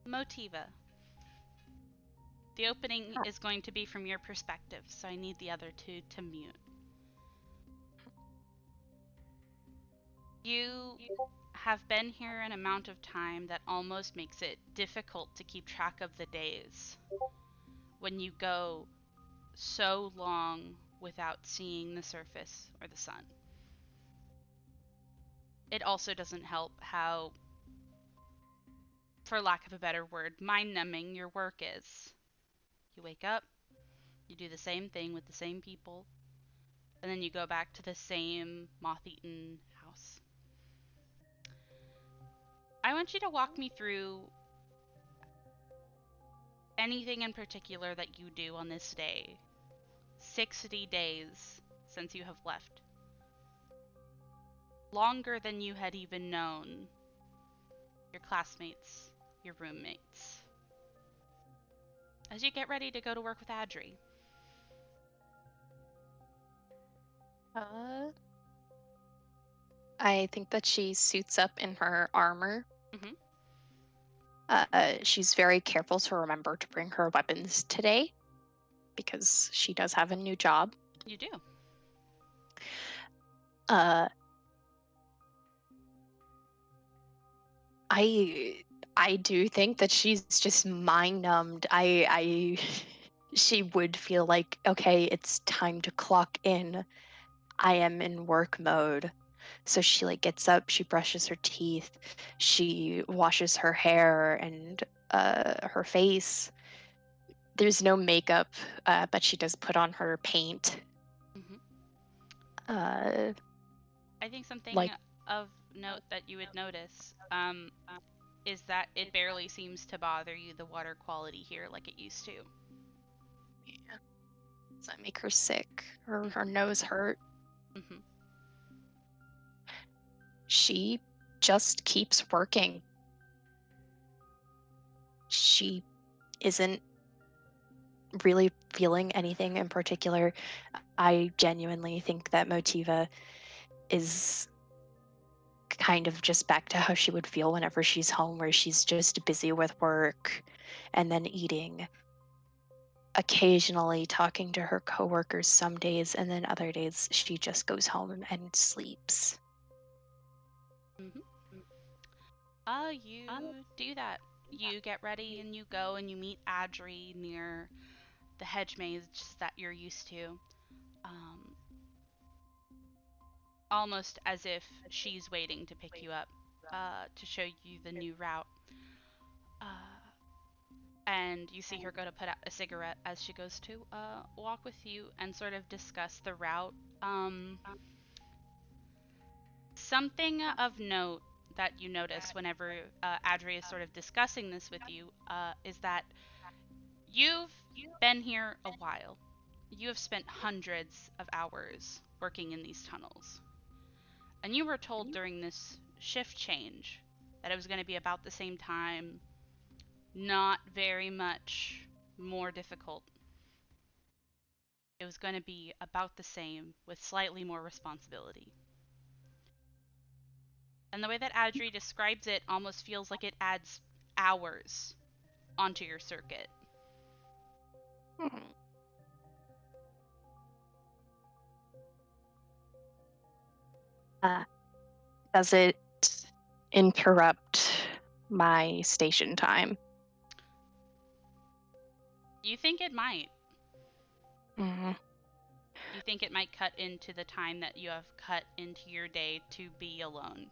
Motiva. The opening is going to be from your perspective, so I need the other two to mute. You have been here an amount of time that almost makes it difficult to keep track of the days when you go so long without seeing the surface or the sun. It also doesn't help how, for lack of a better word, mind-numbing your work is. You wake up, you do the same thing with the same people, and then you go back to the same moth-eaten house. I want you to walk me through anything in particular that you do on this day. 60 days since you have left. Longer than you had even known your classmates, your roommates. As you get ready to go to work with Adri. I think that she suits up in her armor. Mm-hmm. She's very careful to remember to bring her weapons today because she does have a new job. You do. I do think that she's just mind numbed. She would feel like, okay, it's time to clock in. I am in work mode. So she gets up, she brushes her teeth, she washes her hair and her face. There's no makeup, but she does put on her paint. Mm-hmm. Uh, I think something like of note that you would notice is that it barely seems to bother you, the water quality here, like it used to. yeah. Does that make her sick? Her nose hurt? Mm-hmm. She just keeps working. She isn't really feeling anything in particular. I genuinely think that Motiva is kind of just back to how she would feel whenever she's home, where she's just busy with work and then eating, occasionally talking to her coworkers some days, and then other days she just goes home and sleeps. Mm-hmm. You do that. You get ready and you go and you meet Adri near the hedge maze that you're used to. Um, Almost as if she's waiting to pick you up to show you the new route. Uh, and you see her go to put out a cigarette as she goes to walk with you and sort of discuss the route. Something of note that you notice whenever Adri is sort of discussing this with you is that you've been here a while. You have spent hundreds of hours working in these tunnels. And you were told during this shift change that it was going to be about the same time, not very much more difficult. It was going to be about the same with slightly more responsibility. And the way that Adri describes it almost feels like it adds hours onto your circuit. Hmm. Does it interrupt my station time? You think it might. Mm. You think it might cut into the time that you have cut into your day to be alone.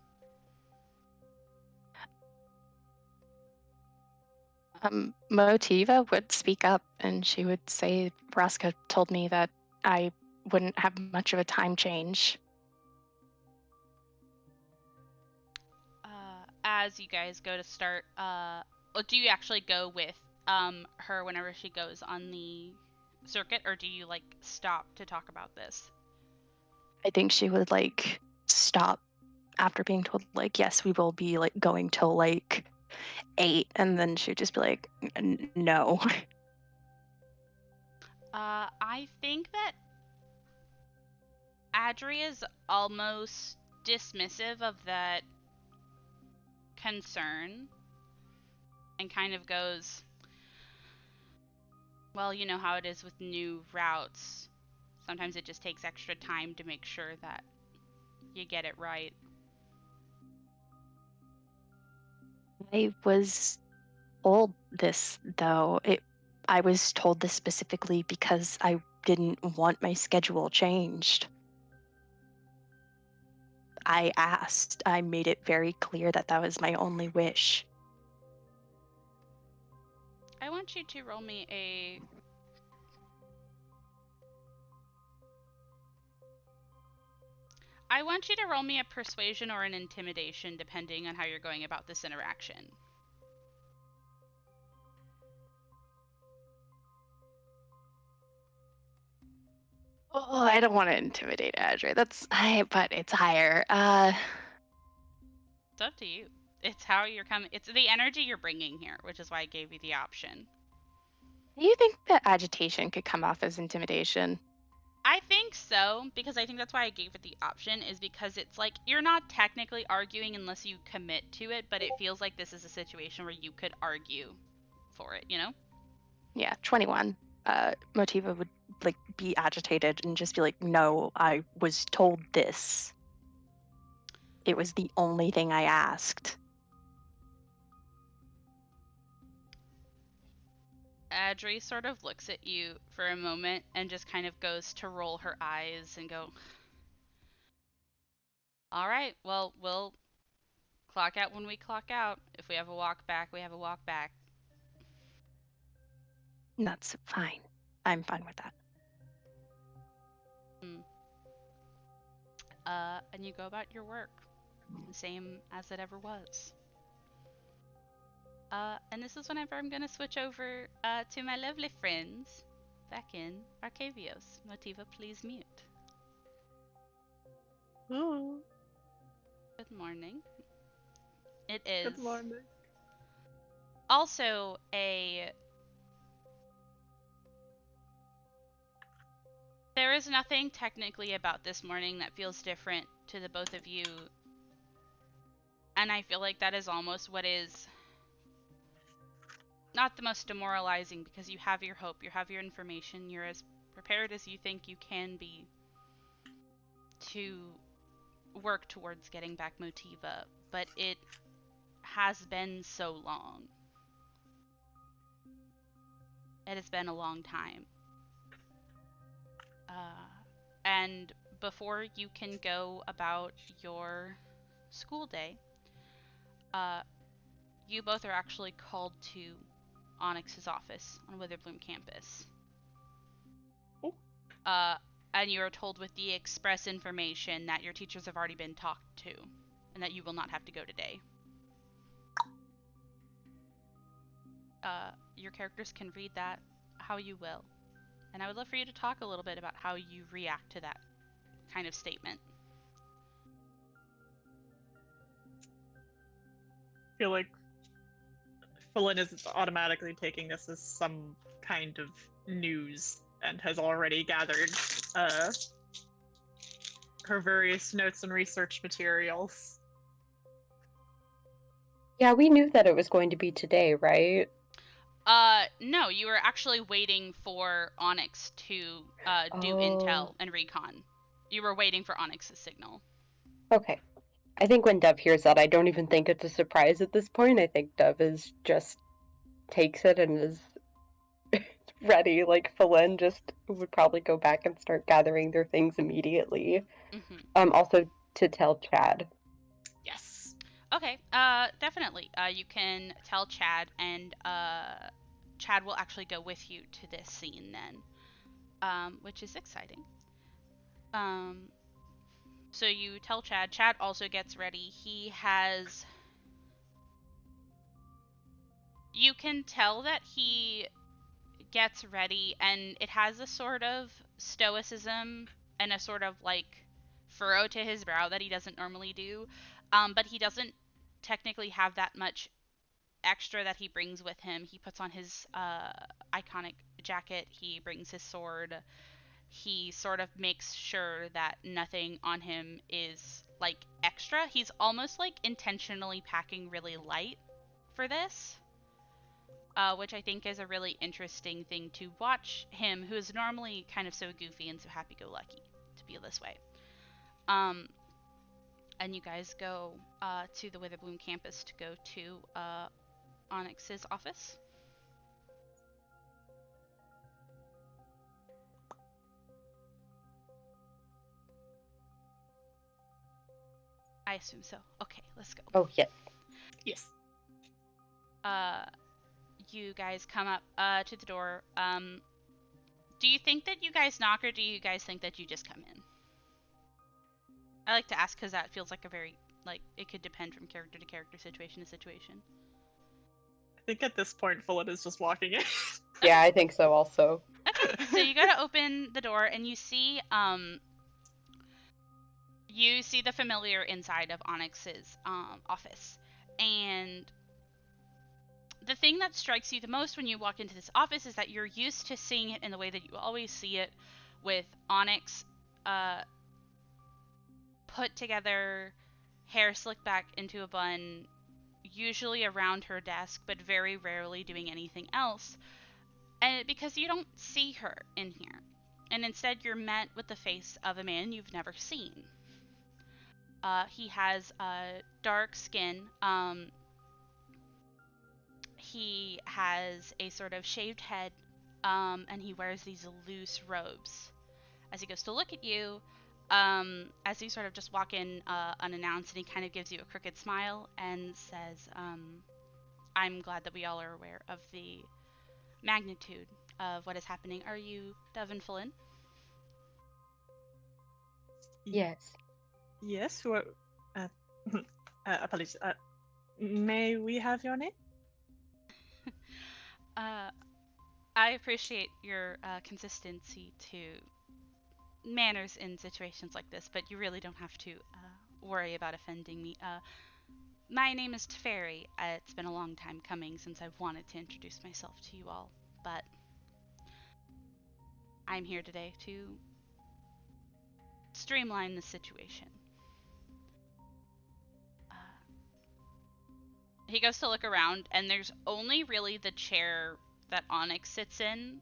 Motiva would speak up and she would say, Vraska told me that I wouldn't have much of a time change. As you guys go to start, do you actually go with her whenever she goes on the circuit, or do you stop to talk about this? I think she would stop after being told yes, we will be going till 8, and then she'd just be like, no. I think that Adri is almost dismissive of that concern. and kind of goes, well, you know how it is with new routes. Sometimes it just takes extra time to make sure that you get it right. I was told this though. I was told this specifically because I didn't want my schedule changed. I asked. I made it very clear that that was my only wish. I want you to roll me a. I want you to roll me a persuasion or an intimidation, depending on how you're going about this interaction. Oh, I don't want to intimidate Adri. But it's higher. It's up to you. It's how you're coming. It's the energy you're bringing here, which is why I gave you the option. Do you think that agitation could come off as intimidation? I think so, because I think that's why I gave it the option, is because it's like you're not technically arguing unless you commit to it, but it feels like this is a situation where you could argue for it, you know? Yeah, 21. Motiva would like be agitated and just be like, "No, I was told this. It was the only thing I asked." Adri sort of looks at you for a moment and just kind of goes to roll her eyes and go, all right, well, we'll clock out when we clock out. If we have a walk back, we have a walk back. That's fine. I'm fine with that. Mm. And you go about your work, the same as it ever was. And this is whenever I'm gonna switch over to my lovely friends back in Arcavios. Motiva, please mute. Ooh, Good morning. It good is morning. also a. There is nothing technically about this morning that feels different to the both of you. And I feel like that is almost what is not the most demoralizing, because you have your hope, you have your information, you're as prepared as you think you can be to work towards getting back Motiva, but it has been so long. It has been a long time. And before you can go about your school day, uh, you both are actually called to Onyx's office on Witherbloom campus. Oh. Uh, and you are told with the express information that your teachers have already been talked to and that you will not have to go today. Your characters can read that how you will. And I would love for you to talk a little bit about how you react to that kind of statement. I feel like Philin is automatically taking this as some kind of news and has already gathered uh, her various notes and research materials. Yeah, we knew that it was going to be today, right? No, you were actually waiting for Onyx to do Oh, intel and recon. You were waiting for Onyx's signal. okay. I think when Dove hears that, I don't even think it's a surprise at this point. I think Dove is just takes it and is ready. Like Philin just would probably go back and start gathering their things immediately. Mm-hmm. Also to tell Chad. Yes. Okay, definitely. You can tell Chad, and Chad will actually go with you to this scene then, which is exciting. Um, so you tell Chad. Chad also gets ready. He has. You can tell that he gets ready, and it has a sort of stoicism and a sort of like furrow to his brow that he doesn't normally do. But he doesn't technically have that much extra that he brings with him. He puts on his iconic jacket, he brings his sword, he sort of makes sure that nothing on him is like extra. He's almost like intentionally packing really light for this. which I think is a really interesting thing to watch him, who is normally kind of so goofy and so happy-go-lucky, to be this way. And you guys go to the Witherbloom campus to go to Onyx's office. I assume so. Okay, let's go. Oh, yeah. Yes. You guys come up to the door. Do you think that you guys knock, or do you guys think that you just come in? I like to ask because that feels like a very, like, it could depend from character to character, situation to situation. I think at this point, Fullen is just walking in. Yeah, I think so also. Okay, so you go to open the door and you see the familiar inside of Onyx's office. And the thing that strikes you the most when you walk into this office is that you're used to seeing it in the way that you always see it, with Onyx put together, hair slicked back into a bun, usually around her desk, but very rarely doing anything else. And because you don't see her in here. And instead you're met with the face of a man you've never seen. He has dark skin. He has a sort of shaved head, and he wears these loose robes. As he goes to look at you, as you sort of just walk in unannounced, and he kind of gives you a crooked smile and says, I'm glad that we all are aware of the magnitude of what is happening. Are you Devin Flynn? Yes. Yes. Who? Apologies. May we have your name? I appreciate your consistency to manners in situations like this, but you really don't have to worry about offending me. My name is Teferi. It's been a long time coming since I've wanted to introduce myself to you all, but I'm here today to streamline the situation. He goes to look around, and there's only really the chair that Onyx sits in,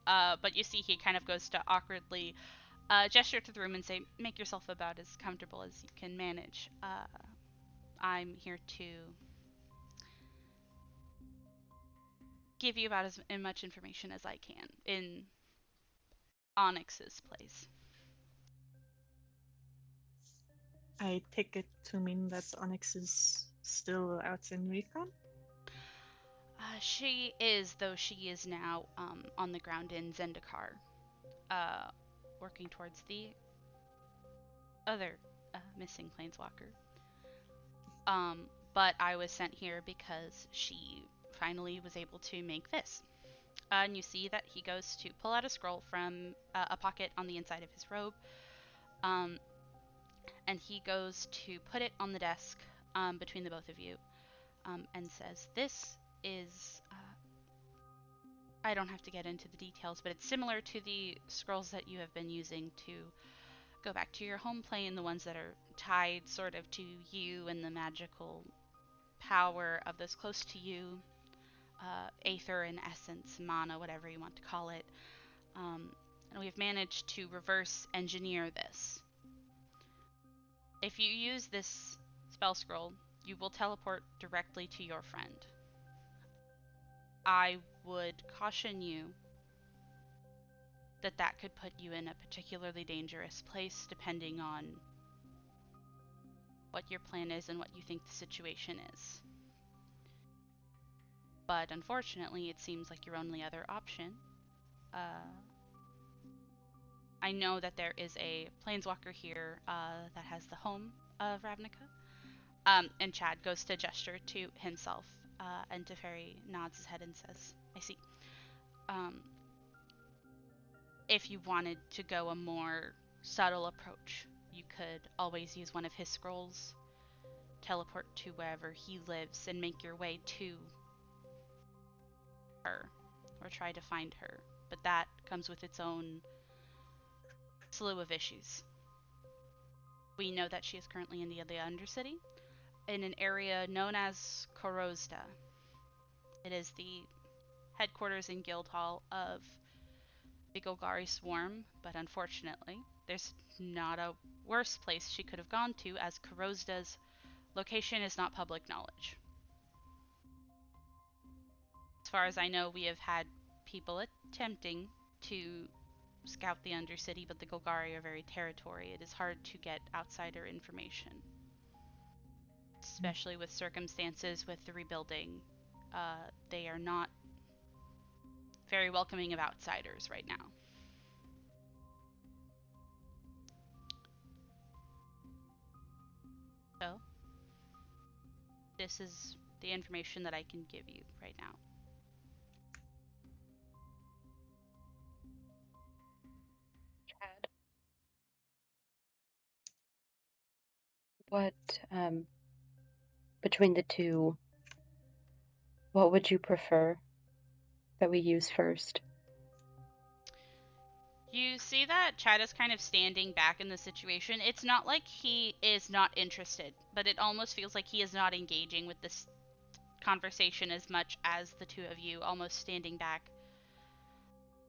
but you see he kind of goes to awkwardly gesture to the room and say, make yourself about as comfortable as you can manage. I'm here to give you about as much information as I can in Onyx's place. I take it to mean that Onyx is still out in recon? She is, though she is now on the ground in Zendikar, working towards the other missing planeswalker. But I was sent here because she finally was able to make this. And you see that he goes to pull out a scroll from a pocket on the inside of his robe, and he goes to put it on the desk between the both of you, and says, this is, I don't have to get into the details, but it's similar to the scrolls that you have been using to go back to your home plane, the ones that are tied sort of to you and the magical power of this close to you, aether and essence, mana, whatever you want to call it. And we've managed to reverse engineer this. If you use this spell scroll, you will teleport directly to your friend. I would caution you that that could put you in a particularly dangerous place depending on what your plan is and what you think the situation is. But unfortunately, it seems like your only other option. I know that there is a planeswalker here that has the home of Ravnica. And Chad goes to gesture to himself, and Teferi nods his head and says, I see. If you wanted to go a more subtle approach, you could always use one of his scrolls, teleport to wherever he lives, and make your way to her, or try to find her. But that comes with its own slew of issues. We know that she is currently in the Undercity, in an area known as Korozda. It is the headquarters in Guildhall of the Golgari Swarm, but unfortunately, there's not a worse place she could have gone to, as Corozda's location is not public knowledge. As far as I know, we have had people attempting to scout the Undercity, but the Golgari are very territorial. It is hard to get outsider information, especially with circumstances with the rebuilding. They are not very welcoming of outsiders right now. So, this is the information that I can give you right now. Chad, what, between the two, what would you prefer that we use first? You see that Chad is kind of standing back in the situation. It's not like he is not interested, but it almost feels like he is not engaging with this conversation as much as the two of you, almost standing back.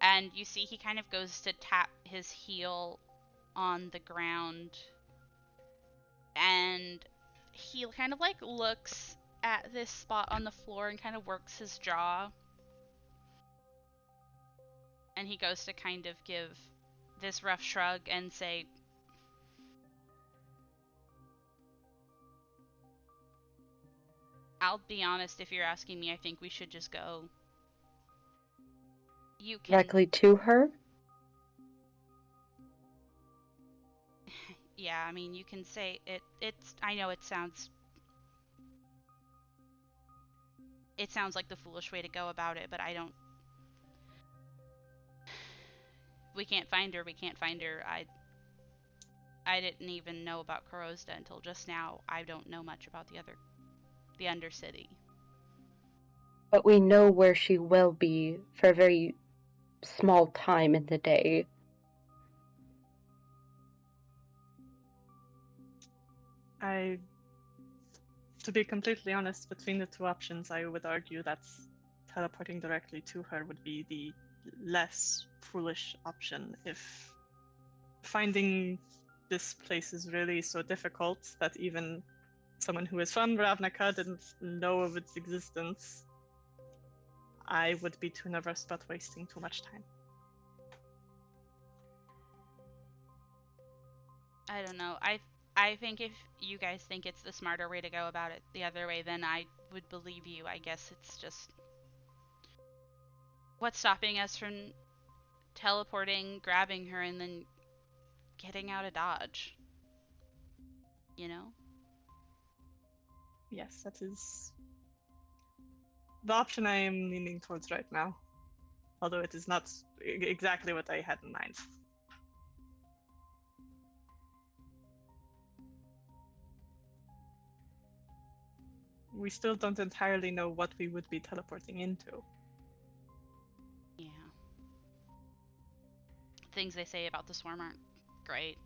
And you see he kind of goes to tap his heel on the ground, and he kind of like looks at this spot on the floor and kind of works his jaw. And he goes to kind of give this rough shrug and say, I'll be honest, if you're asking me, I think we should just go. You can... Directly to her? Yeah, I mean, you can say it. I know it sounds like the foolish way to go about it, but I don't... We can't find her. I didn't even know about Corozda until just now. I don't know much about the Undercity. But we know where she will be for a very small time in the day. To be completely honest, between the two options, I would argue that teleporting directly to her would be the less foolish option. If finding this place is really so difficult that even someone who is from Ravnica didn't know of its existence, I would be too nervous about wasting too much time. I don't know. I think if you guys think it's the smarter way to go about it the other way, then I would believe you. I guess it's just... What's stopping us from teleporting, grabbing her, and then getting out of Dodge? You know? Yes, that is the option I am leaning towards right now. Although it is not exactly what I had in mind. We still don't entirely know what we would be teleporting into. Yeah. Things they say about the swarm aren't great.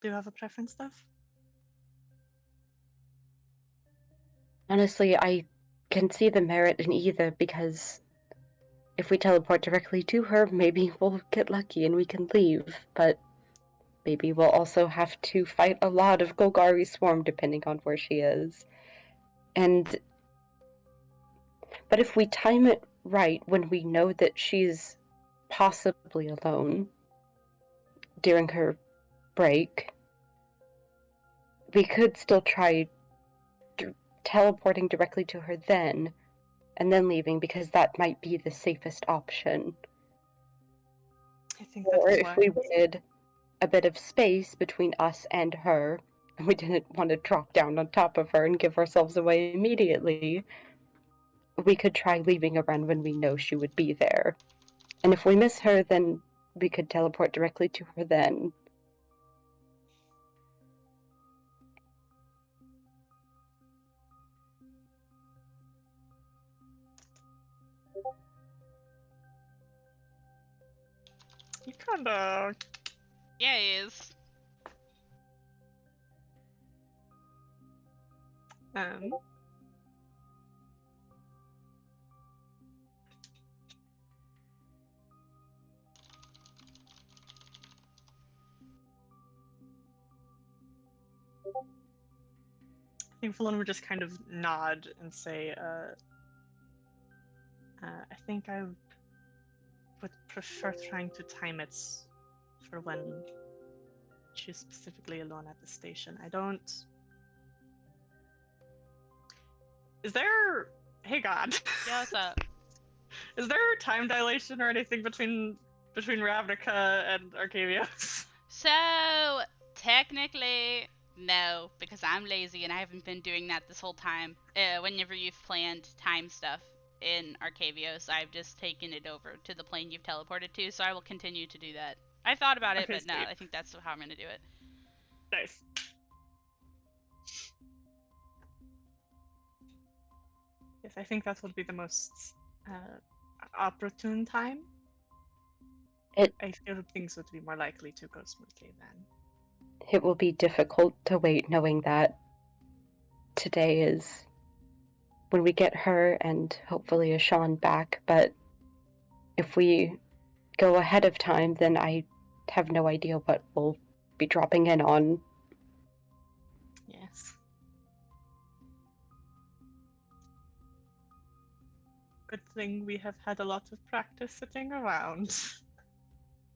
Do you have a preference, Steph? Honestly, I can see the merit in either, because if we teleport directly to her, maybe we'll get lucky and we can leave, but maybe we'll also have to fight a lot of Golgari Swarm depending on where she is. But if we time it right, when we know that she's possibly alone during her break, we could still try teleporting directly to her then, and then leaving, because that might be the safest option. I think that Or is if why. we wanted a bit of space between us and her, and we didn't want to drop down on top of her and give ourselves away immediately, we could try leaving a run when we know she would be there. And if we miss her, then we could teleport directly to her then. kinda... Yeah, he is. I think Fallen would just kind of nod and say, I think I would prefer trying to time it for when she's specifically alone at the station. I don't... Is there... Hey God. Yeah, what's up? Is there time dilation or anything between Ravnica and Arcavios? So, technically, no, because I'm lazy and I haven't been doing that this whole time. Whenever you've planned time stuff in Arcavios, I've just taken it over to the plane you've teleported to, so I will continue to do that. I thought about it, Okay, but no, sweet. I think that's how I'm going to do it. Nice. Yes, I think that would be the most opportune time. I feel things would be more likely to go smoothly then. It will be difficult to wait knowing that today is when we get her and hopefully Ashawn back, but if we go ahead of time, then I have no idea what we'll be dropping in on. Yes. Good thing we have had a lot of practice sitting around.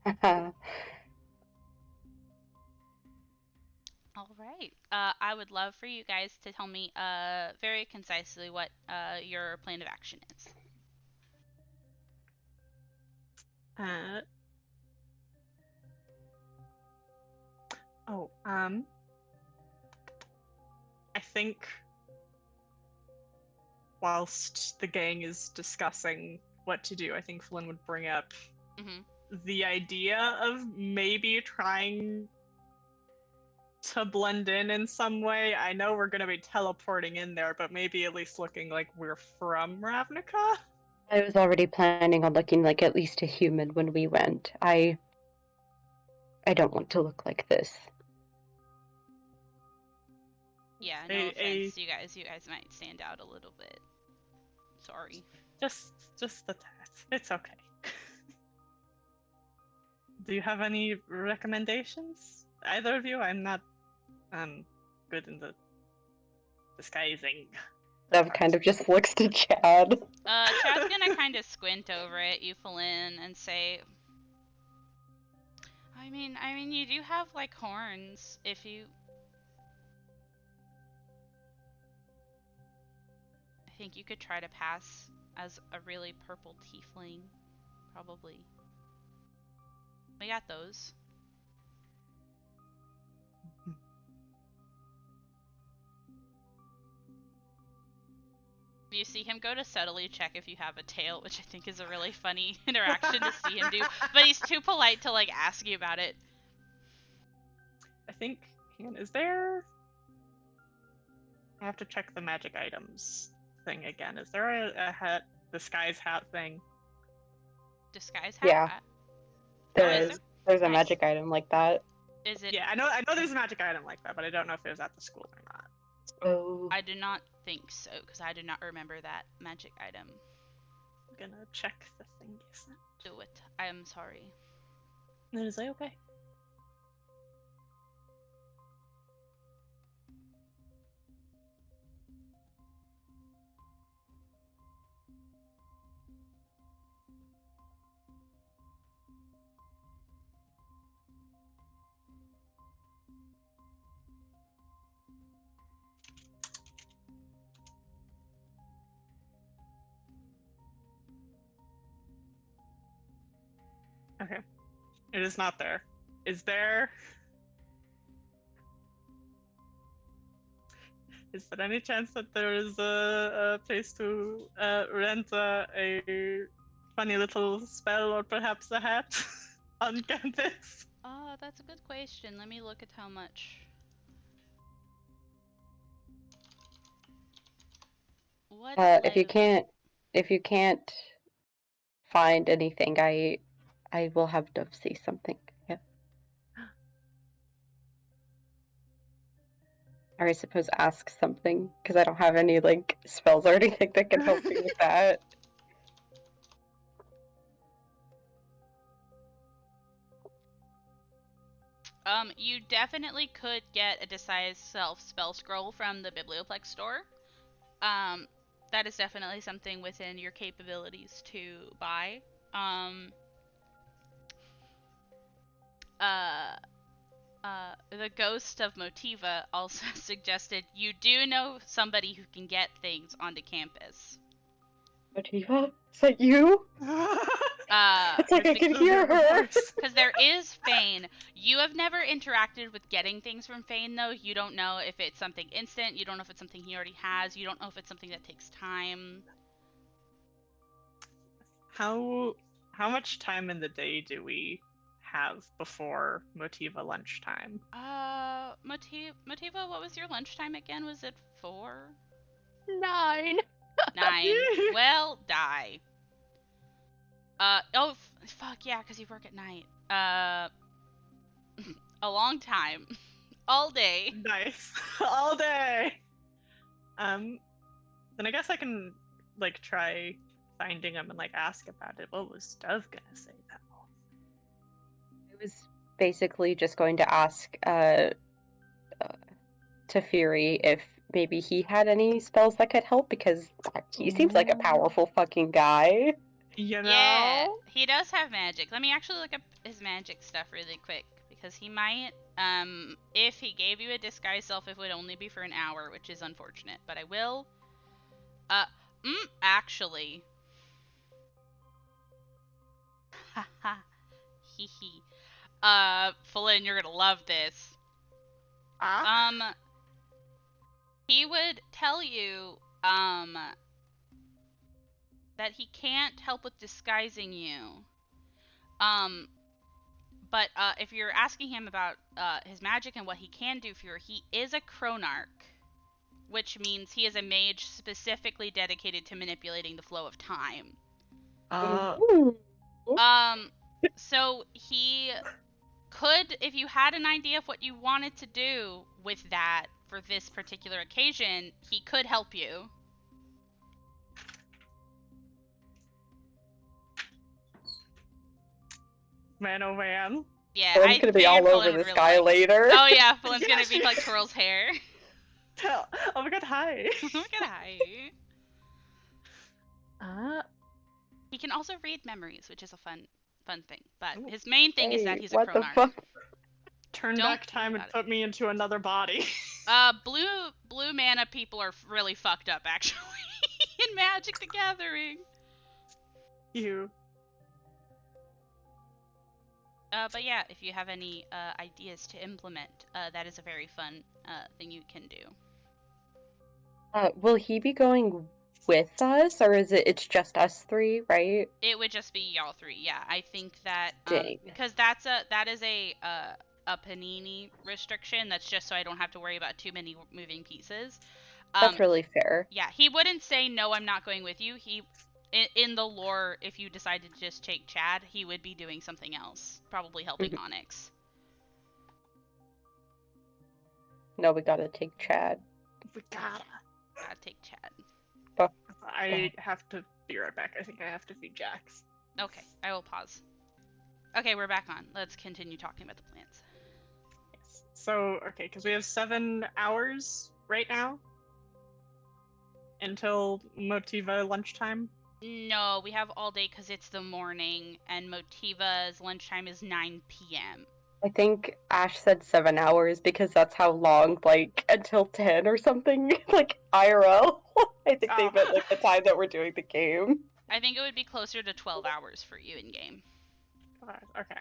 All right. I would love for you guys to tell me very concisely what your plan of action is. I think whilst the gang is discussing what to do, I think Flynn would bring up the idea of maybe trying to blend in some way. I know we're going to be teleporting in there, but maybe at least looking like we're from Ravnica. I was already planning on looking like at least a human when we went. I don't want to look like this. Yeah, no offense, you guys might stand out a little bit. Sorry. Just a tad. It's okay. Do you have any recommendations? Either of you? I'm not good in the disguising. Dev kind of just looks to Chad. Chad's gonna kind of squint over at you, Falin, and say, I mean, you do have, like, horns, if you... I think you could try to pass as a really purple tiefling, probably. We got those. You see him go to subtly check if you have a tail, which I think is a really funny interaction to see him do, but he's too polite to, like, ask you about it. I think, hang on, is there... I have to check the magic items thing again. Is there a hat, disguise hat thing? Disguise hat? Yeah. There is is. There's a magic item like that. Is it? Yeah, I know there's a magic item like that, but I don't know if it was at the school or not. So... I do not think so, because I do not remember that magic item. I'm gonna check the thing you sent. Do it. I am sorry. It is okay. Okay. It is not there. Is there... Is there any chance that there is a place to rent a funny little spell or perhaps a hat on campus? Oh, that's a good question. Let me look at how much. What if you can't find anything, I will have Dove say something. Yeah. Or I suppose ask something, because I don't have any, like, spells or anything that can help me with that. You definitely could get a disguise self spell scroll from the Biblioplex store. That is definitely something within your capabilities to buy. Uh, the ghost of Motiva also suggested you do know somebody who can get things onto campus. Motiva? Is that you? It's like I can hear her. Because there is Fane. You have never interacted with getting things from Fane, though. You don't know if it's something instant. You don't know if it's something he already has. You don't know if it's something that takes time. How much time in the day do we have before Motiva lunchtime? Motiva, what was your lunchtime again? Was it 4? 9. 9. Well, die. Fuck yeah, because you work at night. A long time. All day. Nice. All day. Then I guess I can, like, try finding him and, like, ask about it. What was Dove gonna say, though? I was basically just going to ask Teferi if maybe he had any spells that could help, because he seems like a powerful fucking guy. You know? Yeah, he does have magic. Let me actually look up his magic stuff really quick, because he might, if he gave you a disguise self, it would only be for an hour, which is unfortunate, but I will. Actually. Haha. Hee hee. Flynn, you're gonna love this. He would tell you, that he can't help with disguising you. But if you're asking him about his magic and what he can do for you, he is a Chronarch, which means he is a mage specifically dedicated to manipulating the flow of time. So he could, if you had an idea of what you wanted to do with that for this particular occasion, he could help you. Man, oh man. Yeah, Flynn's gonna be all over this guy later. Oh yeah, Flynn's gonna be like Twirl's hair. Oh my god, hi. Oh my god, hi. He can also read memories, which is a fun thing. But his main thing is that he's a what Chronarch. the fuck? Turn back time and put me into another body. Blue mana people are really fucked up, actually, in Magic the Gathering. You. But yeah, if you have any ideas to implement, that is a very fun thing you can do. Will he be going with us, or it's just us three, right? It would just be y'all three. Yeah, I think that Dang. because that is a panini restriction. That's just so I don't have to worry about too many moving pieces. That's really fair. Yeah, he wouldn't say no, I'm not going with you. He, in the lore, if you decided to just take Chad, he would be doing something else, probably helping Onyx. No, we gotta take Chad. We gotta take Chad. I have to be right back. I think I have to feed Jax. Okay, I will pause. Okay, we're back on. Let's continue talking about the plants. Yes. So, okay, because we have 7 hours right now until Motiva lunchtime. No, we have all day because it's the morning, and Motiva's lunchtime is 9 p.m. I think Ash said 7 hours because that's how long, like, until 10 or something, like, IRL. I think they meant, like, the time that we're doing the game. I think it would be closer to 12 hours for you in-game. Okay.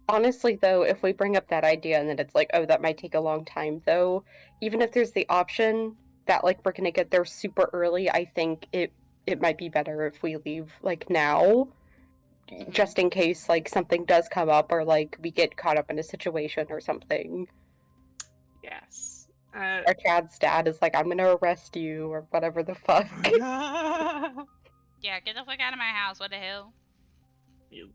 Honestly, though, if we bring up that idea and then it's like, oh, that might take a long time, though, even if there's the option that, like, we're gonna get there super early, I think it might be better if we leave, like, now, just in case, like, something does come up or, like, we get caught up in a situation or something. Yes. Or Chad's dad is like, I'm gonna arrest you, or whatever the fuck. Yeah, get the fuck out of my house. What the hell? Yes.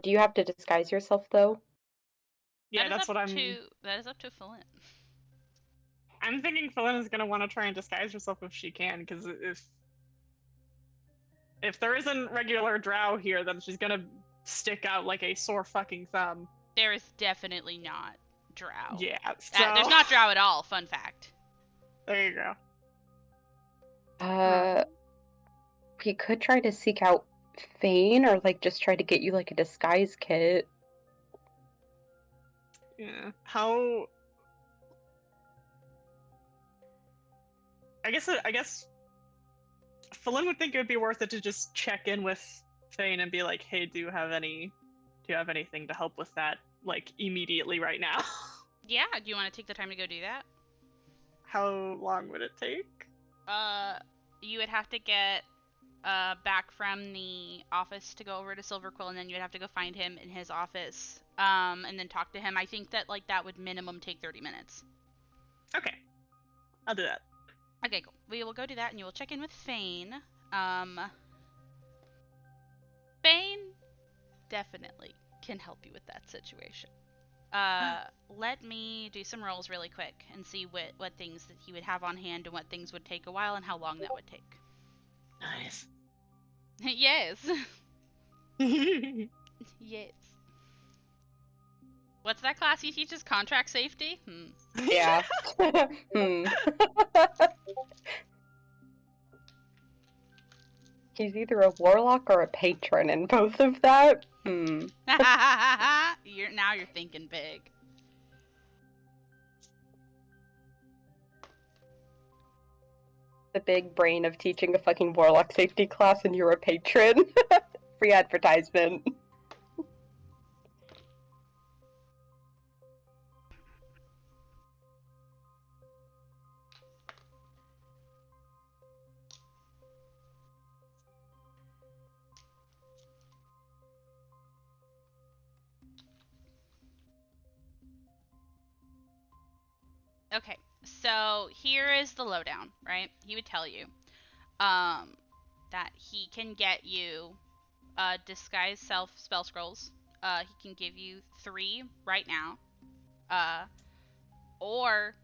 Do you have to disguise yourself, though? Yeah, that's what I'm. That is up to Flint. I'm thinking Felin is gonna want to try and disguise herself if she can, because if there isn't regular drow here, then she's gonna stick out like a sore fucking thumb. There is definitely not drow. Yeah, so There's not drow at all. Fun fact. there you go. We could try to seek out Fane, or like just try to get you like a disguise kit. Yeah. How? I guess Felin would think it would be worth it to just check in with Fane and be like, "Hey, do you have anything to help with that, like immediately right now?" Yeah, do you want to take the time to go do that? How long would it take? You would have to get back from the office to go over to Silverquill, and then you'd have to go find him in his office, and then talk to him. I think that like that would minimum take 30 minutes. Okay, I'll do that. Okay, cool. We will go do that, and you will check in with Fane. Fane definitely can help you with that situation. Let me do some rolls really quick and see what things that he would have on hand and what things would take a while and how long that would take. Nice. Yes. Yes. What's that class he teaches? Contract safety? Yeah. He's either a warlock or a patron, and both of that. Now you're thinking big. The big brain of teaching a fucking warlock safety class, and you're a patron. Free advertisement. Okay, so here is the lowdown, right? He would tell you that he can get you disguise self spell scrolls. He can give you 3 right now. Or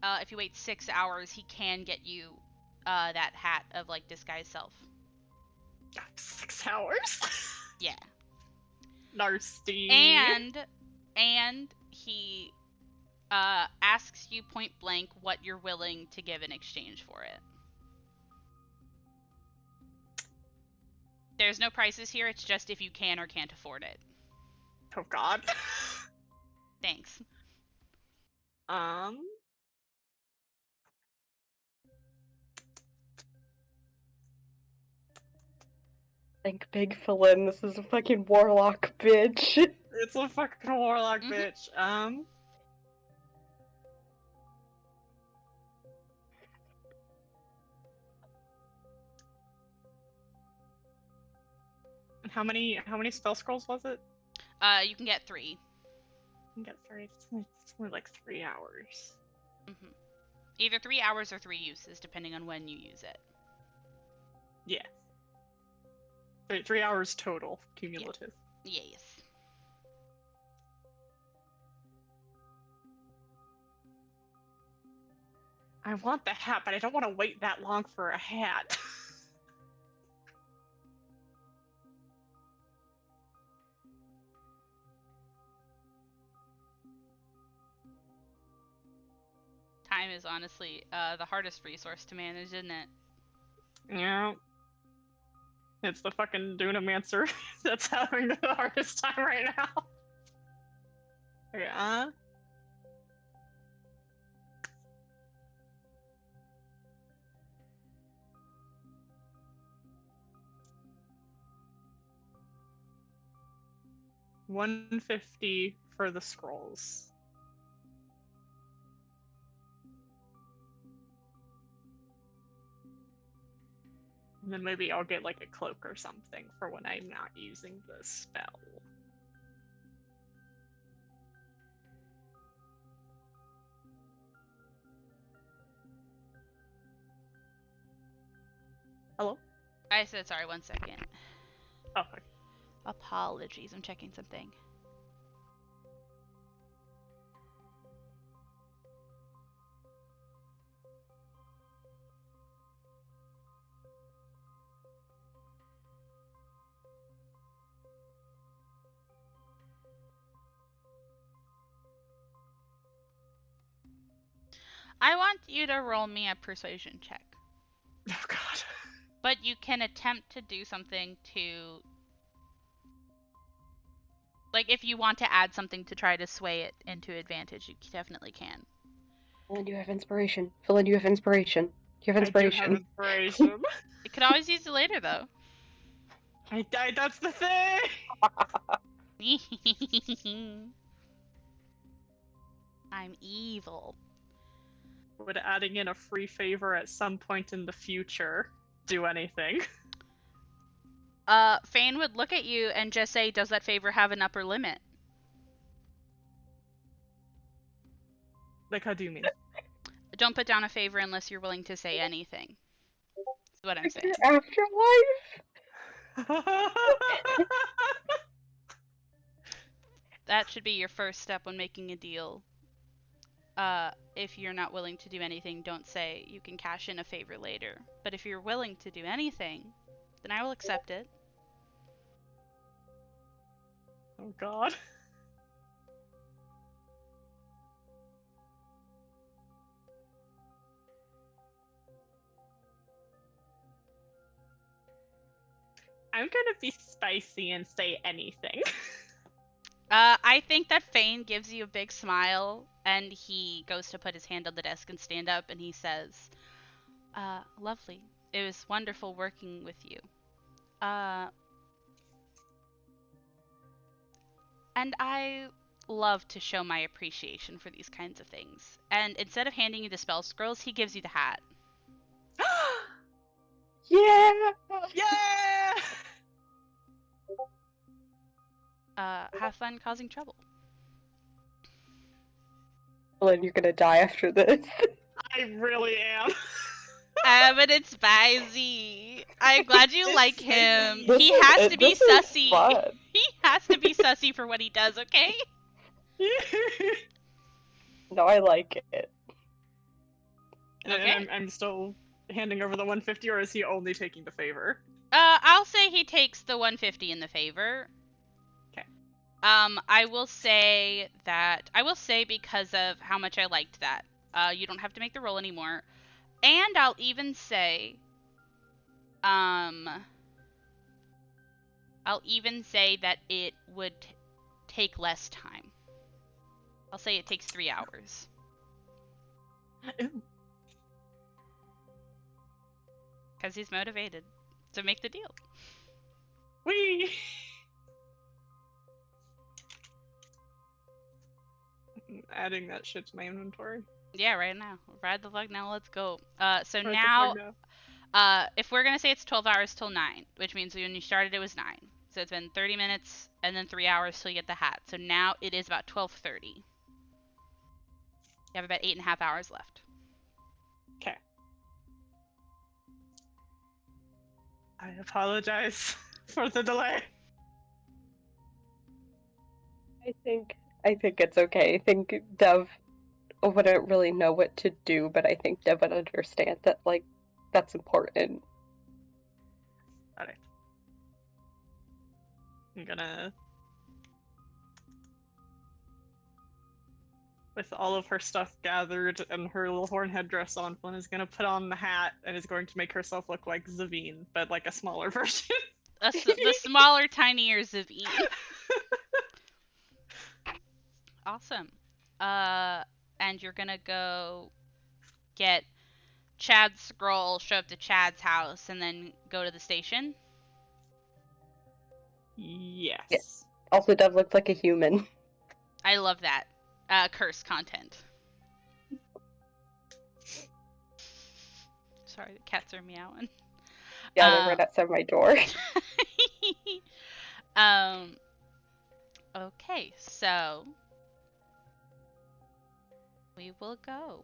if you wait 6 hours, he can get you that hat of like disguise self. 6 hours? Yeah. Nasty. And he asks you point blank what you're willing to give in exchange for it. There's no prices here, it's just if you can or can't afford it. Oh god. Thanks. Think big, Felin. This is a fucking warlock, bitch. It's a fucking warlock, bitch. How many spell scrolls was it? You can get 3. You can get 3. It's only like 3 hours. Either 3 hours or 3 uses, depending on when you use it. Yeah. 3 hours total, cumulative. Yeah. Yes. I want the hat, but I don't want to wait that long for a hat. Time is honestly the hardest resource to manage, isn't it? Yeah. It's the fucking Dunamancer that's having the hardest time right now. Yeah. $150 for the scrolls. And then maybe I'll get like a cloak or something for when I'm not using the spell. Hello? I said sorry, 1 second. Oh, okay. Apologies, I'm checking something. I want you to roll me a persuasion check. Oh god. But you can attempt to do something to... Like, if you want to add something to try to sway it into advantage, you definitely can. Philin, you have inspiration. Philin, you have inspiration. You have I do have inspiration. inspiration. You could always use it later, though. That's the thing! I'm evil. Would adding in a free favor at some point in the future do anything? Fane would look at you and just say, does that favor have an upper limit? Like, how do you mean? Don't put down a favor unless you're willing to say anything. That's what I'm saying. Your afterlife? That should be your first step when making a deal. If you're not willing to do anything, don't say you can cash in a favor later. But if you're willing to do anything, then I will accept it. Oh god. I'm gonna be spicy and say anything. I think that Fane gives you a big smile, and he goes to put his hand on the desk and stand up, and he says, lovely. It was wonderful working with you. And I love to show my appreciation for these kinds of things. And instead of handing you the spell scrolls, he gives you the hat. Yeah! Yeah! Have fun causing trouble. Philin, you're gonna die after this. I really am. But it's Spicy. I'm glad you It's like him. spicy. He has to be This is sussy. fun. He has to be sussy for what he does, okay? No, I like it. Okay. And I'm still handing over the 150, or is he only taking the favor? I'll say he takes the 150 in the favor. Okay. I will say because of how much I liked that, you don't have to make the roll anymore. And I'll even say, that it would take less time. I'll say it takes 3 hours. Because he's motivated to make the deal. Whee! Adding that shit to my inventory. Yeah, right now. Ride the luck now, let's go. So Right the now, fuck now. if we're gonna say it's 12 hours till 9, which means when you started it was 9. So it's been 30 minutes and then 3 hours till you get the hat. So now it is about 12:30. You have about 8.5 hours left. Okay. I apologize for the delay. I think it's okay. I think Dev wouldn't really know what to do, but I think Dev would understand that, like, that's important. Alright. I'm gonna... With all of her stuff gathered and her little horn headdress on, Flynn is gonna put on the hat and is going to make herself look like Zavine, but like a smaller version. The smaller, tinier Zavine. Awesome. And you're gonna go get Chad's scroll, show up to Chad's house, and then go to the station? Yes. Yeah. Also, Dev looks like a human. I love that. Curse content. Sorry, the cats are meowing. Yeah, they're right outside my door. Okay, so we will go.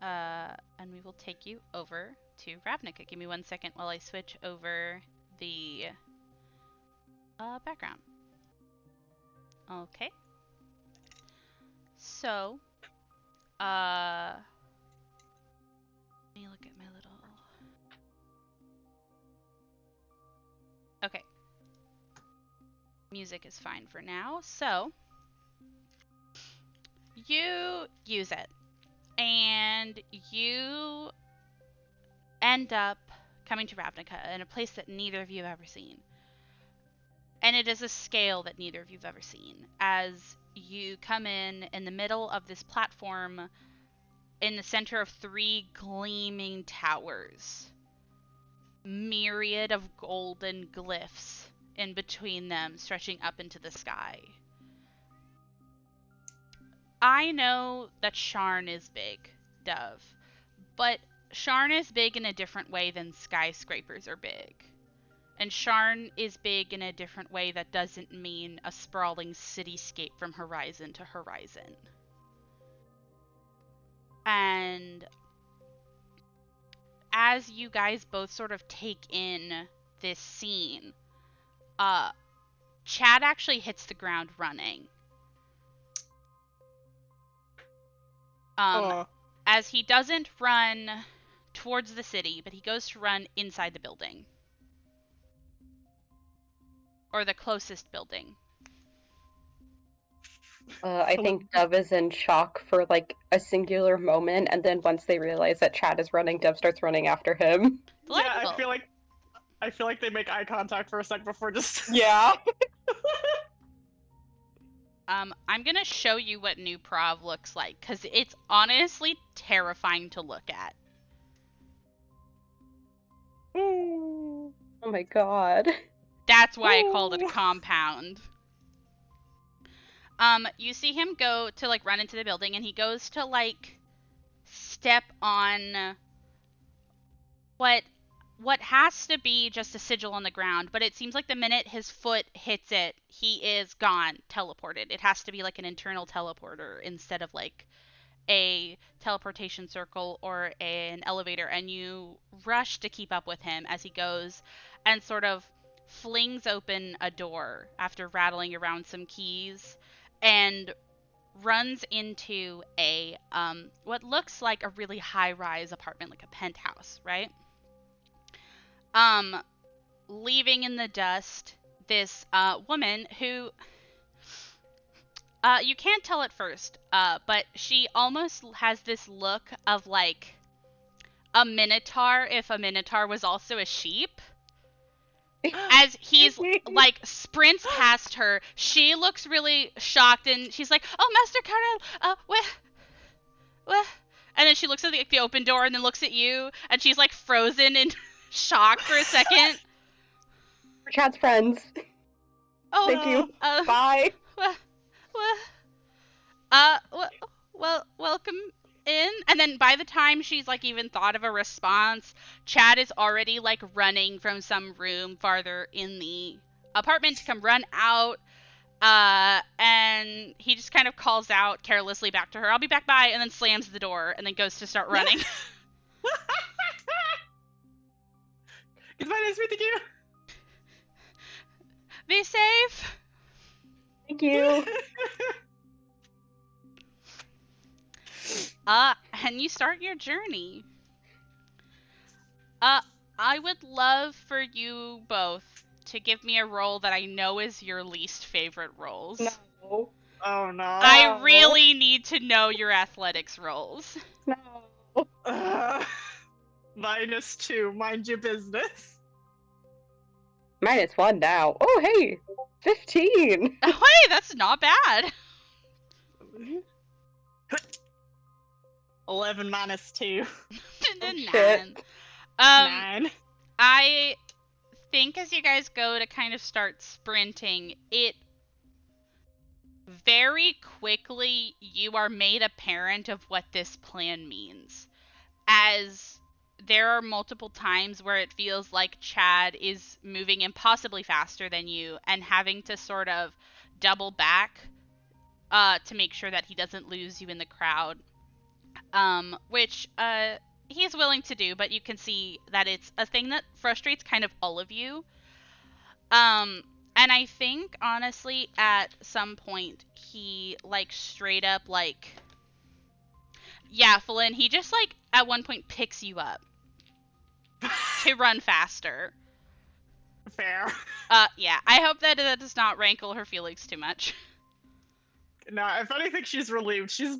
And we will take you over to Ravnica. Give me 1 second while I switch over the background. Okay. So, let me look at my little... Okay. Music is fine for now. So, you use it. And you end up coming to Ravnica in a place that neither of you have ever seen. And it is a scale that neither of you have ever seen. As you come in the middle of this platform in the center of 3 gleaming towers, myriad of golden glyphs in between them stretching up into the sky. I know that Sharn is big, Dove, but Sharn is big in a different way than skyscrapers are big. And Sharn is big in a different way that doesn't mean a sprawling cityscape from horizon to horizon. And as you guys both sort of take in this scene, Chad actually hits the ground running. As he doesn't run towards the city, but he goes to run inside the building. Or the closest building. I think Dove is in shock for like a singular moment, and then once they realize that Chad is running, Dove starts running after him. Yeah, I feel like they make eye contact for a sec before just... Yeah. I'm gonna show you what New Prov looks like, because it's honestly terrifying to look at. Oh my god. That's why I called it a compound. You see him go to, like, run into the building, and he goes to, like, step on what has to be just a sigil on the ground, but it seems like the minute his foot hits it, he is gone, teleported. It has to be like an internal teleporter instead of like a teleportation circle or an elevator, and you rush to keep up with him as he goes and sort of flings open a door after rattling around some keys and runs into a what looks like a really high-rise apartment, like a penthouse, right? Leaving in the dust this woman who you can't tell at first, but she almost has this look of like a minotaur if a minotaur was also a sheep. As he's like sprints past her, she looks really shocked and she's like, "Oh, Master Karel, where?" And then she looks at the open door and then looks at you, and she's like frozen in shock for a second. We're Chad's friends. Oh, thank you. Bye. Well, welcome in. And then by the time she's like even thought of a response, Chad is already like running from some room farther in the apartment to come run out. And he just kind of calls out carelessly back to her, "I'll be back, bye," and then slams the door and then goes to start running. Goodbye, nice meeting you. Be safe. Thank you. And you start your journey. I would love for you both to give me a roll that I know is your least favorite rolls. No. Oh no. I really need to know your athletics rolls. No. -2, mind your business. -1 now. Oh, hey! 15! Oh, hey, that's not bad. 11 -2. Shit. 9. I think as you guys go to kind of start sprinting, it very quickly you are made apparent of what this plan means. As there are multiple times where it feels like Chad is moving impossibly faster than you and having to sort of double back to make sure that he doesn't lose you in the crowd. Which he's willing to do, but you can see that it's a thing that frustrates kind of all of you. And I think honestly at some point he like straight up like, yeah, Flynn, he just like at one point picks you up to run faster. Fair. Yeah, I hope that does not rankle her feelings too much. No, if anything, she's relieved. She's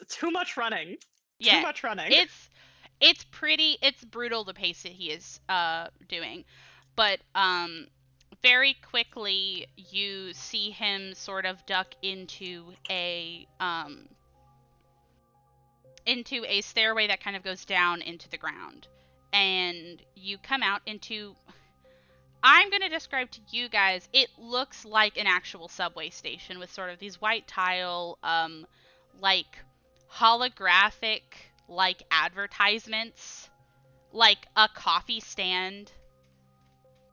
too much running. Yeah, Too much running. it's brutal the pace that he is doing, but very quickly you see him sort of duck into a stairway that kind of goes down into the ground, and you come out into, I'm going to describe to you guys, it looks like an actual subway station with sort of these white tile, like holographic, like advertisements, like a coffee stand,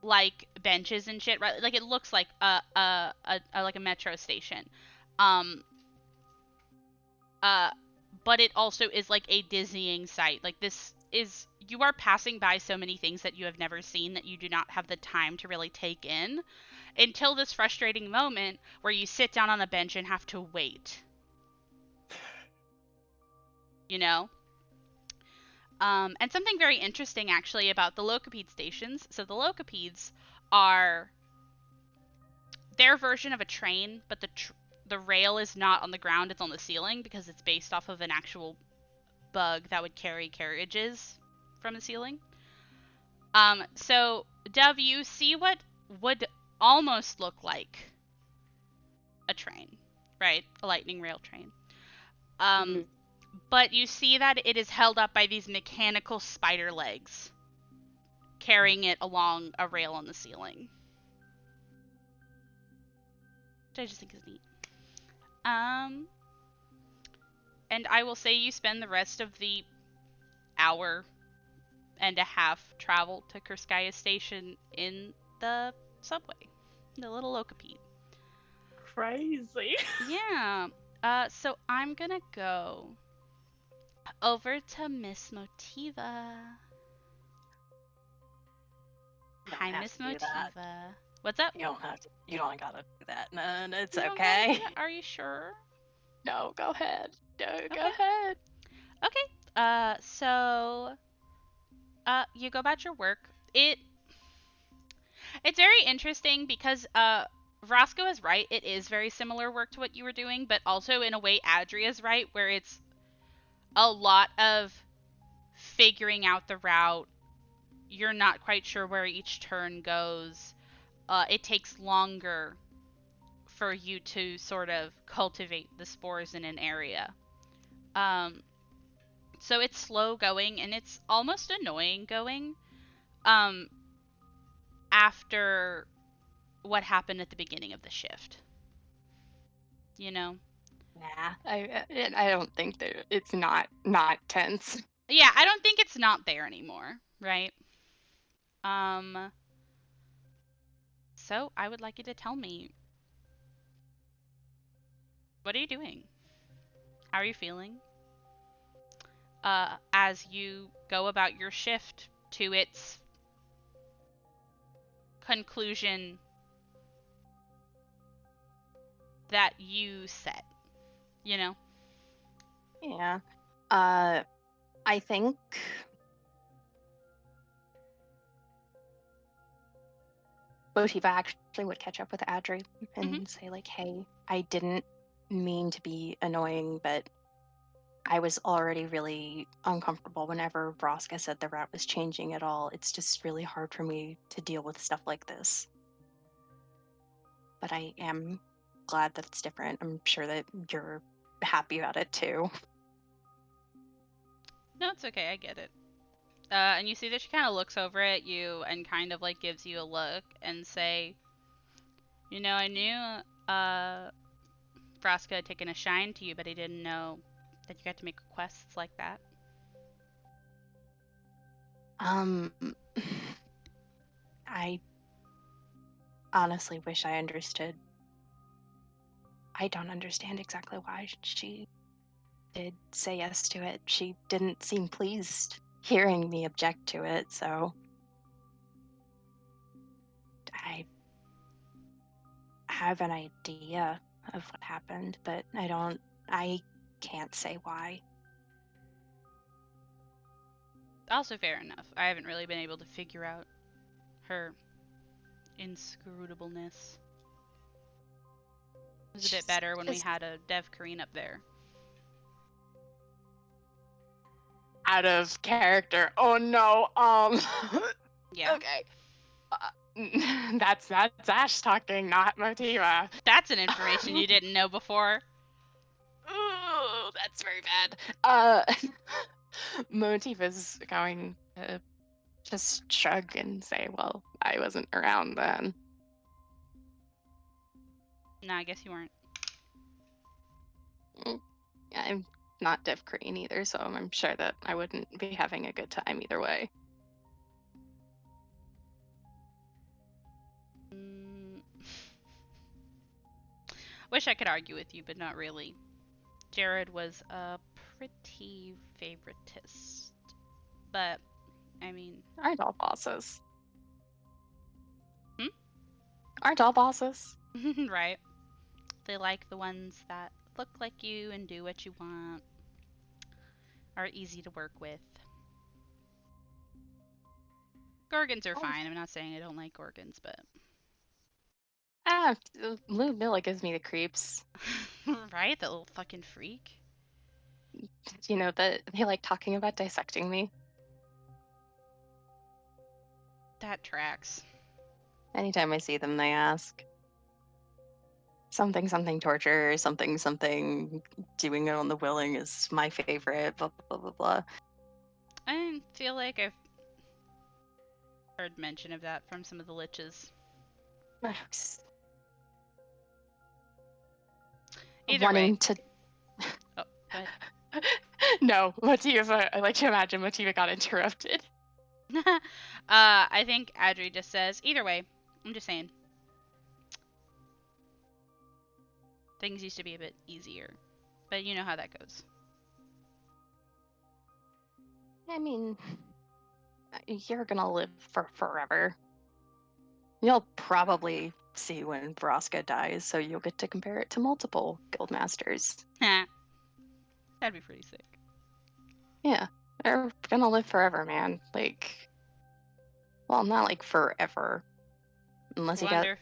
like benches and shit, right? Like it looks like like a metro station. Um, but it also is like a dizzying sight. Like you are passing by so many things that you have never seen that you do not have the time to really take in until this frustrating moment where you sit down on a bench and have to wait. You know? And something very interesting actually about the locopede stations. So the locopedes are their version of a train, but the rail is not on the ground, it's on the ceiling because it's based off of an actual bug that would carry carriages from the ceiling. So Dove, you see what would almost look like a train, right? A lightning rail train. But you see that it is held up by these mechanical spider legs carrying it along a rail on the ceiling. Which I just think is neat. And I will say you spend the rest of the hour and a half travel to Kurskaya Station in the subway, the little locopede. Crazy. Yeah. So I'm gonna go over to Miss Motiva. Hi, Miss Motiva. What's up? You don't gotta do that. No, it's You don't gotta okay. do that? Are you sure? No, go ahead. No, go Okay. ahead. Okay. So you go about your work. It's very interesting because Vrosco is right. It is very similar work to what you were doing, but also in a way Adria's right, where it's a lot of figuring out the route. You're not quite sure where each turn goes. It takes longer for you to sort of cultivate the spores in an area. So it's slow going and it's almost annoying going. After what happened at the beginning of the shift. You know? Nah, I don't think that it's not tense. Yeah, I don't think it's not there anymore, right? So I would like you to tell me, what are you doing? How are you feeling? As you go about your shift to its conclusion that you set, you know? Yeah. I think Motiva actually would catch up with Adri and say like, "Hey, I didn't mean to be annoying, but I was already really uncomfortable whenever Vraska said the route was changing at all. It's just really hard for me to deal with stuff like this. But I am glad that it's different. I'm sure that you're happy about it too." No, it's okay, I get it. And you see that she kind of looks over at you and kind of like gives you a look and say, you know, I knew Vraska had taken a shine to you, but I didn't know that you got to make requests like that. I honestly wish I understood. I don't understand exactly why she did say yes to it. She didn't seem pleased hearing me object to it, so I have an idea of what happened, but I can't say why. Also fair enough. I haven't really been able to figure out her inscrutableness. It was a bit better when we had a Dev Kareen up there. Out of character. Oh no. Yeah. Okay. That's Ash talking, not Motiva. That's an information you didn't know before. Ooh, that's very bad. Motiva's going to just shrug and say, "Well, I wasn't around then." No, I guess you weren't. I'm not Dev Crane either, so I'm sure that I wouldn't be having a good time either way. Wish I could argue with you, but not really. Jared was a pretty favoritist. But, I mean... Aren't all bosses? Hmm? Aren't all bosses? Right. They like the ones that look like you and do what you want. Are easy to work with. Gorgons are fine. I'm not saying I don't like Gorgons, but... Lou Miller gives me the creeps. Right? That little fucking freak. You know, that they like talking about dissecting me. That tracks. Anytime I see them, they ask. Something torture, something doing it on the willing is my favorite, blah, blah, blah, blah, blah. I feel like I've heard mention of that from some of the liches. Either Wanting way. to... Oh, go ahead. No, Motiva, I like to imagine Motiva got interrupted. I think Adri just says, either way, I'm just saying. Things used to be a bit easier. But you know how that goes. I mean, you're gonna live for forever. You'll probably see when Vraska dies, so you'll get to compare it to multiple guildmasters. That'd be pretty sick. Yeah, they're gonna live forever, man. Like, well, not like forever. Unless you got... Wonder.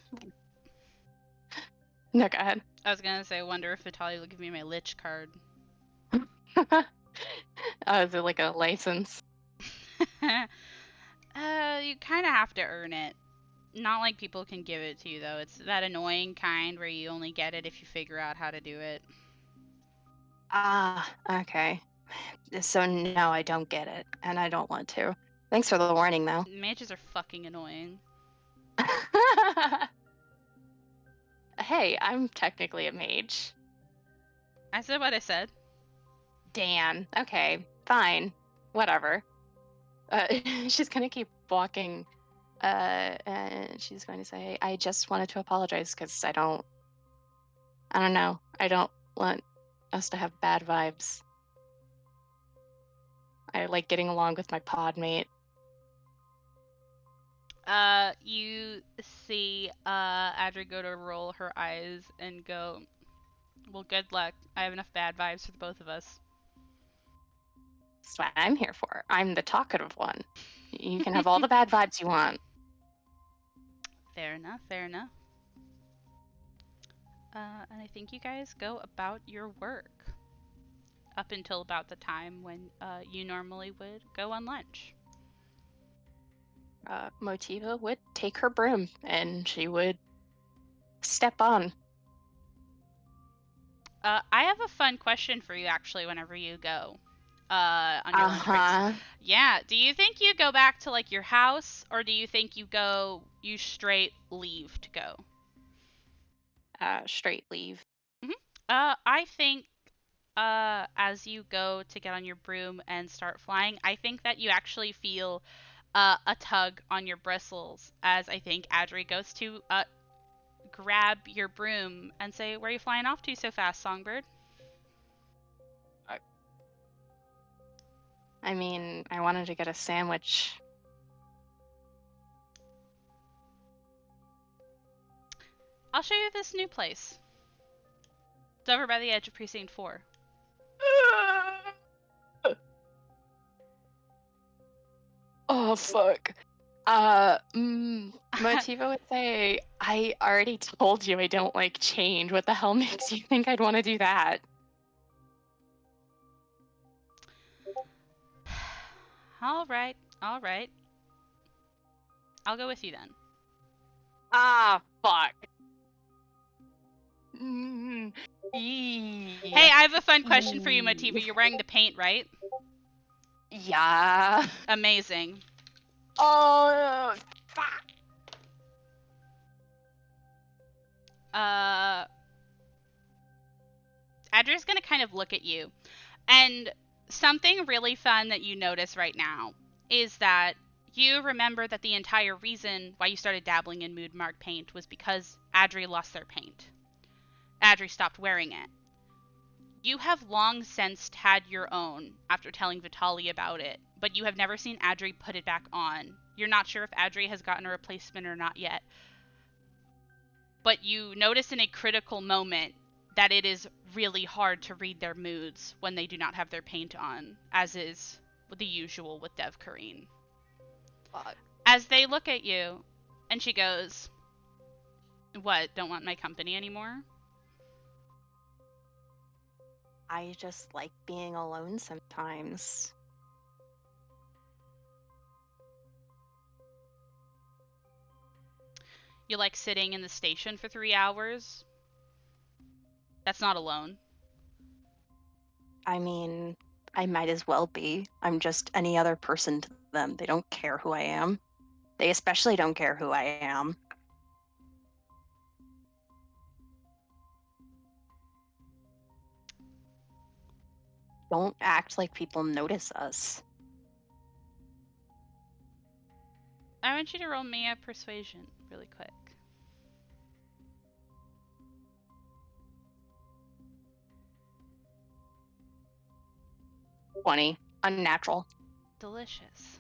No, go ahead. I was gonna say, wonder if Vitaly will give me my Lich card. Is it like a license? You kind of have to earn it. Not like people can give it to you, though. It's that annoying kind where you only get it if you figure out how to do it. Ah, okay. So no, I don't get it, and I don't want to. Thanks for the warning, though. Mages are fucking annoying. Hey, I'm technically a mage. I said what I said. Dan. Okay, fine. Whatever. She's gonna keep walking, and she's going to say, I just wanted to apologize because I don't know. I don't want us to have bad vibes. I like getting along with my pod mate. You see, Adri go to roll her eyes and go, well, good luck. I have enough bad vibes for the both of us. That's what I'm here for. I'm the talkative one. You can have all the bad vibes you want. Fair enough, fair enough. And I think you guys go about your work. Up until about the time when you normally would go on lunch. Motiva would take her broom and she would step on. I have a fun question for you actually whenever you go on your lunch breaks. Yeah, do you think you go back to like your house or do you think you straight leave to go? Straight leave. I think as you go to get on your broom and start flying, I think that you actually feel a tug on your bristles as I think Adri goes to grab your broom and say, "Where are you flying off to so fast, Songbird?" I mean, I wanted to get a sandwich. I'll show you this new place. It's over by the edge of Precinct 4. Oh, fuck. Motiva would say, I already told you I don't like change. What the hell makes you think I'd want to do that? All right, all right. I'll go with you then. Ah, fuck. Hey, I have a fun question for you, Motiva. You're wearing the paint, right? Yeah. Amazing. Oh, fuck. Adria's gonna kind of look at you. And something really fun that you notice right now is that you remember that the entire reason why you started dabbling in mood mark paint was because Adri lost their paint. Adri stopped wearing it. You have long since had your own after telling Vitali about it, but you have never seen Adri put it back on. You're not sure if Adri has gotten a replacement or not yet. But you notice in a critical moment that it is really hard to read their moods when they do not have their paint on, as is the usual with Dev Kareen. Fuck. As they look at you, and she goes, "What, don't want my company anymore?" I just like being alone sometimes. You like sitting in the station for 3 hours? That's not alone. I mean, I might as well be. I'm just any other person to them. They don't care who I am. They especially don't care who I am. Don't act like people notice us. I want you to roll me a persuasion really quick. 20. Unnatural. Delicious.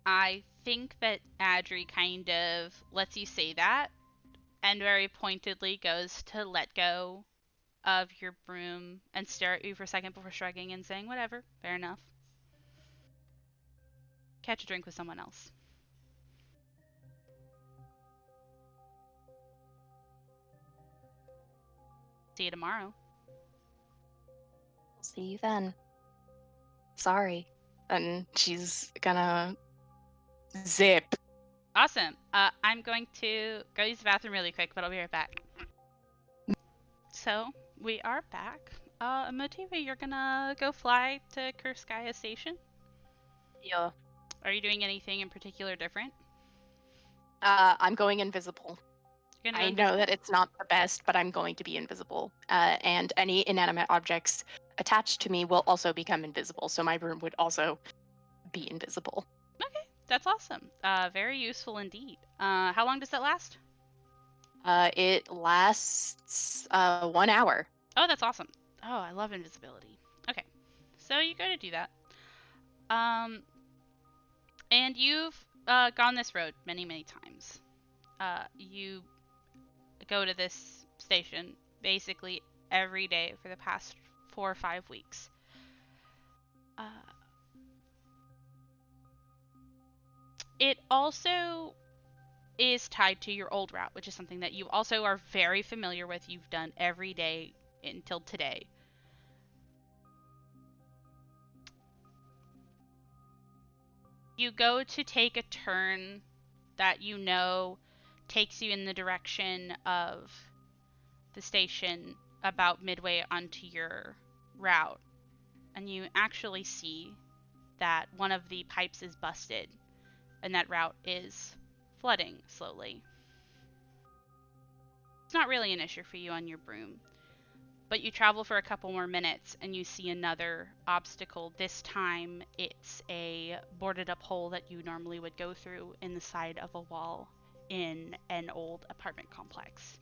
I think that Adri kind of lets you say that and very pointedly goes to let go of your broom and stare at you for a second before shrugging and saying, "Whatever, fair enough. Catch a drink with someone else. See you tomorrow." See you then. Sorry. And she's gonna zip. Awesome. I'm going to go use the bathroom really quick, but I'll be right back. So, we are back. Motiva, you're gonna go fly to Kurskaya Station? Yeah. Are you doing anything in particular different? I'm going invisible. You're gonna I go know invisible? that it's not the best, but I'm going to be invisible. And any inanimate objects attached to me will also become invisible, so my room would also be invisible. Okay, that's awesome. Very useful indeed. How long does that last? It lasts 1 hour. Oh, that's awesome. Oh, I love invisibility. Okay, so you go to do that. And you've gone this road many, many times. You go to this station basically every day for the past 4 or 5 weeks. It also is tied to your old route, which is something that you also are very familiar with. You've done every day until today. You go to take a turn that you know takes you in the direction of the station about midway onto your route, and you actually see that one of the pipes is busted and that route is flooding slowly. It's not really an issue for you on your broom, but you travel for a couple more minutes and you see another obstacle. This time it's a boarded up hole that you normally would go through in the side of a wall in an old apartment complex.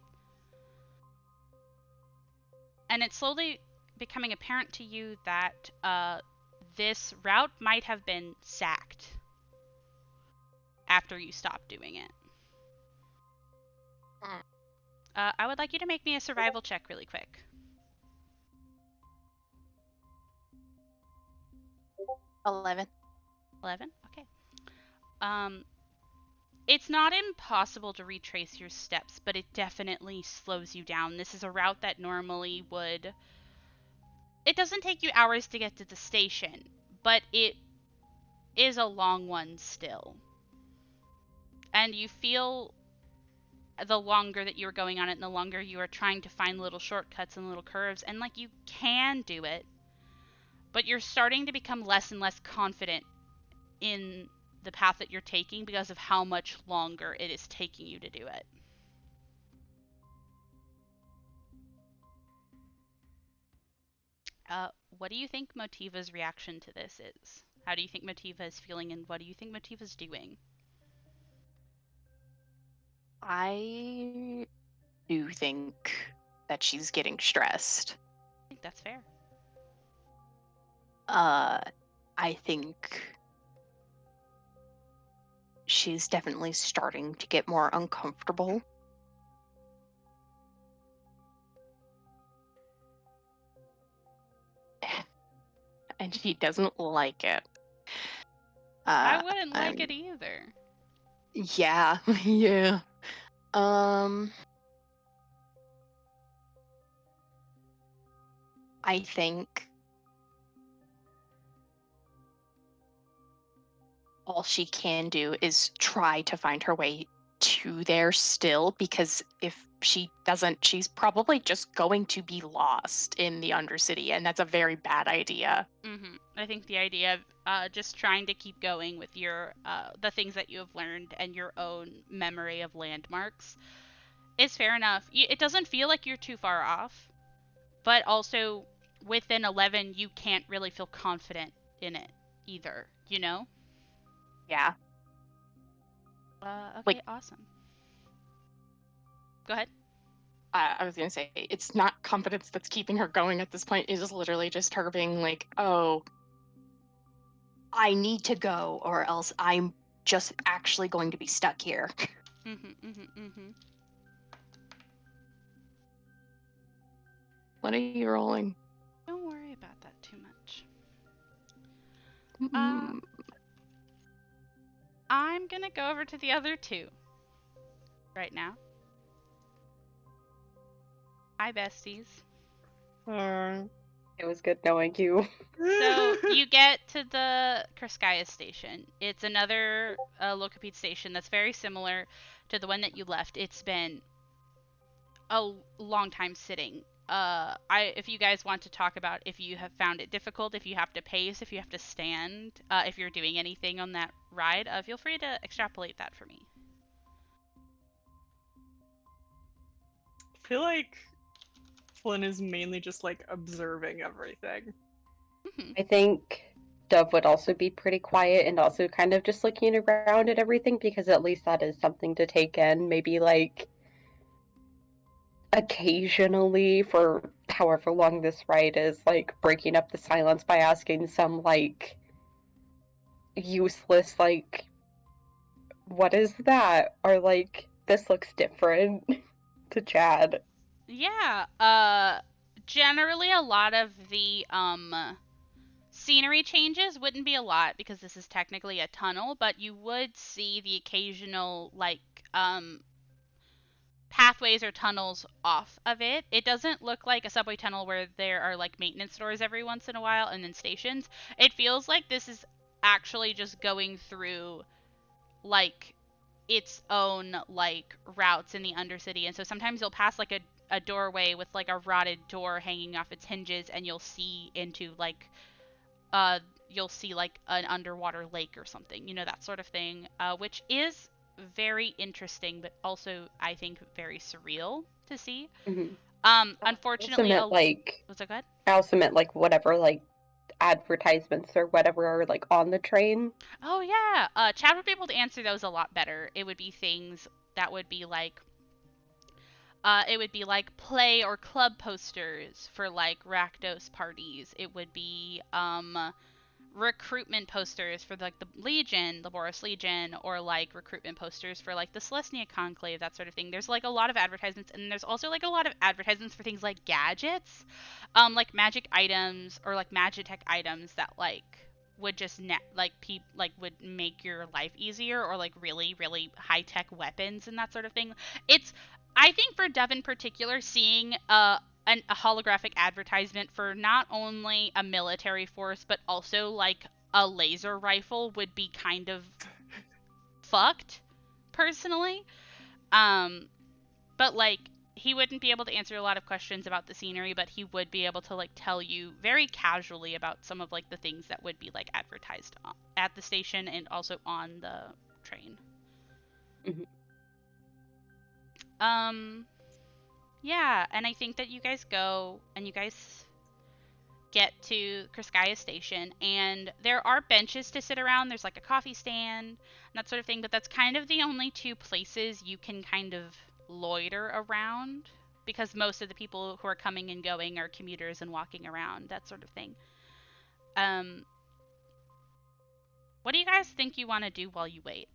and it's slowly becoming apparent to you that this route might have been sacked after you stopped doing it. I would like you to make me a survival check really quick. 11. 11? Okay. It's not impossible to retrace your steps, but it definitely slows you down. This is a route that normally would... It doesn't take you hours to get to the station, but it is a long one still. And you feel the longer that you're going on it and the longer you are trying to find little shortcuts and little curves, and like you can do it, but you're starting to become less and less confident in the path that you're taking because of how much longer it is taking you to do it. What do you think Motiva's reaction to this is? How do you think Motiva is feeling, and what do you think Motiva's doing? I do think that she's getting stressed. I think that's fair. I think she's definitely starting to get more uncomfortable. And she doesn't like it. I wouldn't like it either. Yeah, yeah. I think all she can do is try to find her way to there still, because if she doesn't, she's probably just going to be lost in the Undercity, and that's a very bad idea. I think the idea of just trying to keep going with your the things that you have learned and your own memory of landmarks is fair enough. It doesn't feel like you're too far off, but also within 11 you can't really feel confident in it either, you know? Yeah. Okay, awesome. Go ahead. I was going to say, it's not confidence that's keeping her going at this point. It is literally just her being like, oh, I need to go, or else I'm just actually going to be stuck here. What are you rolling? Don't worry about that too much. I'm gonna go over to the other two right now. Hi, besties. It was good knowing you. So you get to the Kerskaya station. It's another Lokapete station that's very similar to the one that you left. It's been a long time sitting. If you guys want to talk about if you have found it difficult, if you have to pace, if you have to stand, if you're doing anything on that ride, feel free to extrapolate that for me. I feel like Flynn is mainly just like observing everything. I think Dove would also be pretty quiet and also kind of just looking around at everything, because at least that is something to take in. Maybe like occasionally, for however long this ride is, like breaking up the silence by asking some like useless like, what is that? Or like, this looks different to Chad. Yeah, generally a lot of the scenery changes wouldn't be a lot because this is technically a tunnel, but you would see the occasional like pathways or tunnels off of it. It doesn't look like a subway tunnel where there are like maintenance stores every once in a while and then stations. It feels like this is actually just going through like its own like routes in the Undercity. And so sometimes you'll pass like a doorway with like a rotted door hanging off its hinges, and you'll see into like you'll see like an underwater lake or something, you know, that sort of thing, which is very interesting, but also I think very surreal to see. Unfortunately, I also meant like, what's that good? I also meant like whatever like advertisements or whatever are like on the train. Oh yeah, Chad would be able to answer those a lot better. It would be things that would be like It would be like play or club posters for like Rakdos parties. It would be recruitment posters for like the Legion, the Boros Legion, or like recruitment posters for like the Celestia Conclave, that sort of thing. There's like a lot of advertisements, and there's also like a lot of advertisements for things like gadgets, like magic items or like magitech items that like would just would make your life easier, or like really high tech weapons and that sort of thing. It's I think for Dev in particular, seeing a holographic advertisement for not only a military force but also like a laser rifle would be kind of fucked, personally. Um, but like he wouldn't be able to answer a lot of questions about the scenery, but he would be able to like tell you very casually about some of like the things that would be like advertised at the station and also on the train. Mhm. Yeah, and I think that you guys go and you guys get to Kriskaya Station, and there are benches to sit around. There's like a coffee stand and that sort of thing, but that's kind of the only two places you can kind of loiter around, because most of the people who are coming and going are commuters and walking around, that sort of thing. Um, what do you guys think you want to do while you wait?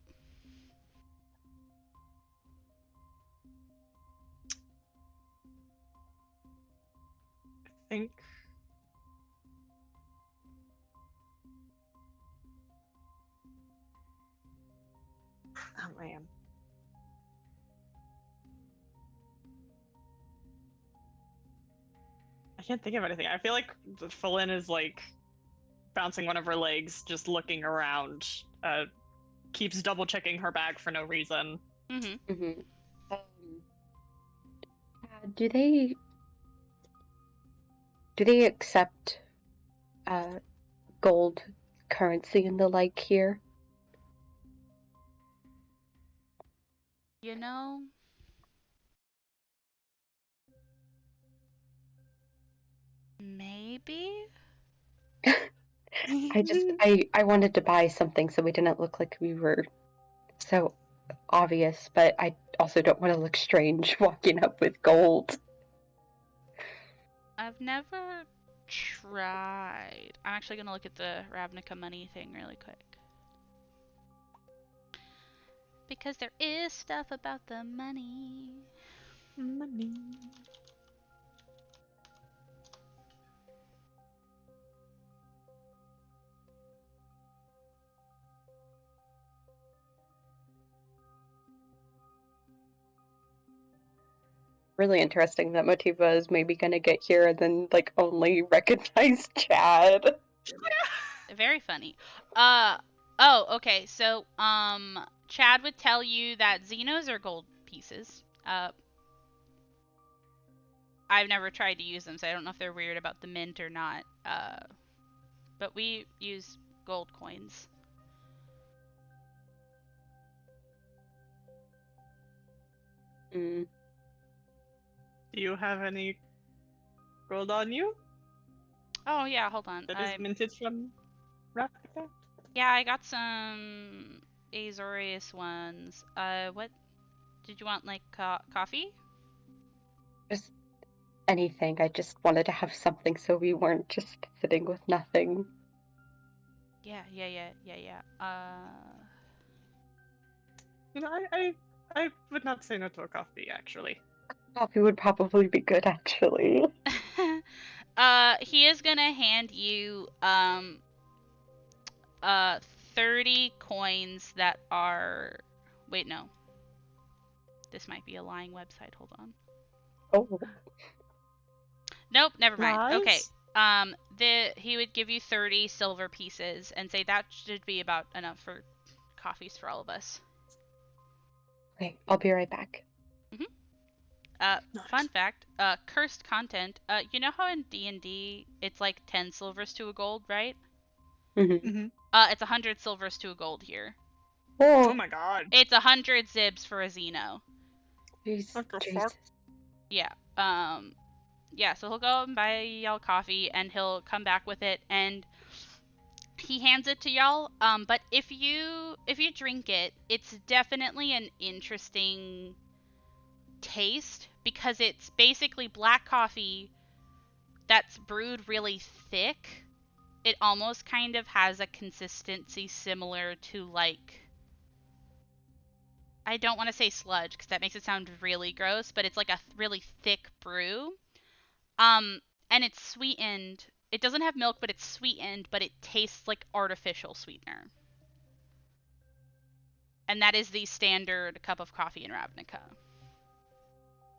I think oh man. I can't think of anything. I feel like Falin is like bouncing one of her legs, just looking around, keeps double checking her bag for no reason. Mm-hmm. Mm-hmm. Do they accept gold currency and the like here? You know, maybe. I wanted to buy something so we didn't look like we were so obvious, but I also don't want to look strange walking up with gold. I've never tried. I'm actually gonna look at the Ravnica money thing really quick, because there is stuff about the money. Money. Really interesting that Motiva is maybe gonna get here and then like only recognize Chad. Very funny. Oh, okay. So, Chad would tell you that Xenos are gold pieces. I've never tried to use them, so I don't know if they're weird about the mint or not. But we use gold coins. Mm. Do you have any gold on you Oh yeah, hold on. that is minted from Ravnica? Yeah, I got some Azorius ones. What did you want? Like coffee? Just anything. I just wanted to have something so we weren't just sitting with nothing. Yeah. You know, I would not say no to a coffee, actually. Coffee would probably be good, actually. He is gonna hand you 30 coins that are. Wait, no. This might be a lying website. Hold on. Oh. Nope, never mind. Lies? Okay. He would give you 30 silver pieces and say that should be about enough for coffees for all of us. Okay, I'll be right back. Nice. Fun fact, cursed content. You know how in D&D it's like 10 silvers to a gold, right? Mm-hmm. Mm-hmm. It's 100 silvers to a gold here. Oh my god. It's 100 zibs for a Xeno. What the Jesus. fuck? Yeah. Yeah, so he'll go and buy y'all coffee and he'll come back with it and he hands it to y'all. But if you drink it, it's definitely an interesting taste because it's basically black coffee that's brewed really thick. It almost kind of has a consistency similar to, like, I don't want to say sludge because that makes it sound really gross, but it's like a really thick brew. Um, and it's sweetened. It doesn't have milk, but it's sweetened, but it tastes like artificial sweetener. And that is the standard cup of coffee in Ravnica.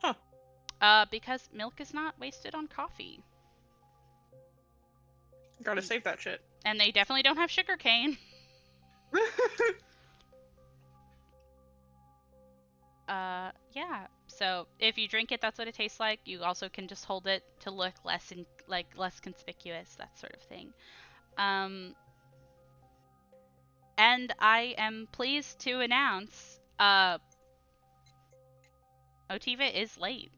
Huh. Because milk is not wasted on coffee. Gotta save that shit. And they definitely don't have sugar cane. Yeah. So if you drink it, that's what it tastes like. You also can just hold it to look less less conspicuous, that sort of thing. And I am pleased to announce, Otiva is late.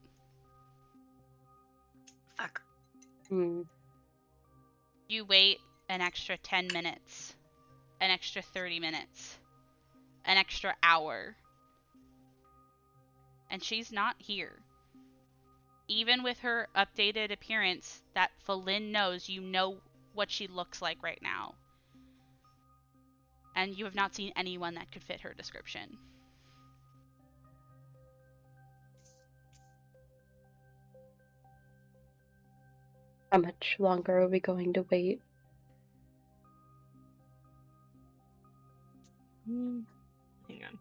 Fuck. You wait an extra 10 minutes, an extra 30 minutes, an extra hour, and she's not here. Even with her updated appearance that Falin knows, you know what she looks like right now. And you have not seen anyone that could fit her description. How much longer are we going to wait? Hang on.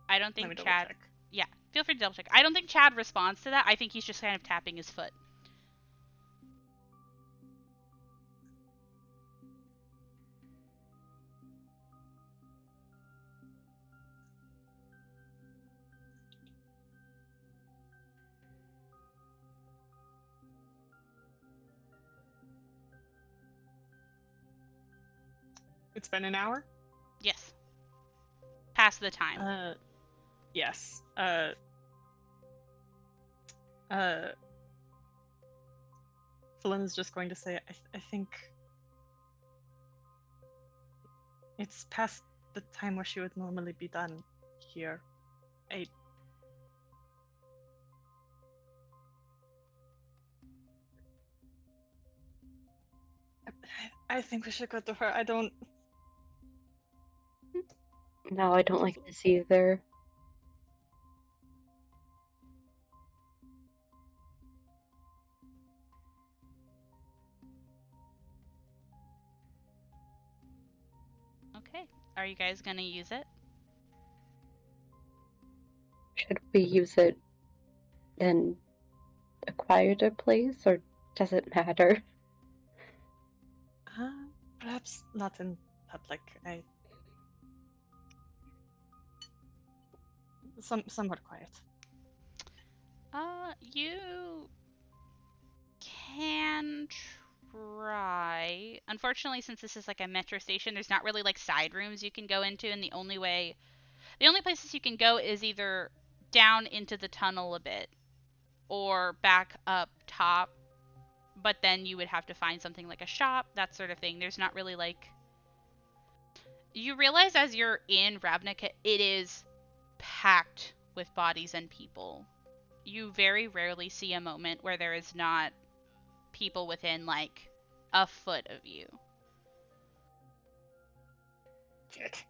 I don't Let think me double Chad... check. Yeah, feel free to double check. I don't think Chad responds to that. I think he's just kind of tapping his foot. It's been an hour? Yes. Past the time. Yes. Flynn's just going to say, I think it's past the time where she would normally be done here. I think we should go to her. I don't... No, I don't like this either. Okay. Are you guys gonna use it? Should we use it in a quieter place, or does it matter? Perhaps not in public. Somewhat quiet. You can try. Unfortunately, since this is like a metro station, there's not really like side rooms you can go into, and the only places you can go is either down into the tunnel a bit or back up top, but then you would have to find something like a shop, that sort of thing. There's not really like... You realize as you're in Ravnica, it is packed with bodies and people. You very rarely see a moment where there is not people within like a foot of you. Shit.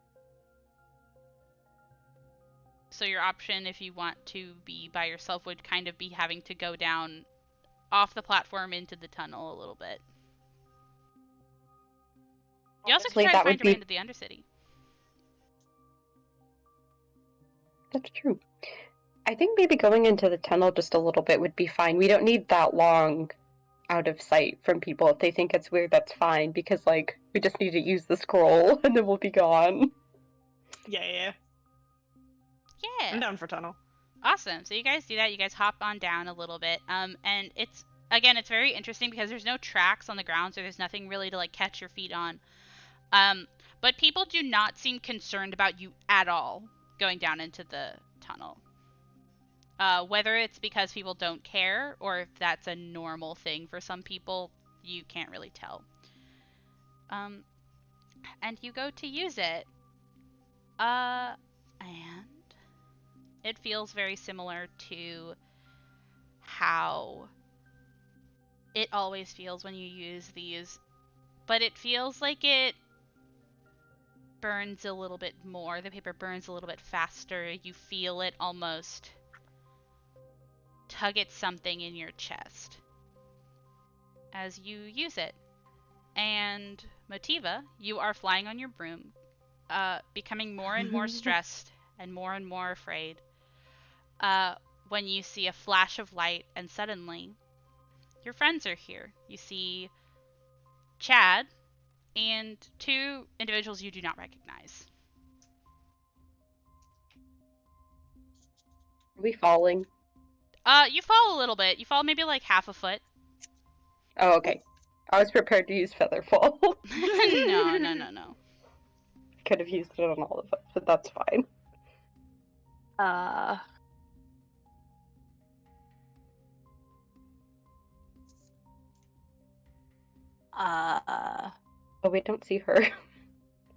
So your option, if you want to be by yourself, would kind of be having to go down off the platform into the tunnel a little bit. You also can Honestly, try to that find would your way be... into the Undercity. That's true. I think maybe going into the tunnel just a little bit would be fine. We don't need that long out of sight from people. If they think it's weird, that's fine, because, like, we just need to use the scroll, and then we'll be gone. Yeah. Yeah. I'm down for tunnel. Awesome. So you guys do that. You guys hop on down a little bit. And it's very interesting because there's no tracks on the ground, so there's nothing really to like catch your feet on. But people do not seem concerned about you at all going down into the tunnel. Whether it's because people don't care or if that's a normal thing for some people, you can't really tell. And you go to use it. And it feels very similar to how it always feels when you use these, but it feels like it burns a little bit more. The paper burns a little bit faster. You feel it almost tug at something in your chest as you use it. And Motiva, you are flying on your broom, becoming more and more stressed and more afraid. When you see a flash of light, and suddenly your friends are here. You see Chad and two individuals you do not recognize. Are we falling? You fall a little bit. You fall maybe like half a foot. Oh, okay. I was prepared to use Featherfall. No. Could have used it on all of us, but that's fine. Uh, uh, Oh, we don't see her.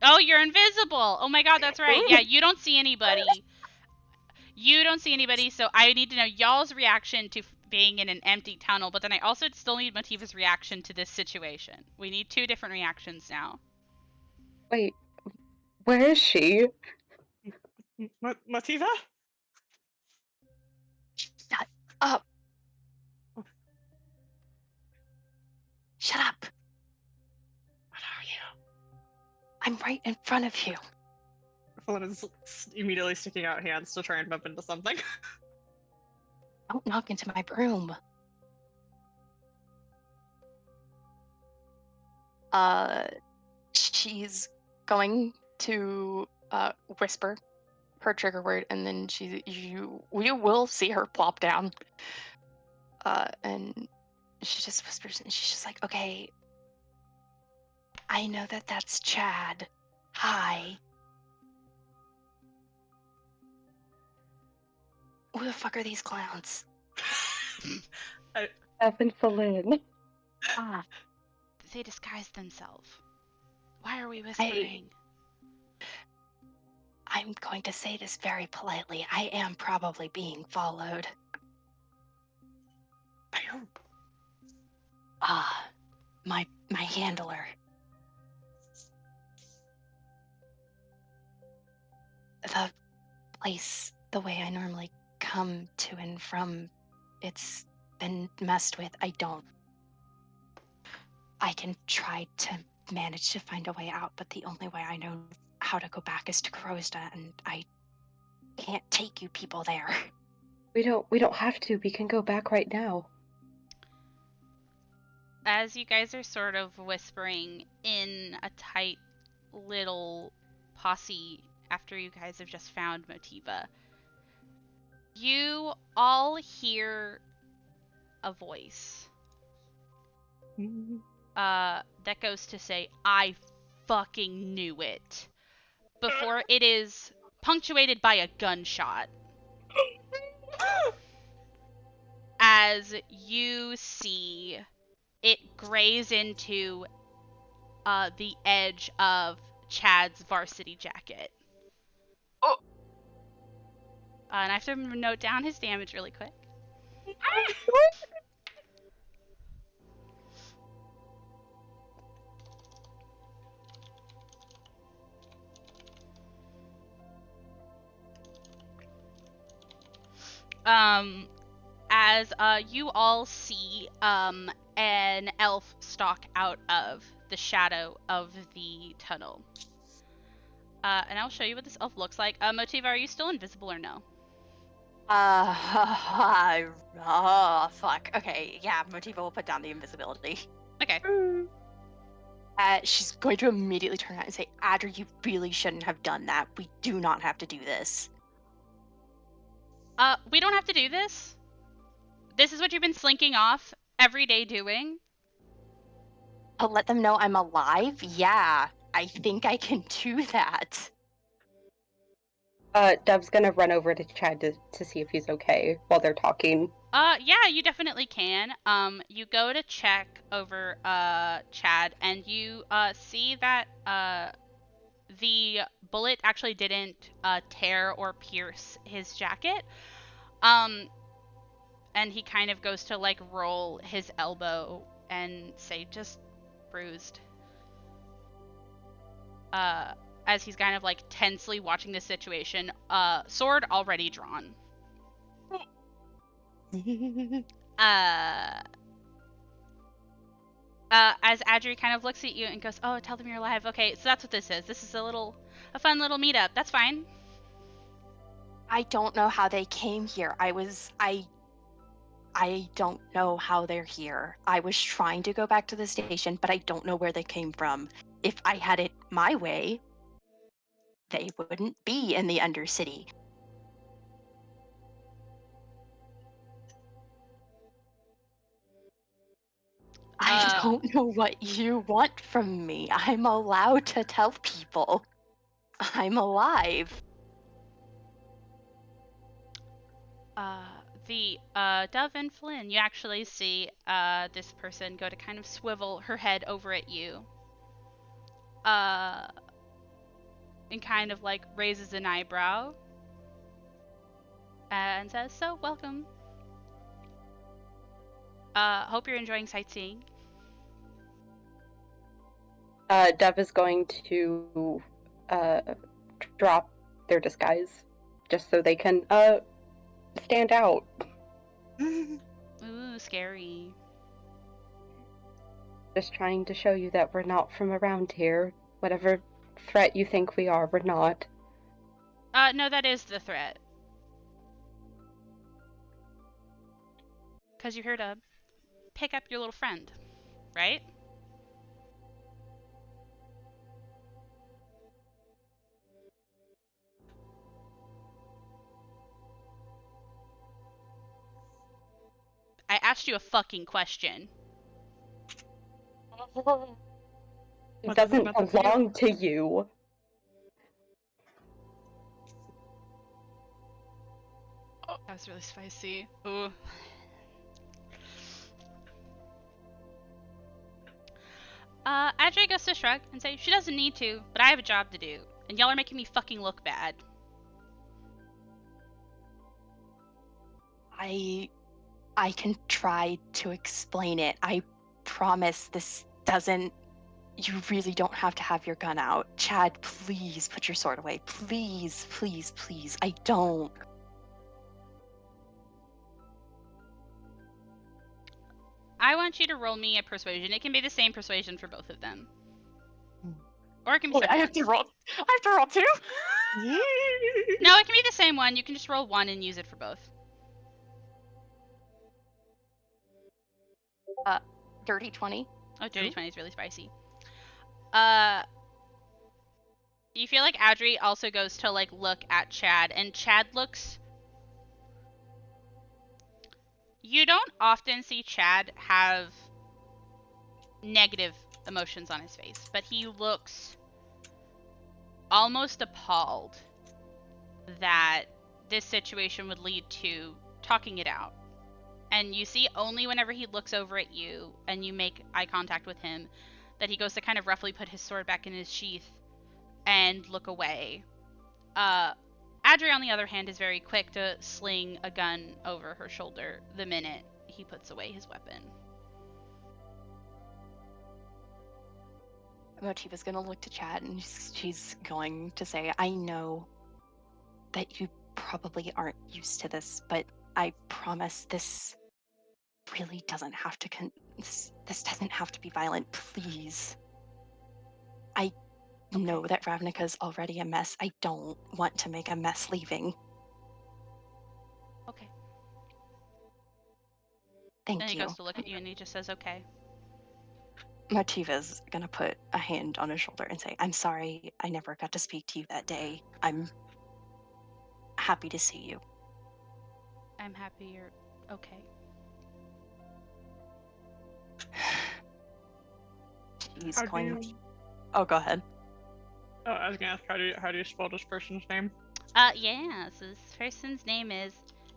Oh, you're invisible. Oh my god, that's right. Yeah, you don't see anybody. You don't see anybody, so I need to know y'all's reaction to being in an empty tunnel, but then I also still need Motiva's reaction to this situation. We need two different reactions now. Wait, where is she? Motiva? shut up. Shut up. What are you? I'm right in front of you. Felina's immediately sticking out hands to try and bump into something. Don't knock into my broom. She's going to whisper her trigger word, and then we will see her plop down. And she just whispers, and she's just like, "Okay, I know that that's Chad. Hi. Who the fuck are these clowns? Evan Falin. Ah, They disguise themselves. Why are we whispering? I'm going to say this very politely. I am probably being followed. By who? My handler. The place, the way I normally come to and from, it's been messed with. I can try to manage to find a way out, but the only way I know how to go back is to Crozda, and I can't take you people there. We don't have to. We can go back right now. As you guys are sort of whispering in a tight little posse after you guys have just found Motiva, you all hear a voice that goes to say, "I fucking knew it," before it is punctuated by a gunshot. As you see it graze into the edge of Chad's varsity jacket. Oh. And I have to note down his damage really quick. As you all see an elf stalk out of the shadow of the tunnel. And I'll show you what this elf looks like. Motiva, are you still invisible or no? Fuck. Okay, yeah, Motiva will put down the invisibility. Okay. She's going to immediately turn around and say, Adra, you really shouldn't have done that. We do not have to do this. We don't have to do this. This is what you've been slinking off every day doing. To let them know I'm alive? Yeah, I think I can do that. Dub's gonna run over to Chad to see if he's okay while they're talking. Yeah, you definitely can. You go to check over Chad, and you see that the bullet actually didn't tear or pierce his jacket. and he kind of goes to like roll his elbow and say, just bruised. As he's kind of like tensely watching the situation, sword already drawn. As Adri kind of looks at you and goes, "Oh, tell them you're alive. Okay, so that's what this is. This is a fun little meetup. That's fine." I don't know how they came here. I don't know how they're here. I was trying to go back to the station, but I don't know where they came from. If I had it my way, they wouldn't be in the Undercity. I don't know what you want from me. I'm allowed to tell people I'm alive. Dove and Flynn, you actually see this person go to kind of swivel her head over at you. And kind of like raises an eyebrow and says, "So, welcome. Hope you're enjoying sightseeing." Dove is going to drop their disguise just so they can stand out. Ooh, scary. Just trying to show you that we're not from around here. Whatever threat you think we are, we're not. No, that is the threat. Because you're here to pick up your little friend, right? I asked you a fucking question. It doesn't belong to you. That was really spicy. Ooh. Adri goes to shrug and say, "She doesn't need to, but I have a job to do, and y'all are making me fucking look bad." I can try to explain it. I promise this doesn't. You really don't have to have your gun out. Chad, please put your sword away. Please, please, please. I don't. I want you to roll me a persuasion. It can be the same persuasion for both of them. Or it can be I have to roll. I have to roll 2? No, it can be the same one. You can just roll 1 and use it for both. Dirty 20. Oh, dirty 20 is really spicy. You feel like Adri also goes to like look at Chad, and Chad looks. You don't often see Chad have negative emotions on his face, but he looks almost appalled that this situation would lead to talking it out. And you see only whenever he looks over at you and you make eye contact with him that he goes to kind of roughly put his sword back in his sheath and look away. Adri, on the other hand, is very quick to sling a gun over her shoulder the minute he puts away his weapon. Motiva's gonna look to Chad and she's going to say, I know that you probably aren't used to this, but I promise this really doesn't have to this doesn't have to be violent, please. I know that Ravnica's already a mess. I don't want to make a mess leaving. Okay. Thank Then he you. goes to look at you and he just says, "Okay." Motiva's gonna put a hand on his shoulder and say, I'm sorry I never got to speak to you that day. I'm happy to see you. I'm happy you're okay. He's going to... Oh, go ahead. Oh, I was gonna ask, how do you spell this person's name? Yeah, so this person's name is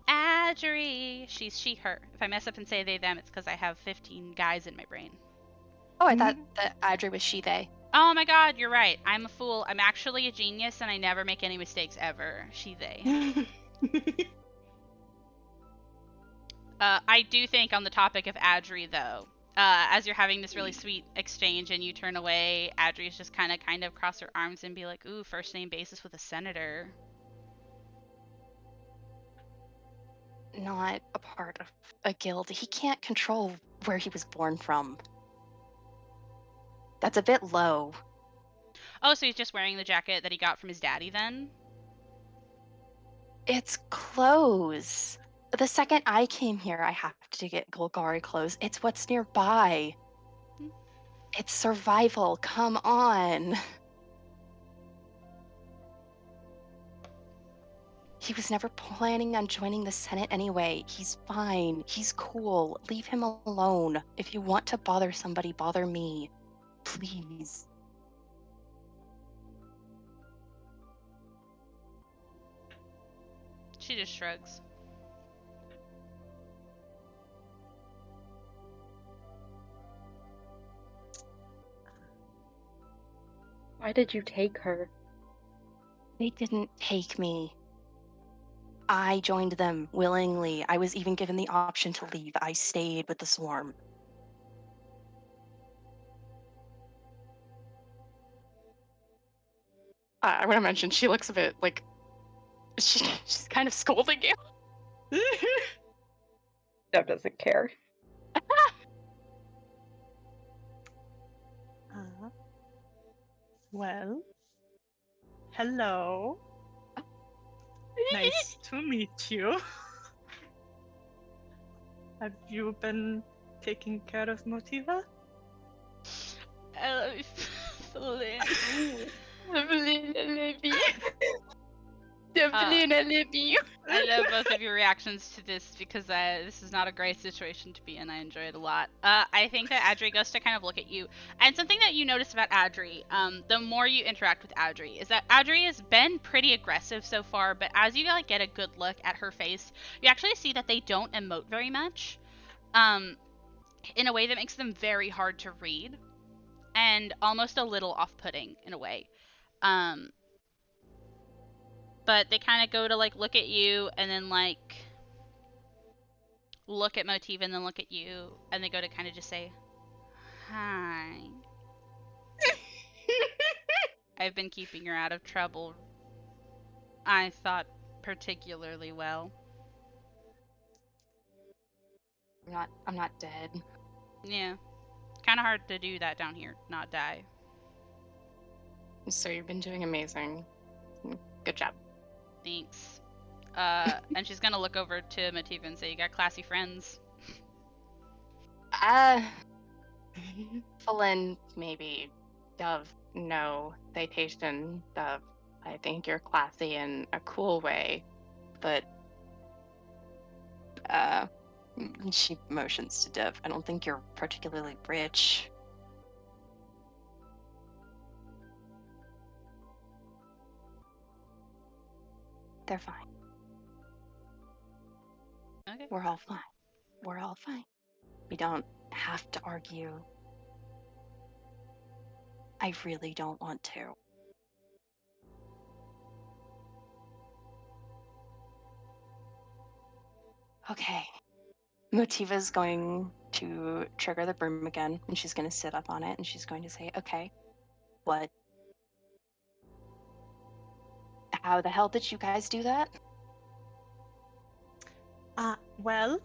Adri. She's she, her. If I mess up and say they, them, it's because I have 15 guys in my brain. Oh, I thought that Adri was she, they. Oh my god, you're right. I'm a fool. I'm actually a genius and I never make any mistakes ever. She, they. I do think on the topic of Adri, though, as you're having this really sweet exchange and you turn away, Adri's just kind of cross her arms and be like, "Ooh, first name basis with a senator." Not a part of a guild. He can't control where he was born from. That's a bit low. Oh, so he's just wearing the jacket that he got from his daddy then? It's clothes. The second I came here, I have to get Golgari clothes. It's what's nearby. Hmm. It's survival. Come on. He was never planning on joining the Senate anyway. He's fine. He's cool. Leave him alone. If you want to bother somebody, bother me. Please. She just shrugs. Why did you take her? They didn't take me. I joined them willingly. I was even given the option to leave. I stayed with the swarm. I want to mention she looks a bit like she's kind of scolding you. Dev doesn't care. Well, hello. Nice to meet you. Have you been taking care of Motiva? I love you, Flynn. I love both of your reactions to this because this is not a great situation to be in. I enjoy it a lot. I think that Adri goes to kind of look at you, and something that you notice about Adri, the more you interact with Adri, is that Adri has been pretty aggressive so far. But as you like get a good look at her face, you actually see that they don't emote very much, in a way that makes them very hard to read, and almost a little off-putting in a way. But they kind of go to like look at you and then like look at Motiva and then look at you, and they go to kind of just say, "Hi. I've been keeping her out of trouble. I thought particularly well." I'm not dead. Yeah. Kind of hard to do that down here, not die. So you've been doing amazing. Good job. Thanks. And she's gonna look over to Motiva and say, "You got classy friends." Fallen, maybe. Dove, no. Citation, Dove. I think you're classy in a cool way, but she motions to Dove. I don't think you're particularly rich. They're fine. Okay. We're all fine. We're all fine. We don't have to argue. I really don't want to. Okay. Motiva's going to trigger the broom again, and she's going to sit up on it, and she's going to say, "Okay, what? How the hell did you guys do that?" Well,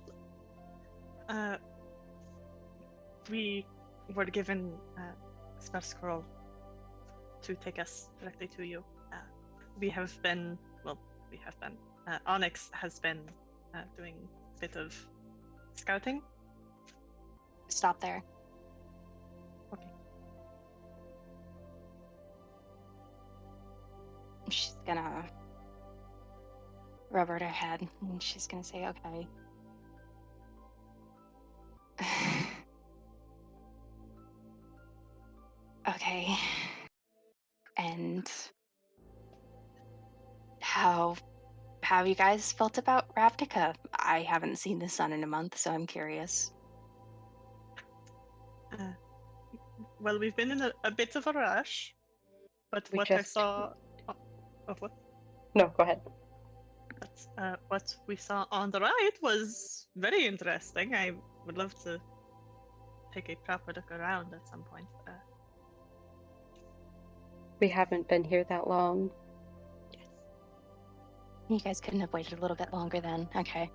we were given a spell scroll to take us directly to you. We have been, Onyx has been doing a bit of scouting. Stop there. Okay. She's gonna rub her head, and she's gonna say, "Okay." Okay. And how have you guys felt about Ravnica? I haven't seen the sun in a month, so I'm curious. Well, we've been in a bit of a rush, but We what I just- saw of what? No, go ahead. But what we saw on the right was very interesting. I would love to take a proper look around at some point. We haven't been here that long. Yes. You guys couldn't have waited a little bit longer then. Okay.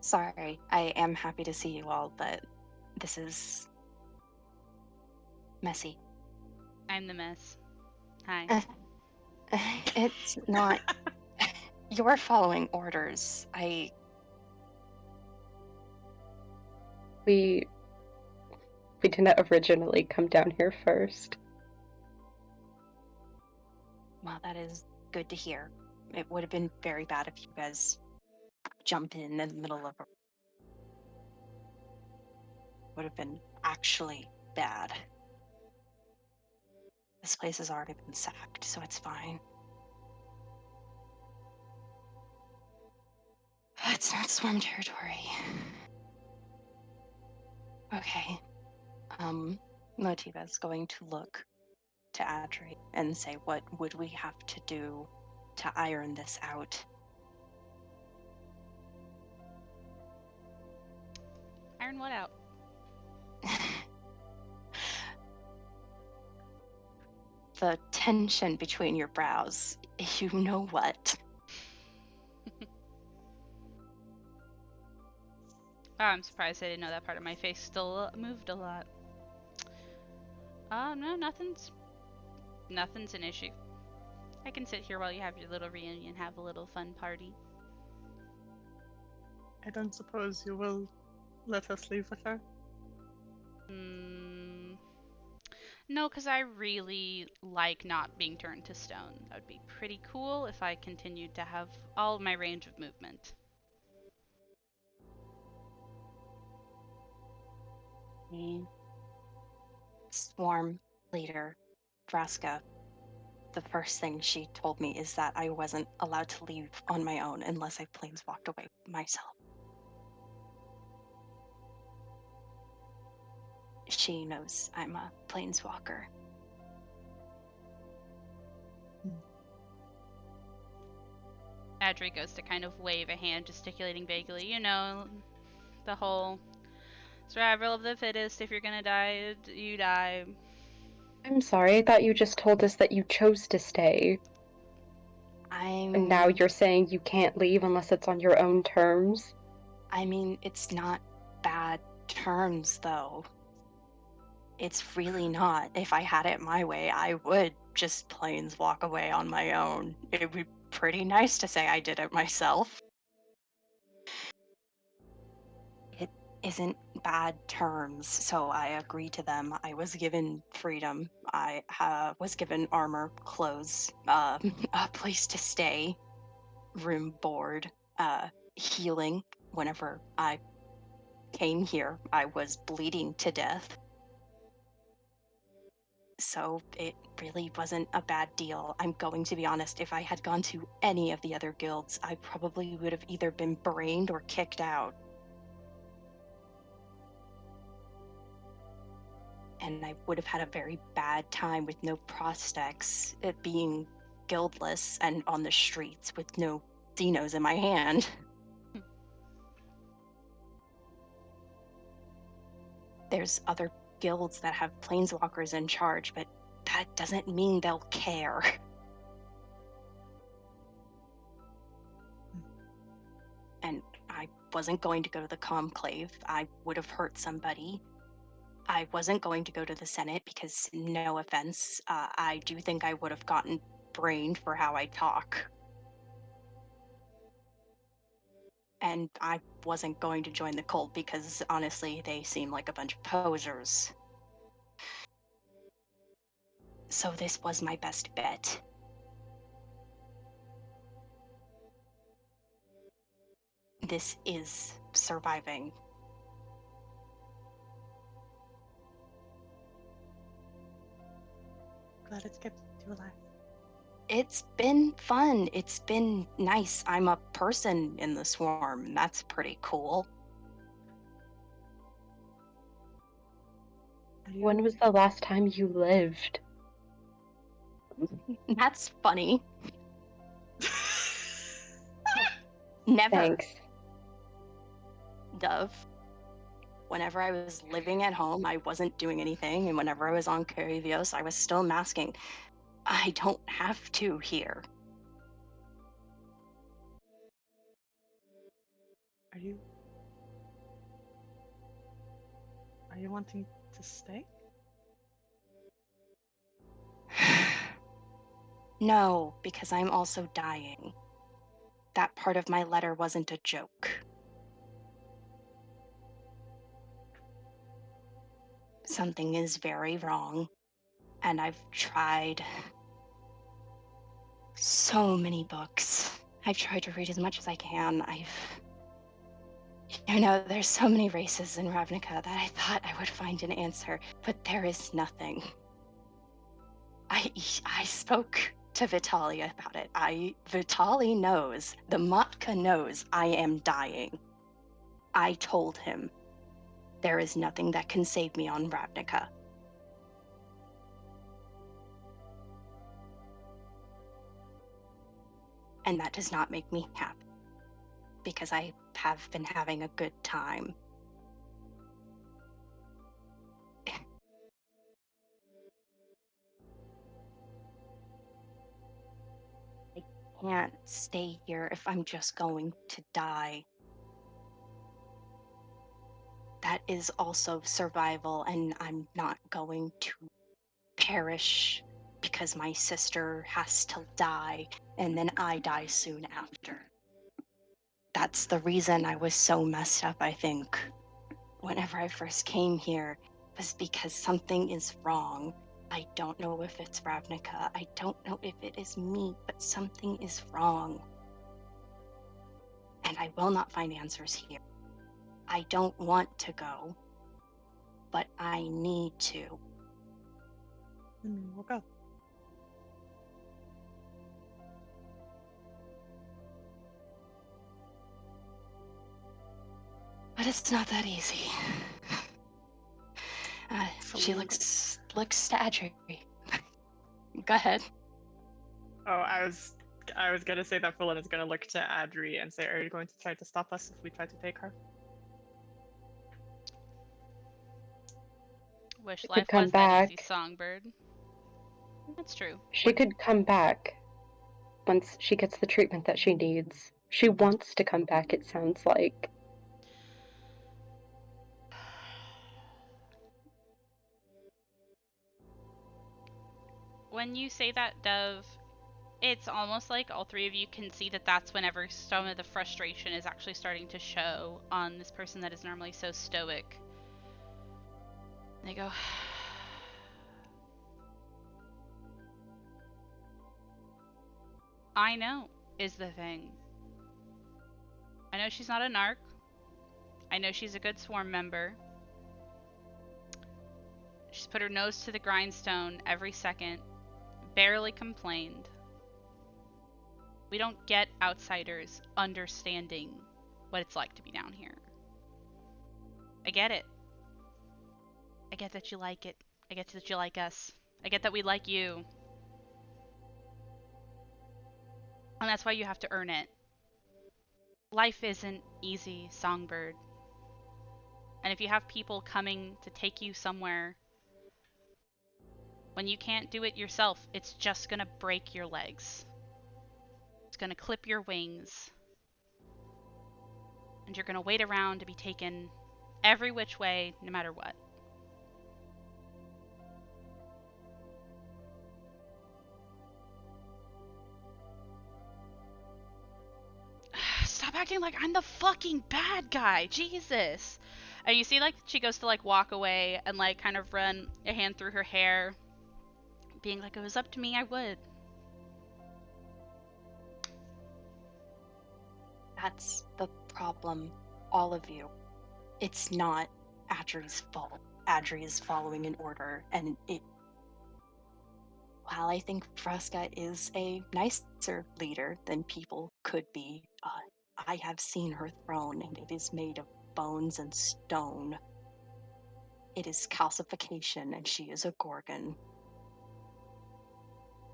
Sorry, I am happy to see you all, but this is messy. I'm the mess. Hi. It's not. You're following orders. We didn't originally come down here first. Well, that is good to hear. It would have been very bad if you guys jumped in the middle of a. Would have been actually bad. This place has already been sacked, so it's fine. It's not swarm territory. Okay. Motiva's going to look to Adri and say, what would we have to do to iron this out? Iron what out? The tension between your brows. You know what? Wow, I'm surprised I didn't know that part of my face still moved a lot. No, nothing's an issue. I can sit here while you have your little reunion, have a little fun party. I don't suppose you will let us leave with her? No, because I really like not being turned to stone. That would be pretty cool if I continued to have all my range of movement. The swarm leader, Vraska, the first thing she told me is that I wasn't allowed to leave on my own unless I planeswalked away myself. She knows I'm a planeswalker. Adri goes to kind of wave a hand, gesticulating vaguely. You know, the whole survival of the fittest. If you're gonna die, you die. I'm sorry, I thought you just told us that you chose to stay. And now you're saying you can't leave unless it's on your own terms? I mean, it's not bad terms, though. It's really not. If I had it my way, I would just planeswalk away on my own. It would be pretty nice to say I did it myself. It isn't bad terms, so I agree to them. I was given freedom. I was given armor, clothes, a place to stay, room, board, healing. Whenever I came here, I was bleeding to death. So it really wasn't a bad deal. I'm going to be honest, if I had gone to any of the other guilds, I probably would have either been brained or kicked out. And I would have had a very bad time with no prospects, it being guildless and on the streets with no Xenos in my hand. There's other guilds that have planeswalkers in charge, but that doesn't mean they'll care. And I wasn't going to go to the conclave. I would have hurt somebody. I wasn't going to go to the Senate because, no offense, I do think I would have gotten brained for how I talk. And I wasn't going to join the cult because, honestly, they seem like a bunch of posers. So this was my best bet. This is surviving. Glad it's kept you alive. It's been fun. It's been nice. I'm a person in the swarm. That's pretty cool. When was the last time you lived? That's funny. Never, Thanks. Dove. Whenever I was living at home, I wasn't doing anything, and whenever I was on Curivios, I was still masking. I don't have to here. Are you wanting to stay? No, because I'm also dying. That part of my letter wasn't a joke. Something is very wrong, and I've tried so many books. I've tried to read as much as I can. There's so many races in Ravnica that I thought I would find an answer, but there is nothing. I spoke to Vitali about it. Vitali knows, the Matka knows I am dying. I told him there is nothing that can save me on Ravnica. And that does not make me happy, because I have been having a good time. I can't stay here if I'm just going to die. That is also survival, and I'm not going to perish because my sister has to die and then I die soon after. That's the reason I was so messed up, I think, whenever I first came here, was because something is wrong. I don't know if it's Ravnica, I don't know if it is me, but something is wrong. And I will not find answers here. I don't want to go, but I need to. We'll go. But it's not that easy. She looks staggery. Go ahead. Oh, I was gonna say that Philin is gonna look to Adri and say, "Are you going to try to stop us if we try to take her?" Wish She could life come was that easy, back. Songbird. That's true. She could come back once she gets the treatment that she needs. She wants to come back, it sounds like. When you say that, Dove, it's almost like all three of you can see that that's whenever some of the frustration is actually starting to show on this person that is normally so stoic. They go, I know, is the thing. I know she's not a narc. I know she's a good swarm member. She's put her nose to the grindstone every second, barely complained. We don't get outsiders understanding what it's like to be down here. I get it. I get that you like it. I get that you like us. I get that we like you. And that's why you have to earn it. Life isn't easy, Songbird. And if you have people coming to take you somewhere, when you can't do it yourself, it's just gonna break your legs. It's gonna clip your wings. And you're gonna wait around to be taken every which way, no matter what. Stop acting like I'm the fucking bad guy. Jesus. And you see, like, she goes to, like, walk away and, like, kind of run a hand through her hair, being like, if it was up to me, I would. That's the problem, all of you. It's not Adri's fault. Adri is following an order, and while I think Fresca is a nicer leader than people could be, I have seen her throne, and it is made of bones and stone. It is calcification, and she is a Gorgon.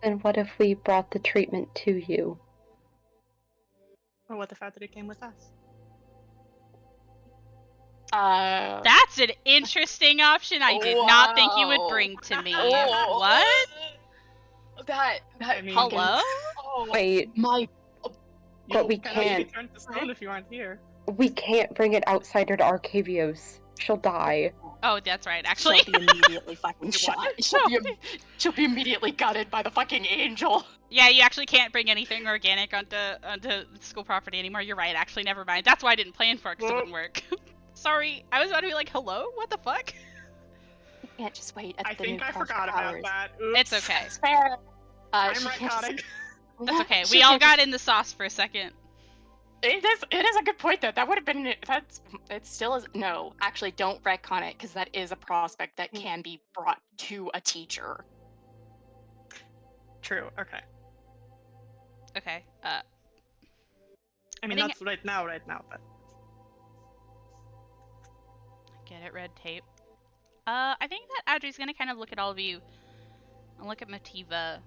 Then what if we brought the treatment to you? Or what the fact that it came with us? That's an interesting option I did not think you would Wow. bring to me. Oh. What? That I mean, fucking. Hello? Oh, Wait, my. You but we kind of be can't. turned to stone if you aren't here. We can't bring an outsider to Arcavios. She'll die. Oh, that's right, actually. She'll be immediately fucking Wait, shot. what? She'll be immediately gutted by the fucking angel. Yeah, you actually can't bring anything organic onto school property anymore. You're right, actually, never mind. That's why I didn't plan for it, because it wouldn't work. Sorry, I was about to be like, hello? What the fuck? You can't just wait at I the new think I cross forgot powers. about that. Oops. It's okay. It's fair. I'm She can't just- retconning. That's okay. She We all can't got just- in the sauce for a second. It is a good point though. That would have been it still is no. Actually, don't retcon it because that is a prospect that can be brought to a teacher. True. Okay. Okay. I mean, think- that's right now, but Get it, red tape. I think that Audrey's gonna kind of look at all of you and look at Motiva.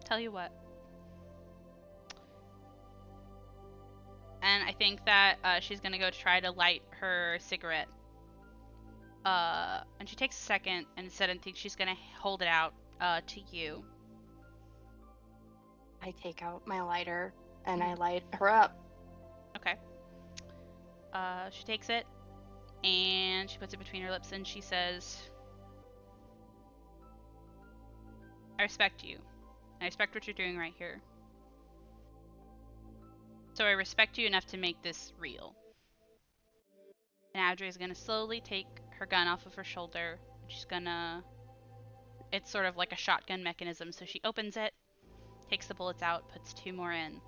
Tell you what. And I think that she's gonna go try to light her cigarette. And she takes a second, and instead I think she's gonna hold it out to you. I take out my lighter and I light her up. Okay. She takes it, and she puts it between her lips, and she says, I respect you. I respect what you're doing right here. So I respect you enough to make this real. And Audrey is going to slowly take her gun off of her shoulder. She's gonna... It's sort of like a shotgun mechanism, so she opens it, takes the bullets out, puts 2 more in.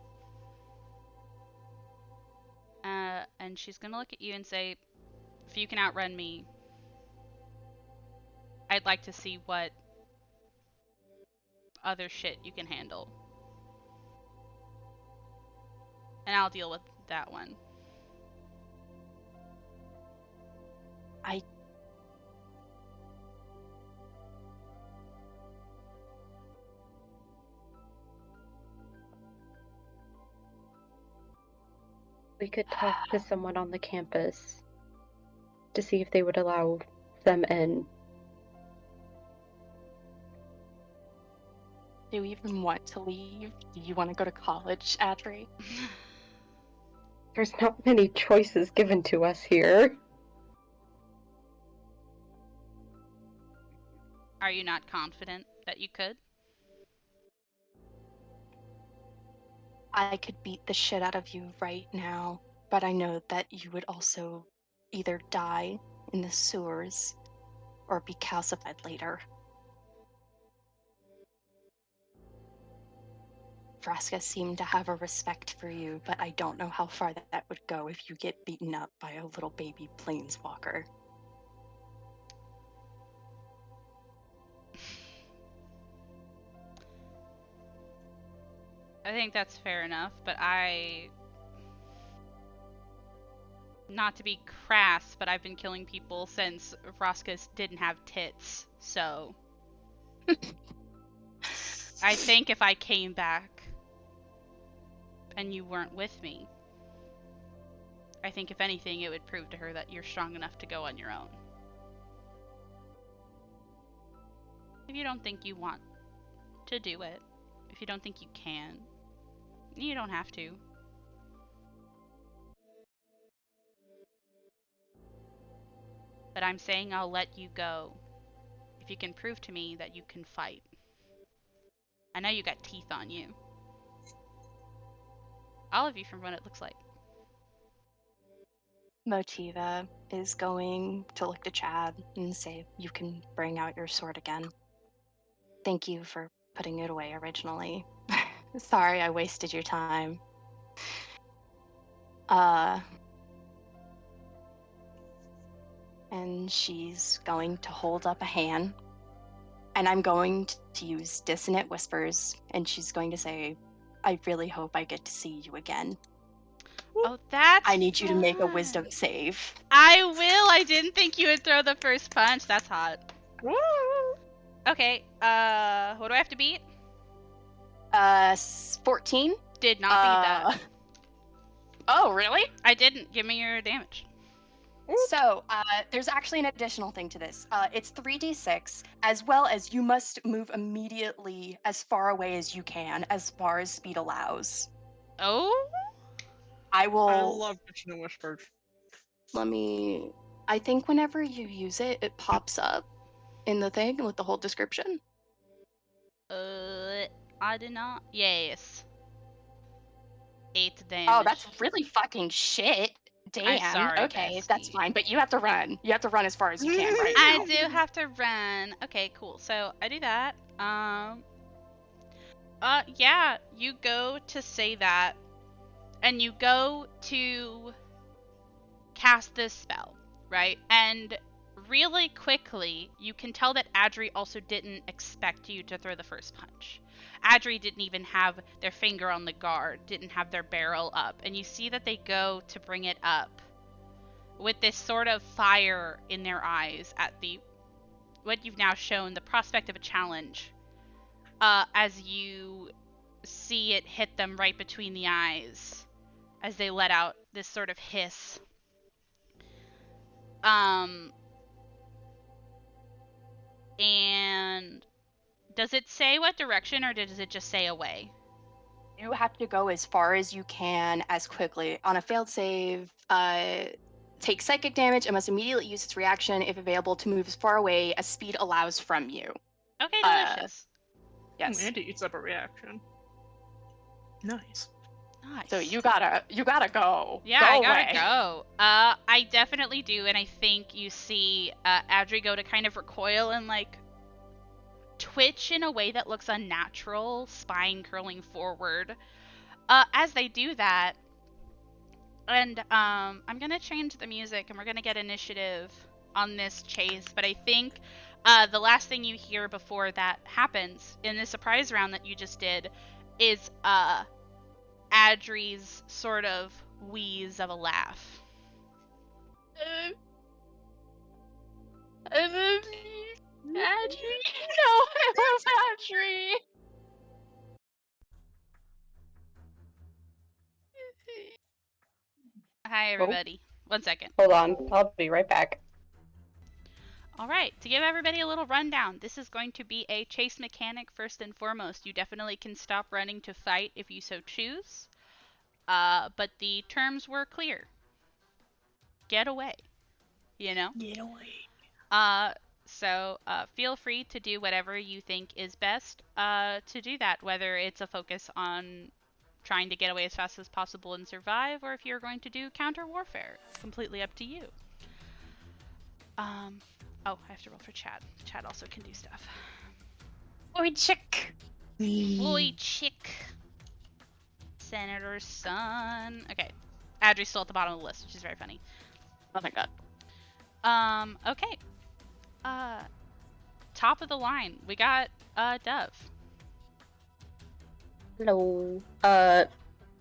And she's gonna look at you and say, if you can outrun me, I'd like to see what other shit you can handle. And I'll deal with that one. We could talk to someone on the campus to see if they would allow them in. Do you even want to leave? Do you want to go to college, Adri? There's not many choices given to us here. Are you not confident that you could? I could beat the shit out of you right now, but I know that you would also either die in the sewers or be calcified later. Vraska seemed to have a respect for you, but I don't know how far that would go if you get beaten up by a little baby planeswalker. I think that's fair enough, but not to be crass, but I've been killing people since Vraskas didn't have tits, so... I think if I came back and you weren't with me, I think if anything, it would prove to her that you're strong enough to go on your own. If you don't think you want to do it, if you don't think you can, you don't have to. But I'm saying I'll let you go if you can prove to me that you can fight. I know you got teeth on you. All of you from what it looks like. Motiva is going to look to Chad and say, you can bring out your sword again. Thank you for putting it away originally. Sorry I wasted your time. And she's going to hold up a hand, and I'm going to use dissonant whispers, and she's going to say, I really hope I get to see you again. Oh, that's I need you to make a fun. wisdom save. I will. I didn't think you would throw the first punch. That's hot. Woo! Okay. What do I have to beat? 14. Did not beat that. Oh, really? I didn't. Give me your damage. So, there's actually an additional thing to this. It's 3d6, as well as you must move immediately as far away as you can, as far as speed allows. Oh? I I will. love Kitchen and Whispered. I think whenever you use it, it pops up in the thing with the whole description. I did not. Yes. 8 damage. Oh, that's really fucking shit. I'm Damn. sorry, Okay, that's bestie. fine, but you have to run. You have to run as far as you can right I now. do have to run. Okay, cool. So I do that. Yeah, you go to say that, and you go to cast this spell, right? And really quickly, you can tell that Adri also didn't expect you to throw the first punch. Adri didn't even have their finger on the guard, didn't have their barrel up, and you see that they go to bring it up with this sort of fire in their eyes at what you've now shown, the prospect of a challenge, as you see it hit them right between the eyes as they let out this sort of hiss. And does it say what direction, or does it just say away? You have to go as far as you can as quickly. On a failed save, take psychic damage and must immediately use its reaction if available to move as far away as speed allows from you. Okay, delicious. Yes. And it eats up a reaction. Nice. Nice. So you gotta go. Yeah, Go I away. gotta go. I definitely do, and I think you see Adri go to kind of recoil and like twitch in a way that looks unnatural, spine curling forward. As they do that, and I'm gonna change the music, and we're gonna get initiative on this chase. But I think the last thing you hear before that happens in the surprise round that you just did is Adri's sort of wheeze of a laugh. Adri. No, I love Adri. Hi, everybody. 1 second. Hold on, I'll be right back. All right, to give everybody a little rundown, this is going to be a chase mechanic first and foremost. You definitely can stop running to fight if you so choose, but the terms were clear. Get away, you know? Get away. So feel free to do whatever you think is best to do that, whether it's a focus on trying to get away as fast as possible and survive, or if you're going to do counter warfare. It's completely up to you. Oh, I have to roll for Chad. Chad also can do stuff. Oi, chick. Oi, chick. Senator's son. Okay. Adri's still at the bottom of the list, which is very funny. Oh my god. Okay. Top of the line, we got Dove. Hello.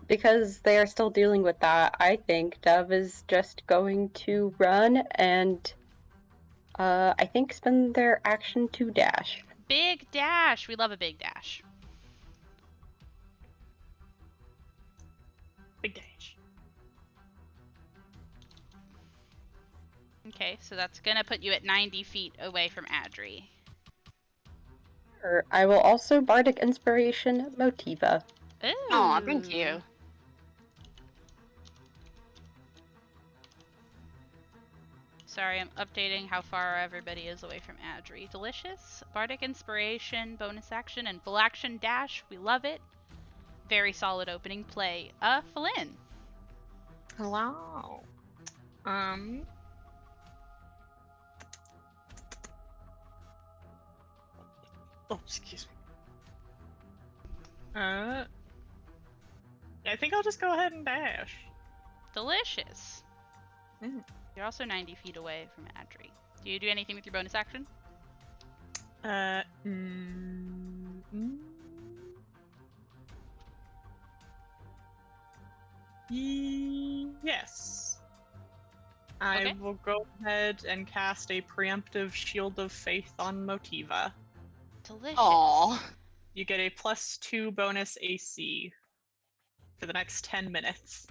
Because they are still dealing with that, I think Dove is just going to run and I think spend their action to dash. Big dash. We love a big dash. Big dash. Okay, so that's gonna put you at 90 feet away from Adri. Sure. I will also Bardic Inspiration Motiva. Ooh. Aw, thank you. Sorry, I'm updating how far everybody is away from Adri. Delicious. Bardic Inspiration, bonus action, and full action dash. We love it. Very solid opening play. Flynn. Hello. Oh, excuse me. I think I'll just go ahead and dash. Delicious. Mm. You're also 90 feet away from Adri. Do you do anything with your bonus action? Yes. I Okay. will go ahead and cast a preemptive Shield of Faith on Motiva. Delicious. Aw. You get a +2 bonus AC for the next 10 minutes.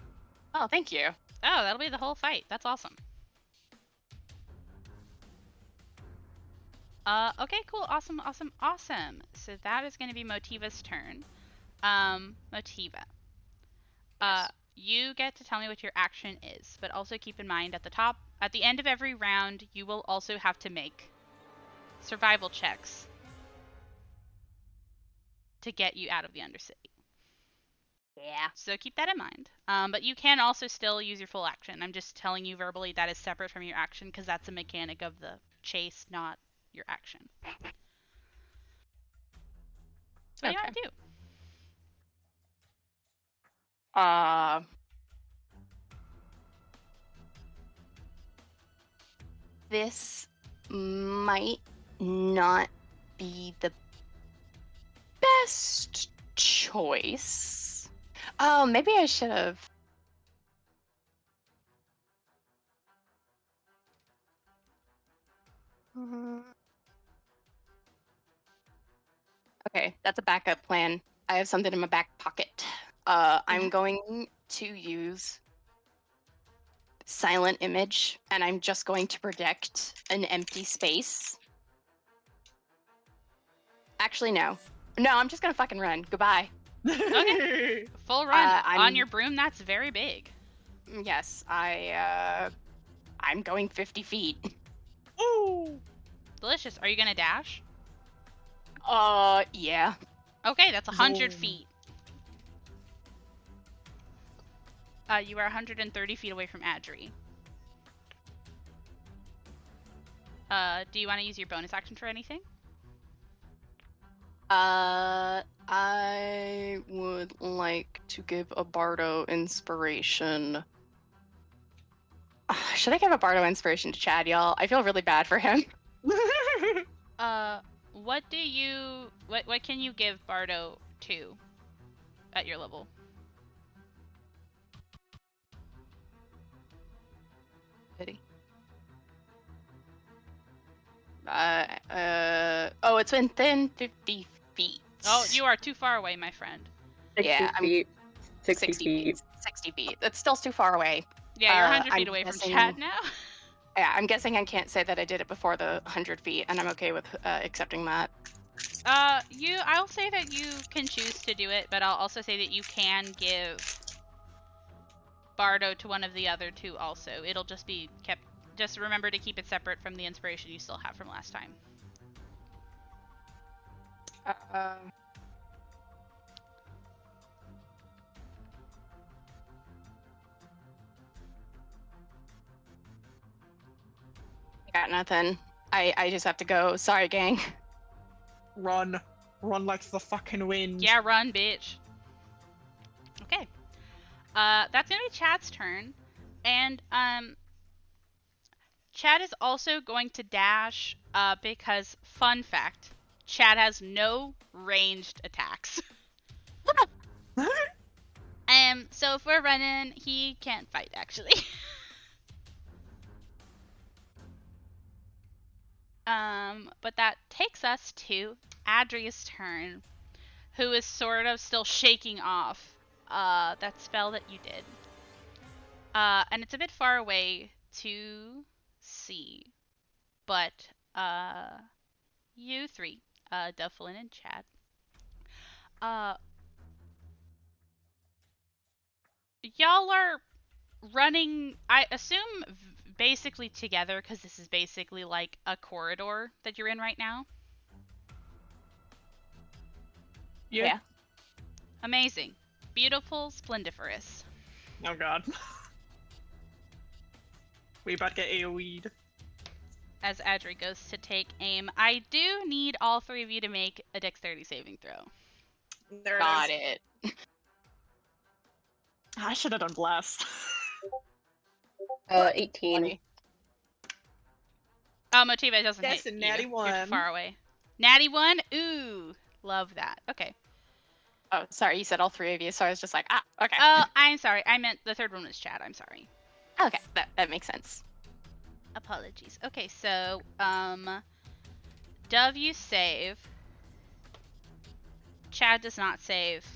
Oh, thank you. Oh, that'll be the whole fight. That's awesome. Okay, cool, awesome. So that is going to be Motiva's turn. Motiva. Yes. You get to tell me what your action is, but also keep in mind at the end of every round, you will also have to make survival checks to get you out of the Undercity. Yeah. So keep that in mind. But you can also still use your full action. I'm just telling you verbally that is separate from your action because that's a mechanic of the chase, not your action. So what do you want to do? This might not be the best choice. Oh, maybe I should have. Okay, that's a backup plan. I have something in my back pocket. I'm going to use Silent Image, and I'm just going to project an empty space. Actually, no. No, I'm just gonna fucking run. Goodbye. Okay. Full run I'm- on your broom. That's very big. Yes, I'm going 50 feet. Ooh! Delicious. Are you gonna dash? Yeah. Okay, that's 100 Zoom. feet. You are 130 feet away from Adri. Do you want to use your bonus action for anything? I would like to give a Bardo inspiration. Should I give a Bardo inspiration to Chad, y'all? I feel really bad for him. What can you give Bardo to at your level? Pity. Oh, it's within 50 feet. Oh, you are too far away, my friend. 60 Yeah, I'm feet. 60, 60 feet. 60 feet. That's still too far away. Yeah, you're 100 feet I'm away guessing- from Chad now. Yeah, I'm guessing I can't say that I did it before the 100 feet, and I'm okay with accepting that. I'll say that you can choose to do it, but I'll also say that you can give Bardo to one of the other two also. It'll just be kept. Just remember to keep it separate from the inspiration you still have from last time. I got nothing. I just have to go. Sorry, gang. Run. Run like the fucking wind. Yeah, run, bitch. Okay. That's gonna be Chad's turn, and Chad is also going to dash. Because fun fact, Chad has no ranged attacks. So if we're running, he can't fight actually. But that takes us to Adri's turn, who is sort of still shaking off that spell that you did. And it's a bit far away to see, but you three, Dufflin and Chad, y'all are running, I assume, basically together, because this is basically like a corridor that you're in right now. Yeah. Amazing. Beautiful, splendiferous. Oh god. We about to get AoE'd. As Adri goes to take aim, I do need all three of you to make a dexterity saving throw. There Got it is. it. I should have done blast. 18. Oh, Motiva doesn't That's hit a natty you. You're too one. far away. Natty 1? Ooh, love that. Okay. Oh, sorry, you said all three of you, so I was just like, okay. Oh, I'm sorry. I meant the third one was Chad. I'm sorry. Okay, that makes sense. Apologies. Okay, so, Dove, you save. Chad does not save.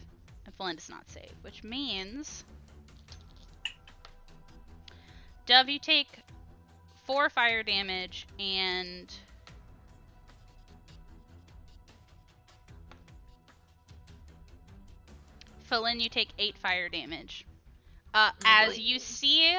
And Flynn does not save, which means Dove, you take 4 fire damage, and Flynn, you take 8 fire damage. As you see,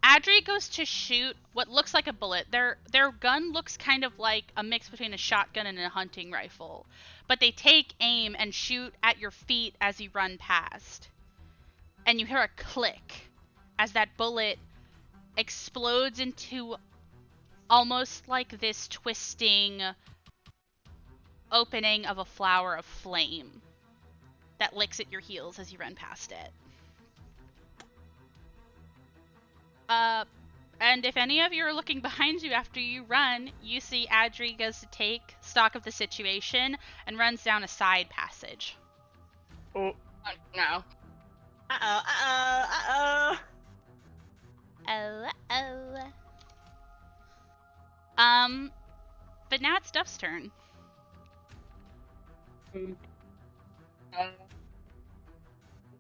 Adri goes to shoot what looks like a bullet. Their gun looks kind of like a mix between a shotgun and a hunting rifle. But they take aim and shoot at your feet as you run past. And you hear a click as that bullet explodes into almost like this twisting opening of a flower of flame that licks at your heels as you run past it. And if any of you are looking behind you after you run, you see Adri goes to take stock of the situation and runs down a side passage. Oh. No. Uh-oh. But now it's Duff's turn. I'm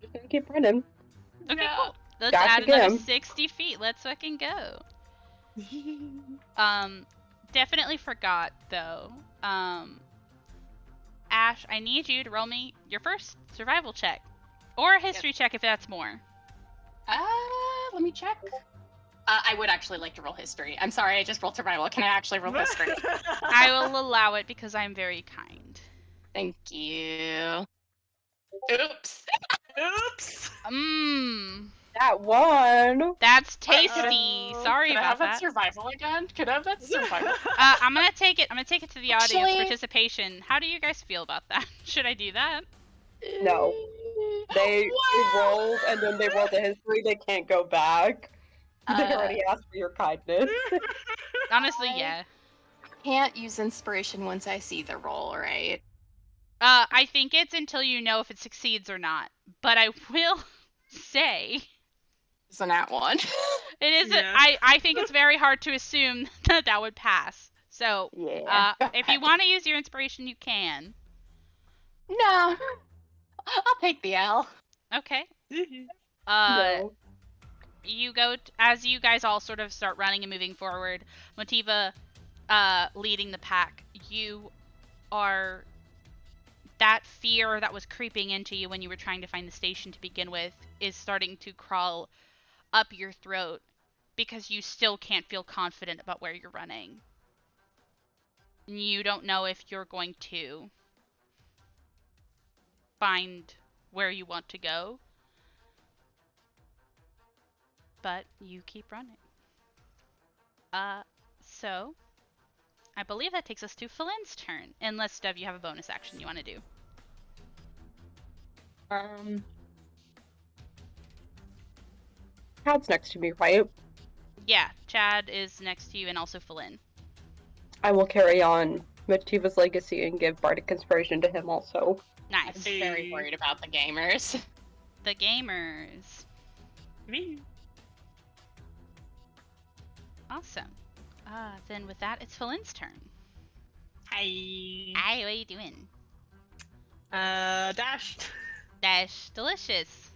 just gonna keep running. Okay, Yeah. cool. Let's Gotcha, add another Kim. 60 feet. Let's fucking go. Definitely forgot, though. Ash, I need you to roll me your first survival check. Or a history check if that's more. Let me check. I would actually like to roll history. I'm sorry, I just rolled survival. Can I actually roll history? I will allow it because I'm very kind. Thank you. Oops. Oops. That one. That's tasty. Uh-oh. Sorry Can I about have that. survival again? Could I have that survival? I'm gonna take it. I'm gonna take it to the audience Actually- participation. How do you guys feel about that? Should I do that? No. They Wow. rolled, and then they rolled the history. They can't go back. They Uh, already asked for your kindness. Honestly, I- yeah. Can't use inspiration once I see the roll, right? I think it's until you know if it succeeds or not. But I will say Isn't that one? it is. Yeah. I think it's very hard to assume that that would pass. So, Yeah. if you want to use your inspiration, you can. No. I'll take the L. Okay. No. You go as you guys all sort of start running and moving forward. Motiva, leading the pack. You are that fear that was creeping into you when you were trying to find the station to begin with is starting to crawl up your throat because you still can't feel confident about where you're running. You don't know if you're going to find where you want to go, but you keep running. So I believe that takes us to Flynn's turn, unless Dev, you have a bonus action you want to do. Chad's next to me, right? Yeah, Chad is next to you and also Flynn. I will carry on Motiva's legacy and give Bardic Inspiration to him also. I'm Nice. very worried about the gamers. The gamers. Me. Awesome. Then with that, it's Flynn's turn. Hi. Hi, what are you doing? Dash. Dash delicious.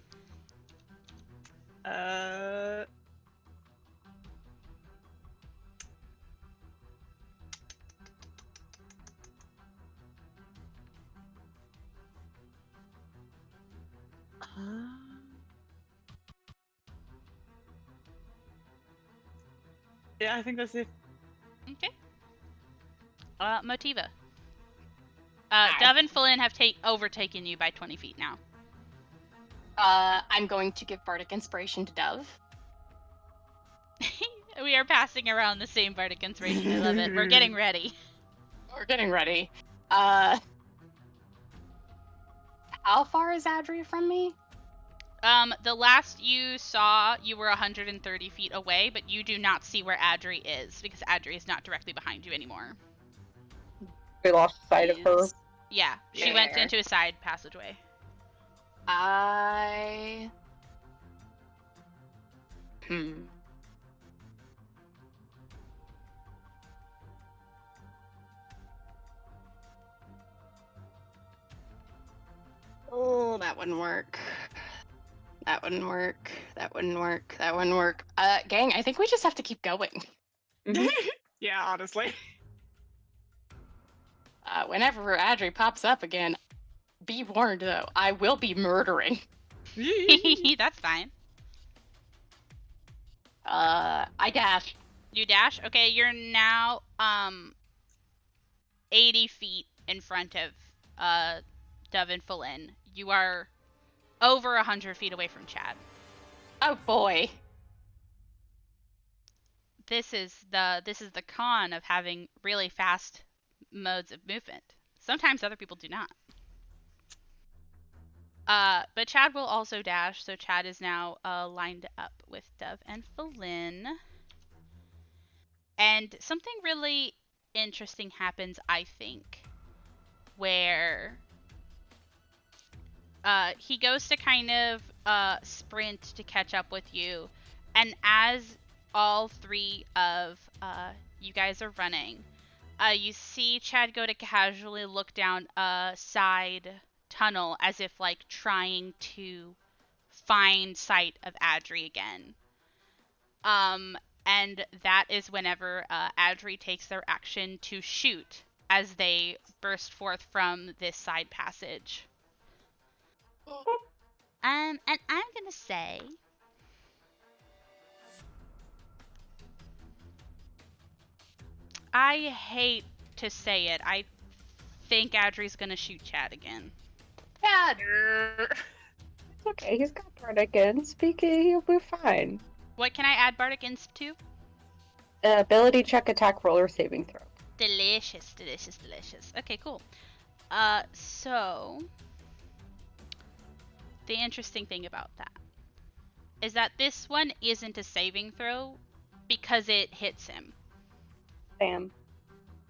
Yeah, I think that's it. Okay. Motiva. Hi. Dove and Flynn have overtaken you by 20 feet now. I'm going to give Bardic Inspiration to Dove. We are passing around the same Bardic Inspiration. I love it. We're getting ready. We're getting ready. How far is Adri from me? The last you saw, you were 130 feet away, but you do not see where Adri is because Adri is not directly behind you anymore. We lost sight of her. Is- Yeah, she went There. into a side passageway. I. Oh, that wouldn't work. That wouldn't work. That wouldn't work. That wouldn't work. Gang, I think we just have to keep going. Yeah, honestly. Whenever Adri pops up again, be warned though, I will be murdering. That's fine. I dash. You dash? Okay, you're now 80 feet in front of Dove and Falin. You are over 100 feet away from Chad. Oh boy. This is the con of having really fast modes of movement. Sometimes other people do not. But Chad will also dash, so Chad is now lined up with Dove and Falin. And something really interesting happens, I think, where he goes to kind of sprint to catch up with you, and as all three of you guys are running, you see Chad go to casually look down a side tunnel as if like trying to find sight of Adri again. And that is whenever Adri takes their action to shoot as they burst forth from this side passage. And I'm gonna say I hate to say it, I think Adri's gonna shoot Chad again. Chad! It's okay, he's got Bardic in. Speaking, he'll be fine. What can I add Bardic Insp to? Ability check, attack, roll, or saving throw. Delicious, delicious, delicious. Okay, cool. So the interesting thing about that is that this one isn't a saving throw because it hits him. Damn.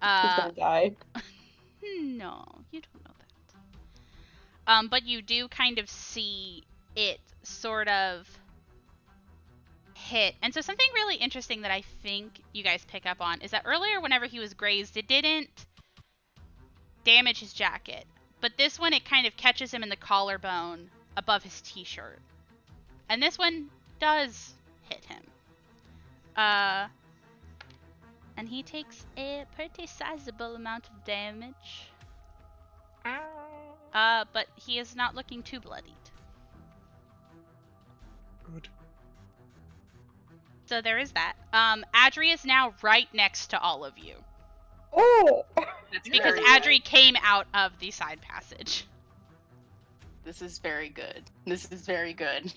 He's gonna die. No, you don't know that. But you do kind of see it sort of hit. And so something really interesting that I think you guys pick up on is that earlier whenever he was grazed, it didn't damage his jacket. But this one, it kind of catches him in the collarbone above his t-shirt. And this one does hit him. And he takes a pretty sizable amount of damage. But he is not looking too bloodied. Good. So there is that. Adri is now right next to all of you. Oh! That's Because very Adri came out of the side passage. This is very good. This is very good.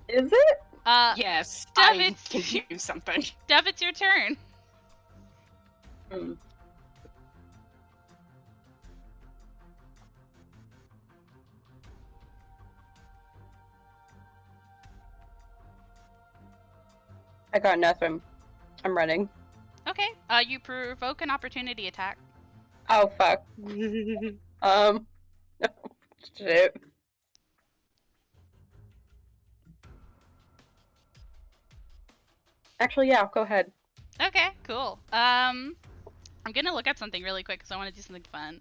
Is it? Yes, Dove, I can do something. Dove, it's your turn. I got nothing. I'm running. Okay. You provoke an opportunity attack. Oh, fuck. Shit. Actually, yeah, go ahead. Okay, cool. I'm gonna look up something really quick because I want to do something fun.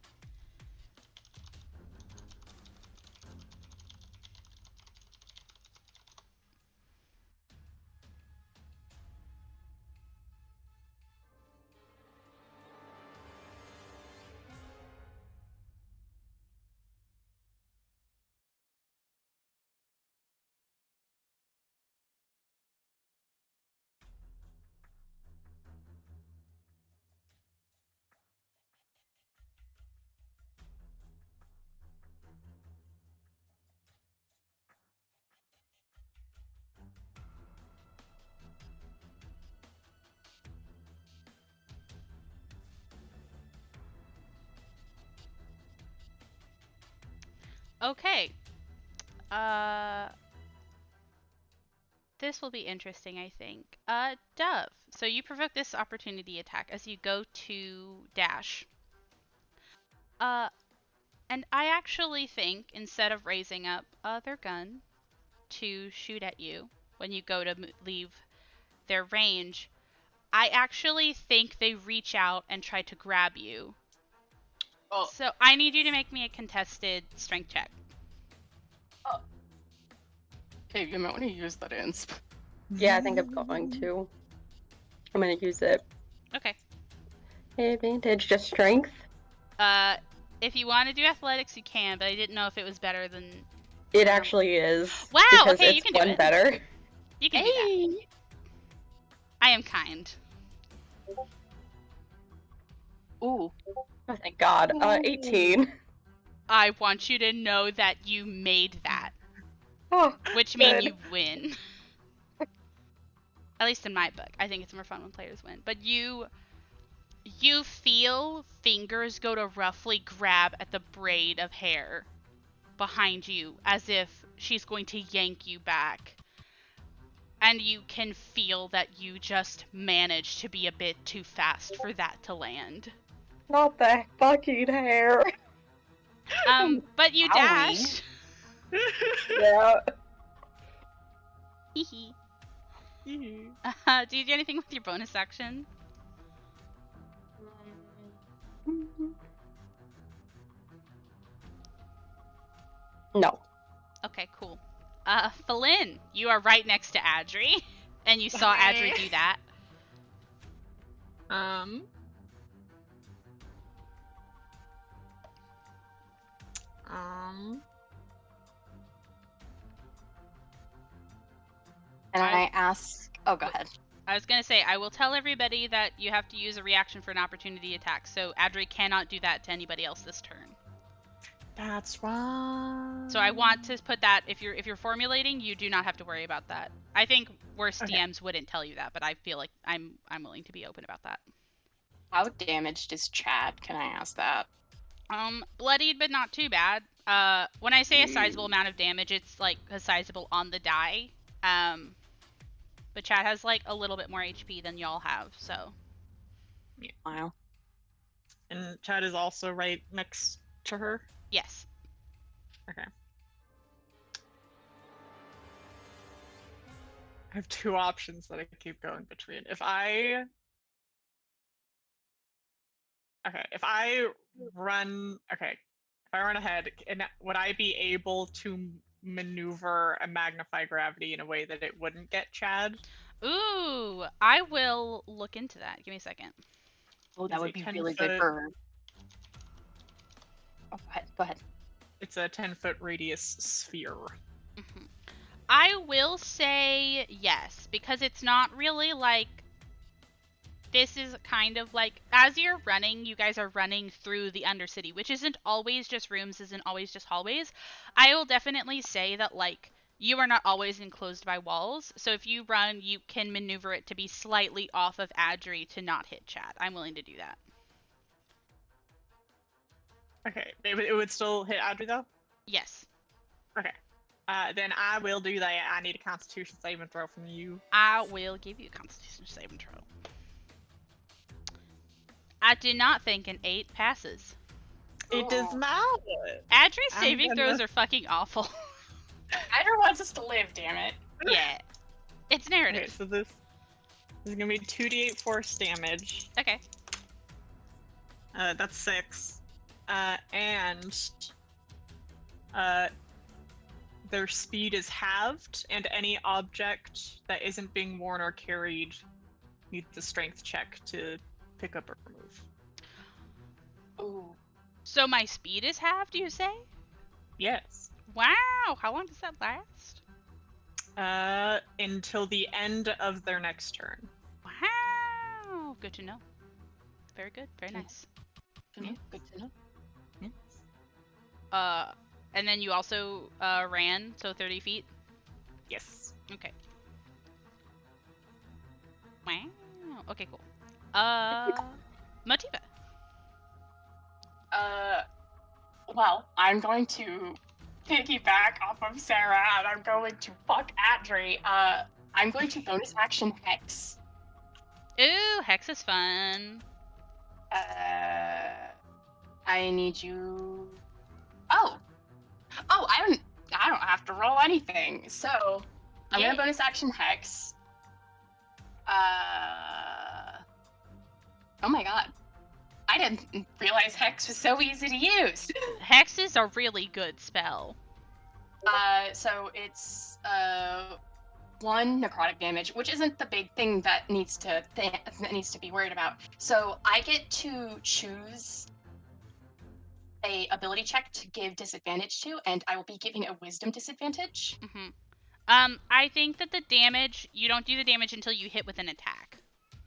Okay. This will be interesting, I think. Dove. So you provoke this opportunity attack as you go to dash. And I actually think instead of raising up their gun to shoot at you when you go to leave their range, I actually think they reach out and try to grab you. Oh. So I need you to make me a contested strength check. Okay, you might want to use that insp. Yeah, I think I'm going to. I'm gonna use it. Okay. Advantage, just strength. If you want to do athletics, you can, but I didn't know if it was better than. It actually is. Wow, Because okay, you it's can do one it. better. You can do that. I am kind. Ooh. Oh, thank God. 18. I want you to know that you made that, Oh, which means good. you win. At least in my book. I think it's more fun when players win. But you feel fingers go to roughly grab at the braid of hair behind you as if she's going to yank you back. And you can feel that you just managed to be a bit too fast for that to land. Not the fucking hair. But you Owie. dash. Yeah. Hee hee. Do you do anything with your bonus action? No. Okay, cool. Falin, you are right next to Adri, and you saw Adri do that. And I ask. Oh, go ahead. I was gonna say, I will tell everybody that you have to use a reaction for an opportunity attack, so Adri cannot do that to anybody else this turn. That's right. So I want to put that, if you're formulating, you do not have to worry about that. I think worse Okay. DMs wouldn't tell you that, but I feel like I'm willing to be open about that. How damaged is Chad? Can I ask that? Bloodied, but not too bad. When I say a sizable amount of damage, it's like a sizable on the die. But Chad has like a little bit more HP than y'all have, so. Wow. And Chad is also right next to her. Yes. Okay. I have two options that I keep going between. If I run ahead, would I be able to maneuver a magnify gravity in a way that it wouldn't get Chad? Ooh, I will look into that. Give me a second. Oh, that Is would it be 10 really good foot? for. Oh, go ahead. Go ahead. It's a 10-foot radius sphere. Mhm. I will say yes, because it's not really like. This is kind of like, as you're running, you guys are running through the Undercity, which isn't always just rooms, isn't always just hallways. I will definitely say that, like, you are not always enclosed by walls, so if you run, you can maneuver it to be slightly off of Adri to not hit Chad. I'm willing to do that. Okay, it would still hit Audrey though? Yes. Okay. Then I will do that. I need a Constitution saving throw from you. I will give you a Constitution saving throw. I do not think an 8 passes. It does not. Adri's I'm saving gonna- throws are fucking awful. Adri wants us to live, damn it. Yeah. It's narrative. Okay, so this is gonna be 2d8 force damage. Okay. That's 6. And their speed is halved, and any object that isn't being worn or carried needs a strength check to pick up or remove. Ooh. So my speed is halved, you say? Yes. Wow, how long does that last? Until the end of their next turn. Wow, good to know. Very good, very nice. Yeah, good to know. And then you also ran, so 30 feet? Yes. Okay. Wow. Okay, cool. Motiva. Well, I'm going to piggyback off of Sarah, and I'm going to fuck Adri. I'm going to bonus action Hex. Ooh, Hex is fun. I need you Oh, I don't have to roll anything. So I'm Yay. gonna bonus action hex. Oh my god. I didn't realize hex was so easy to use. Hex is a really good spell. So it's 1 necrotic damage, which isn't the big thing that needs to be worried about. So I get to choose a ability check to give disadvantage to, and I will be giving a wisdom disadvantage. Mm-hmm. I think that the damage, you don't do the damage until you hit with an attack.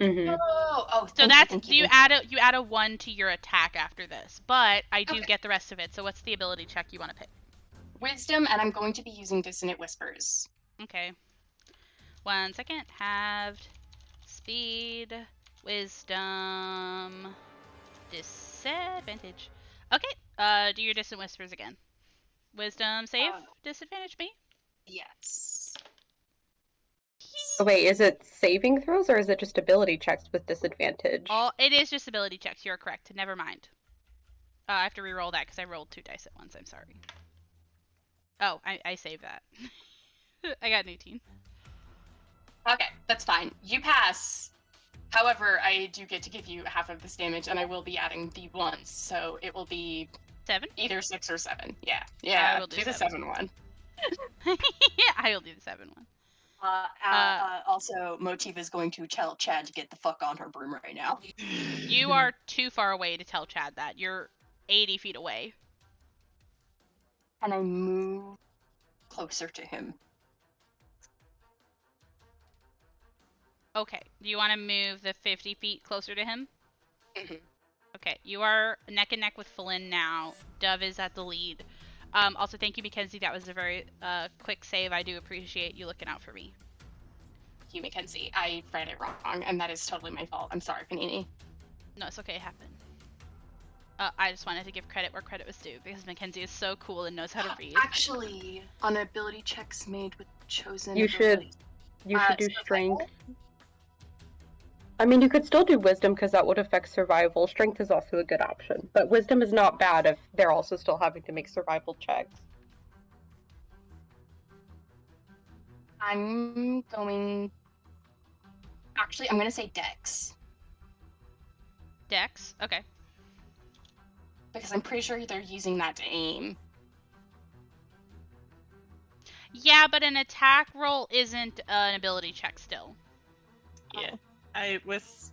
Mm-hmm. Oh, So thank you. you add a 1 to your attack after this, but I do Okay. get the rest of it. So what's the ability check you want to pick? Wisdom, and I'm going to be using Dissonant Whispers. Okay. 1 second. Halved speed, wisdom, disadvantage. Okay. Do your distant whispers again. Wisdom save, disadvantage me. Yes. Oh, wait, is it saving throws or is it just ability checks with disadvantage? It is just ability checks. You're correct. Never mind. I have to re-roll that because I rolled 2 dice at once. I'm sorry. Oh, I saved that. I got an 18. Okay, that's fine. You pass. However, I do get to give you half of this damage, and I will be adding the 1s, so it will be 7? either 6 or 7. Yeah, I will do the 7. 7 one. Yeah, I will do the 7 one. Also, Motif is going to tell Chad to get the fuck on her broom right now. You are too far away to tell Chad that. You're 80 feet away. And I move closer to him. Okay. Do you want to move the 50 feet closer to him? Mhm. Okay. You are neck and neck with Flynn now. Dove is at the lead. Also, thank you, Mackenzie. That was a very quick save. I do appreciate you looking out for me. You, Mackenzie. I read it wrong, and that is totally my fault. I'm sorry, Panini. No, it's okay. It happened. I just wanted to give credit where credit was due because Mackenzie is so cool and knows how to read. Actually, on ability checks made with chosen You should do strength. I mean, you could still do wisdom because that would affect survival. Strength is also a good option, but wisdom is not bad if they're also still having to make survival checks. I'm going to say Dex. Dex? Okay. Because I'm pretty sure they're using that to aim. Yeah, but an attack roll isn't an ability check still. Yeah. With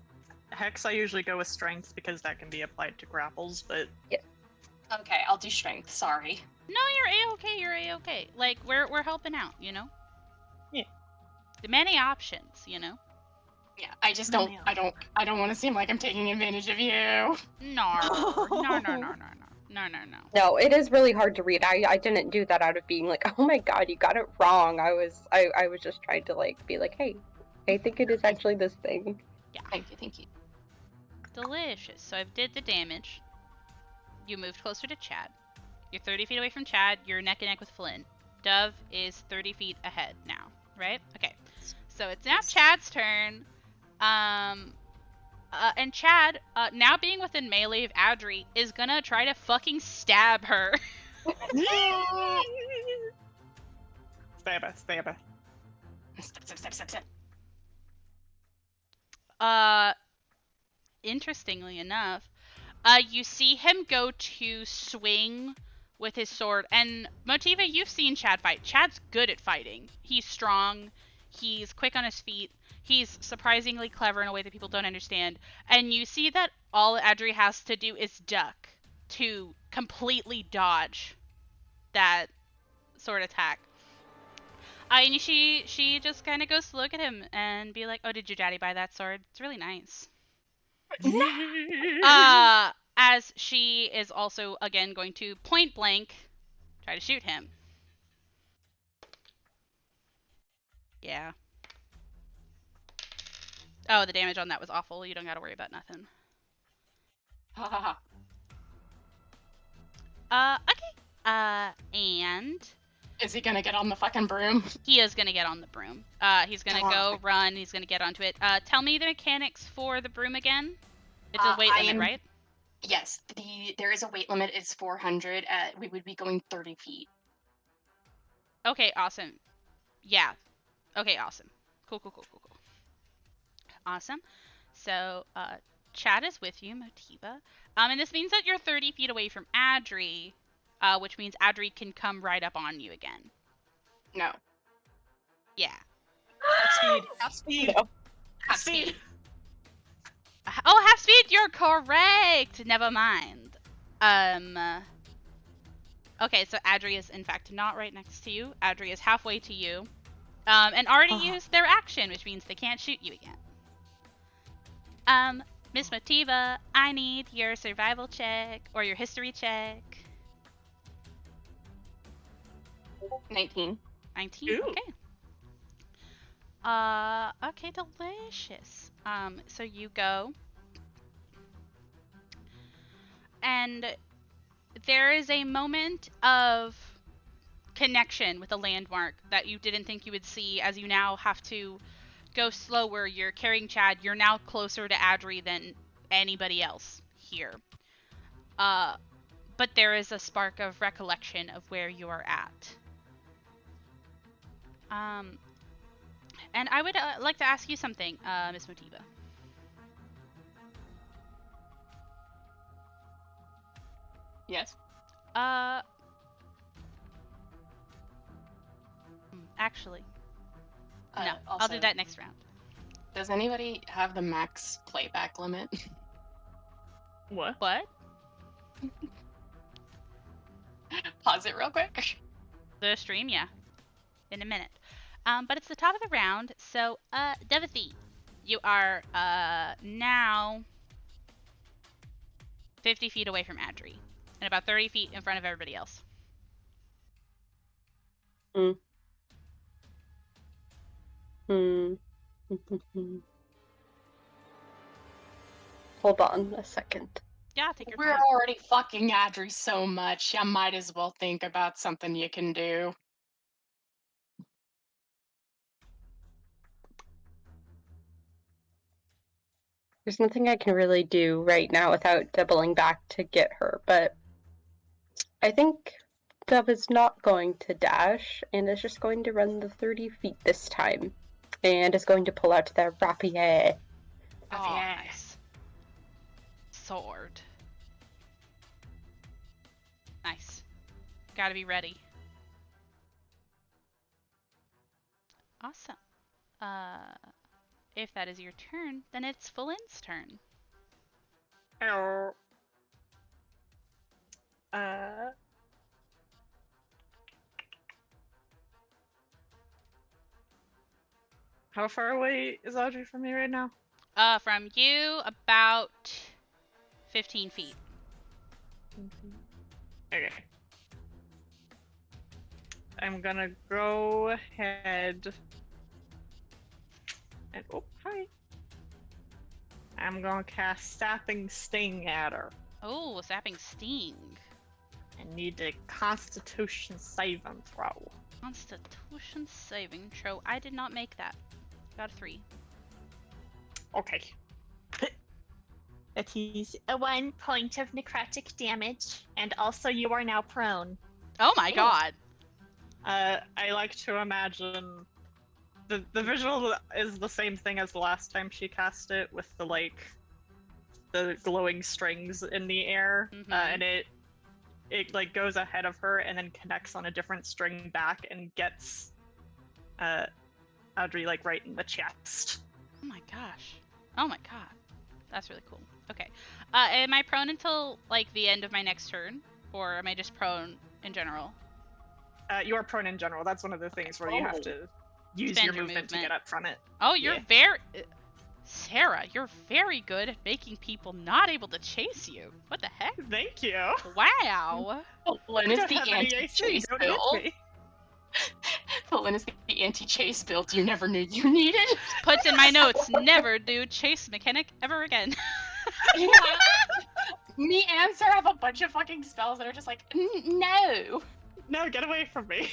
Hex, I usually go with Strength because that can be applied to grapples, but... Okay, I'll do Strength, sorry. No, you're A-okay, you're A-okay. Like, we're helping out, you know? Yeah. The many options, you know? Yeah, I just don't want to seem like I'm taking advantage of you. No. No, it is really hard to read. I didn't do that out of being like, oh my god, you got it wrong. I was just trying to like be like, hey, I think it is actually this thing. Yeah. Thank you. Delicious. So I did the damage. You moved closer to Chad. You're 30 feet away from Chad. You're neck and neck with Flynn. Dove is 30 feet ahead now, right? Okay. So it's now Chad's turn. And Chad, now being within melee of Adri, is gonna try to fucking stab her. Stab her. Step. Interestingly enough, you see him go to swing with his sword. And Motiva, you've seen Chad fight. Chad's good at fighting. He's strong. He's quick on his feet. He's surprisingly clever in a way that people don't understand. And you see that all Adri has to do is duck to completely dodge that sword attack. And she just kind of goes to look at him and be like, "Oh, did your daddy buy that sword? It's really nice." As she is also again going to point blank try to shoot him. Yeah. Oh, the damage on that was awful. You don't gotta worry about nothing. Okay. And Is he gonna get on the fucking broom? he is gonna get on the broom. He's gonna go run. He's gonna get onto it. Tell me the mechanics for the broom again. It's a weight limit, right? Yes, there is a weight limit. It's 400. We would be going 30 feet. Okay, awesome. Yeah. Okay, awesome. Cool. Awesome. So, Chad is with you, Motiva. And this means that you're 30 feet away from Adri, which means Adri can come right up on you again. No. Yeah. Half speed. Half speed. No. Half speed. Oh, half speed, you're correct! Never mind. Okay, so Adri is in fact not right next to you. Adri is halfway to you. And already used their action, which means they can't shoot you again. Miss Motiva, I need your survival check or your history check. 19. 19. Ooh. Okay. Okay, delicious. So you go, and there is a moment of connection with a landmark that you didn't think you would see, as you now have to go slower. You're carrying Chad. You're now closer to Adri than anybody else here. But there is a spark of recollection of where you are at. And I would like to ask you something, Miss Motiva. Yes. Actually, no. Also, I'll do that next round. Does anybody have the max playback limit? What? What? Pause it real quick. The stream, yeah. In a minute. But it's the top of the round, so, Devothy, you are, now 50 feet away from Adri, and about 30 feet in front of everybody else. Hold on a second. Yeah, take your We're time. already fucking Adri so much. You might as well think about something you can do. There's nothing I can really do right now without doubling back to get her, but I think Dove is not going to dash and is just going to run the 30 feet this time and is going to pull out their rapier. Oh, nice. Sword. Nice. Gotta be ready. Awesome. If that is your turn, then it's Flynn's turn. Hello. How far away is Audrey from me right now? From you, about 15 feet. Okay. I'm gonna go ahead and hi. I'm gonna cast Sapping Sting at her. Oh, Sapping Sting. I need a Constitution saving throw. Constitution saving throw. I did not make that. Got a 3. Okay. It is a 1 point of necrotic damage, and also you are now prone. Oh my god. I like to imagine the visual is the same thing as the last time she cast it, with the glowing strings in the air, and it like goes ahead of her and then connects on a different string back and gets Audrey like right in the chest. Oh my gosh. Oh my god. That's really cool. Okay. Am I prone until like the end of my next turn, or am I just prone in general? You are prone in general. That's one of the things where you have to use Spend your your movement to movement. get up from it. Oh, you're Yeah. very... Sarah, you're very good at making people not able to chase you. What the heck? Thank you. Wow. Flynn is I the don't have any AC, anti-chase don't hit build. me. Flynn is the anti-chase build you never knew you needed. Puts in my notes, never do chase mechanic ever again. Yeah. Me and Sarah have a bunch of fucking spells that are just like, no. No, get away from me.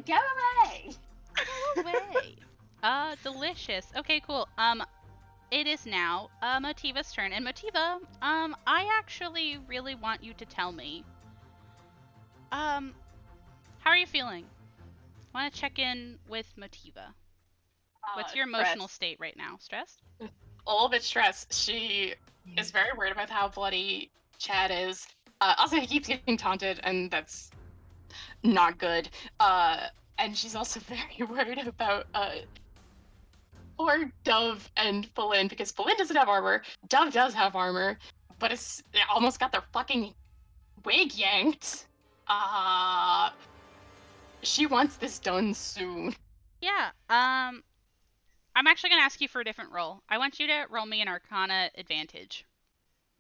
Go away. Go away. Delicious. Okay, cool. it is now Motiva's turn. And Motiva, I actually really want you to tell me, how are you feeling? I want to check in with Motiva. What's your emotional Stressed. state right now? Stressed? A little bit stressed. She is very worried about how bloody Chad is. Also, he keeps getting taunted, and that's not good. And she's also very worried about poor Dove and Falin, because Falin doesn't have armor. Dove does have armor, but they almost got their fucking wig yanked. She wants this done soon. Yeah. I'm actually gonna ask you for a different roll. I want you to roll me an Arcana advantage.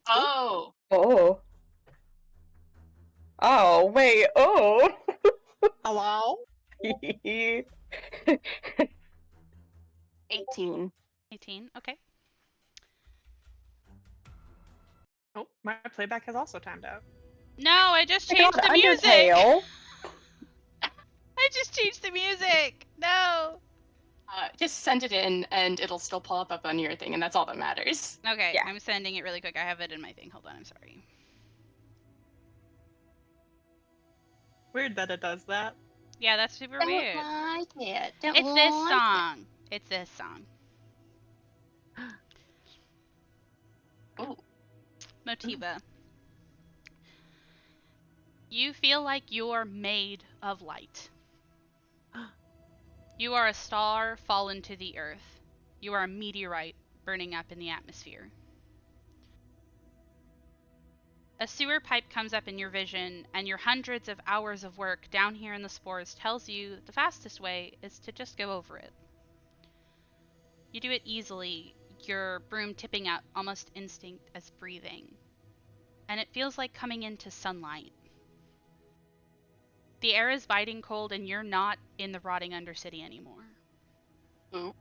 Oh. Oh. Oh, wait. Oh. Hello? 18. 18. Okay. Oh, my playback has also timed out. No, I just My changed God, the music. Undertale. I just changed the music. No. Just send it in, and it'll still pop up on your thing, and that's all that matters. Okay, Yeah. I'm sending it really quick. I have it in my thing. Hold on, I'm sorry. Weird that it does that. Yeah, that's super Don't weird. like it. Don't It's this like song. It's this song. Ooh. Motiva. You feel like you're made of light. You are a star fallen to the earth. You are a meteorite burning up in the atmosphere. A sewer pipe comes up in your vision, and your hundreds of hours of work down here in the spores tells you that the fastest way is to just go over it. You do it easily, your broom tipping up almost instinct as breathing. And it feels like coming into sunlight. The air is biting cold, and you're not in the rotting Undercity anymore. Ooh.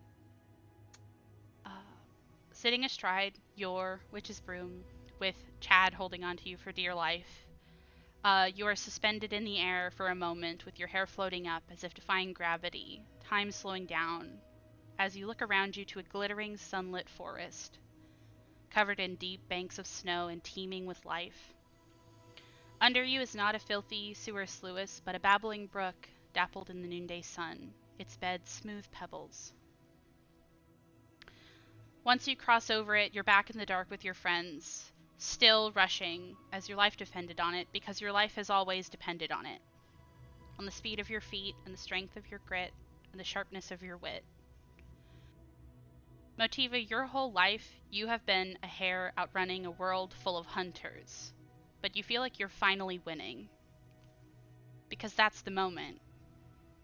Sitting astride your witch's broom, with Chad holding onto you for dear life, you are suspended in the air for a moment with your hair floating up as if defying gravity, time slowing down, as you look around you to a glittering sunlit forest, covered in deep banks of snow and teeming with life. Under you is not a filthy sewer sluice, but a babbling brook dappled in the noonday sun, its bed smooth pebbles. Once you cross over it, you're back in the dark with your friends, still rushing as your life depended on it, because your life has always depended on it. On the speed of your feet and the strength of your grit and the sharpness of your wit. Motiva, your whole life, you have been a hare outrunning a world full of hunters. But you feel like you're finally winning. Because that's the moment.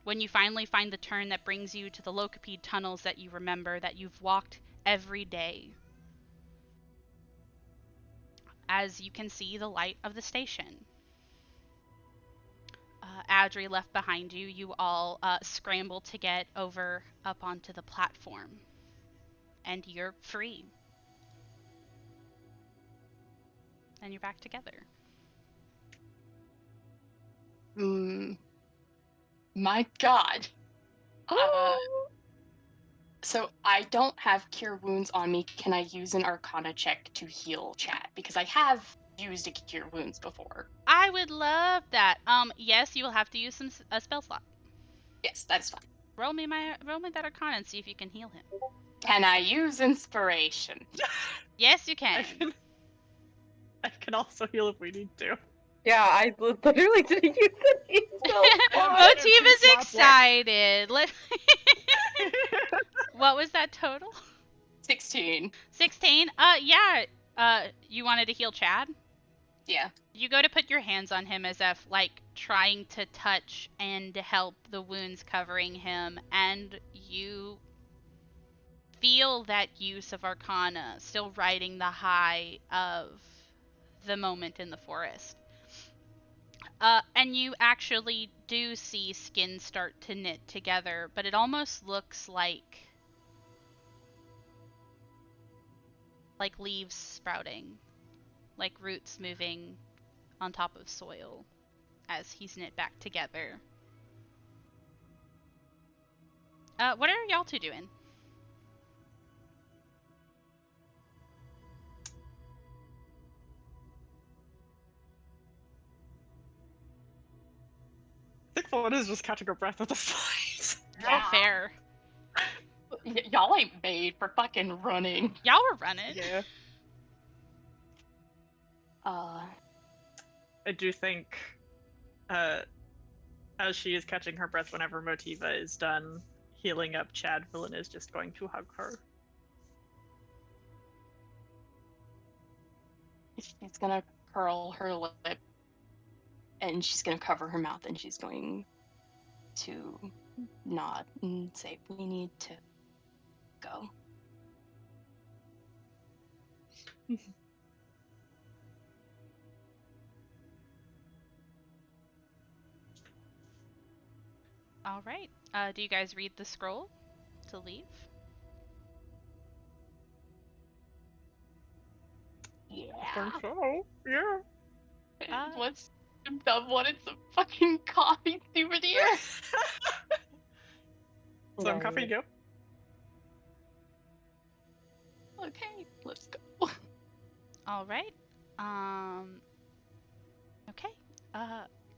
When you finally find the turn that brings you to the Locopede tunnels that you remember, that you've walked every day. As you can see the light of the station. Adri left behind you, you all scramble to get over up onto the platform. And you're free. And you're back together. My God. So I don't have cure wounds on me. Can I use an Arcana check to heal Chad? Because I have used a cure wounds before. I would love that. Yes, you will have to use a spell slot. Yes, that's fine. Roll me that Arcana and see if you can heal him. Can I use inspiration? Yes, you can. I can also heal if we need to. Yeah, I literally didn't use any spell slot. Motiva's excited. What was that total? 16. 16. Yeah. You wanted to heal Chad? Yeah. You go to put your hands on him as if, like, trying to touch and help the wounds covering him, and you feel that use of Arcana, still riding the high of the moment in the forest. And you actually do see skin start to knit together, but it almost looks like leaves sprouting, like roots moving on top of soil as he's knit back together. What are y'all two doing? think Felina's just catching her breath at this point. Oh, fair. Y'all ain't made for fucking running. Y'all were running. Yeah. I do think, as she is catching her breath whenever Motiva is done healing up Chad, Felina is just going to hug her. She's gonna curl her lip, and she's gonna cover her mouth, and she's going to nod and say, "We need to go." All right. Do you guys read the scroll to leave? I think so. Yeah. What's Dub wanted some fucking coffee over here? Some coffee, Right. go. Okay, let's go. All right. Okay.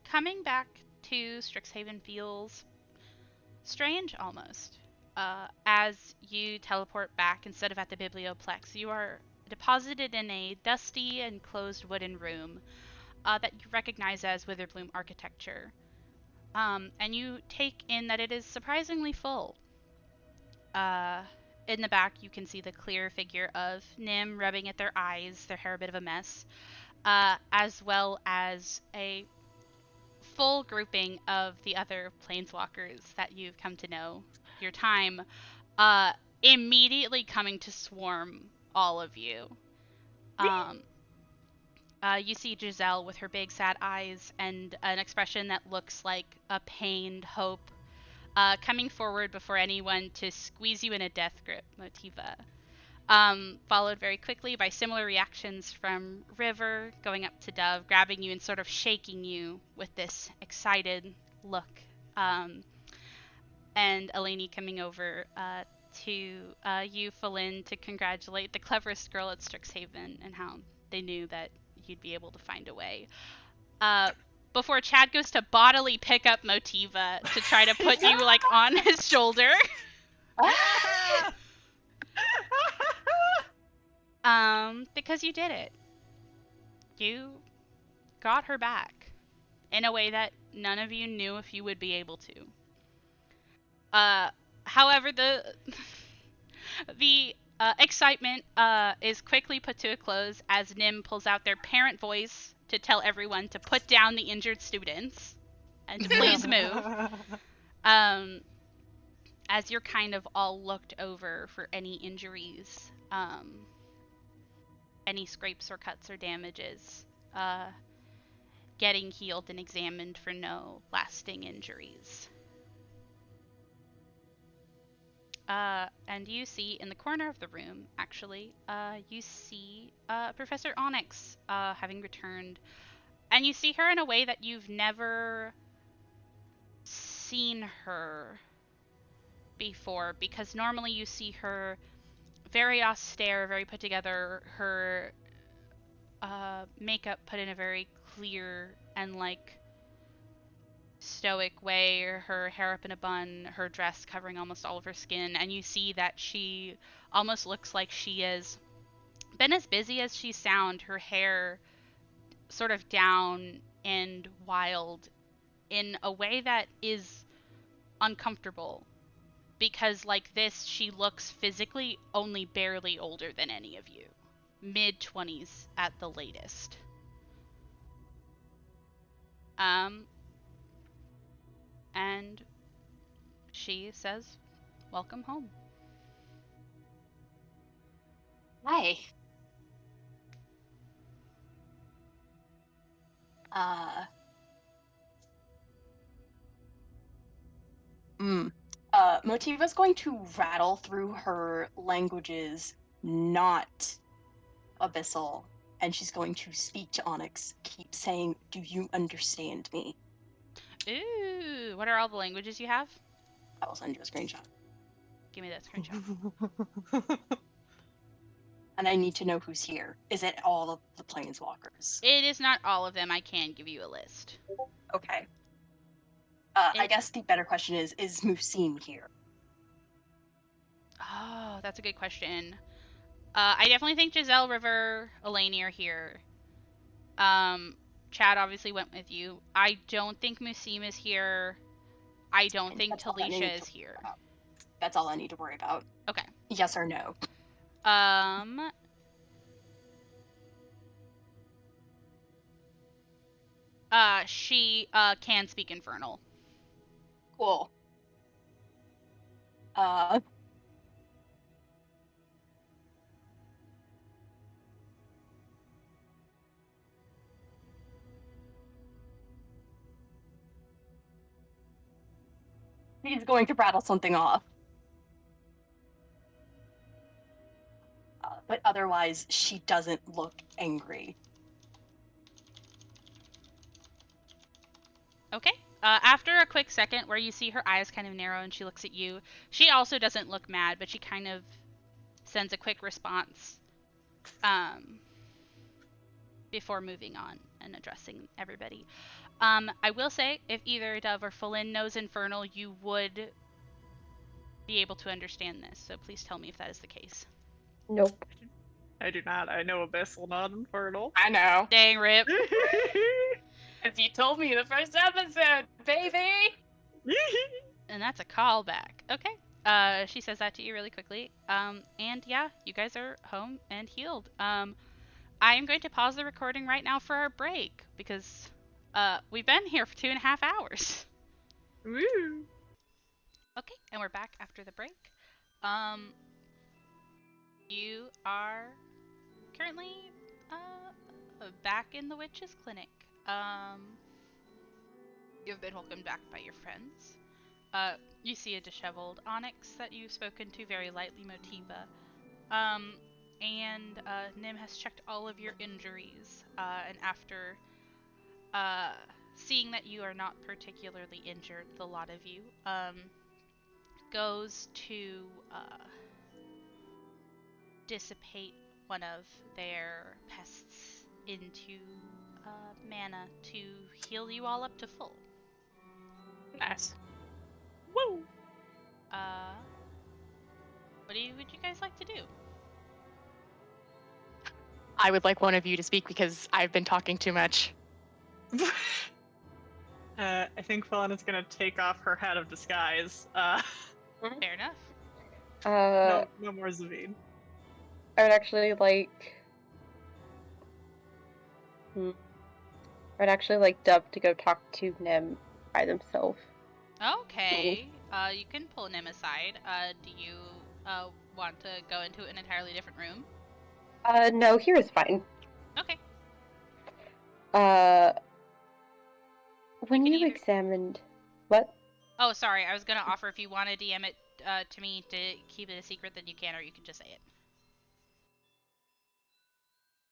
Coming back to Strixhaven feels strange almost. As you teleport back instead of at the Biblioplex, you are deposited in a dusty and closed wooden room that you recognize as Witherbloom architecture. And you take in that it is surprisingly full. In the back, you can see the clear figure of Nim rubbing at their eyes, their hair a bit of a mess, as well as a full grouping of the other planeswalkers that you've come to know your time, immediately coming to swarm all of you. You see Giselle with her big sad eyes and an expression that looks like a pained hope, coming forward before anyone to squeeze you in a death grip, Motiva. Followed very quickly by similar reactions from River, going up to Dove, grabbing you and sort of shaking you with this excited look. And Eleni coming over to you, Felin, to congratulate the cleverest girl at Strixhaven and how they knew that you'd be able to find a way. Before Chad goes to bodily pick up Motiva to try to put you like on his shoulder. Because you did it. You got her back in a way that none of you knew if you would be able to. However, the excitement is quickly put to a close as Nim pulls out their parent voice to tell everyone to put down the injured students and to please move. As you're kind of all looked over for any injuries, any scrapes or cuts or damages, getting healed and examined for no lasting injuries. And you see in the corner of the room, actually, you see Professor Onyx having returned. And you see her in a way that you've never seen her before, because normally you see her very austere, very put together, her makeup put in a very clear and like stoic way, her hair up in a bun, her dress covering almost all of her skin, and you see that she almost looks like she has been as busy as she sounds, her hair sort of down and wild in a way that is uncomfortable, because like this, she looks physically only barely older than any of you, mid-20s at the latest. And she says, welcome home. Hi. Motiva's going to rattle through her languages, not abyssal, and she's going to speak to Onyx, keep saying, "Do you understand me?" Ooh, what are all the languages you have? I will send you a screenshot. Give me that screenshot. And I need to know who's here. Is it all of the planeswalkers? It is not all of them. I can give you a list. Okay. I guess the better question is Musim here? Oh, that's a good question. I definitely think Giselle, River, Eleni are here. Chad obviously went with you. I don't think Musim is here. I don't think That's all I need Talisha to is here. worry about. That's all I need to worry about. Okay. Yes or no? She can speak Infernal. Cool. He's going to rattle something off. But otherwise, she doesn't look angry. Okay. After a quick second where you see her eyes kind of narrow and she looks at you, she also doesn't look mad, but she kind of sends a quick response before moving on and addressing everybody. I will say, if either Dove or Fulin knows Infernal, you would be able to understand this, so please tell me if that is the case. Nope. I do not. I know Abyssal, not Infernal. I know. Dang, Rip. As you told me the first episode, baby! And that's a callback. Okay. She says that to you really quickly. And yeah, you guys are home and healed. I am going to pause the recording right now for our break because we've been here for 2.5 hours. Woo! Okay, and we're back after the break. You are currently back in the witch's clinic. You've been welcomed back by your friends. You see a disheveled Onyx that you've spoken to very lightly, Motiva. And Nim has checked all of your injuries, and after seeing that you are not particularly injured, the lot of you, goes to dissipate one of their pests into mana to heal you all up to full. Nice. Woo! What would you guys like to do? I would like one of you to speak because I've been talking too much. I think Felina's gonna take off her hat of disguise. Fair enough. No more Zavine. I would actually like. I'd actually like Dove to go talk to Nim by themselves. Okay. You can pull Nim aside. Do you want to go into an entirely different room? No, here is fine. Okay. When You can you either- examined what? Oh, sorry. I was gonna offer if you want to DM it to me to keep it a secret, then you can, or you can just say it.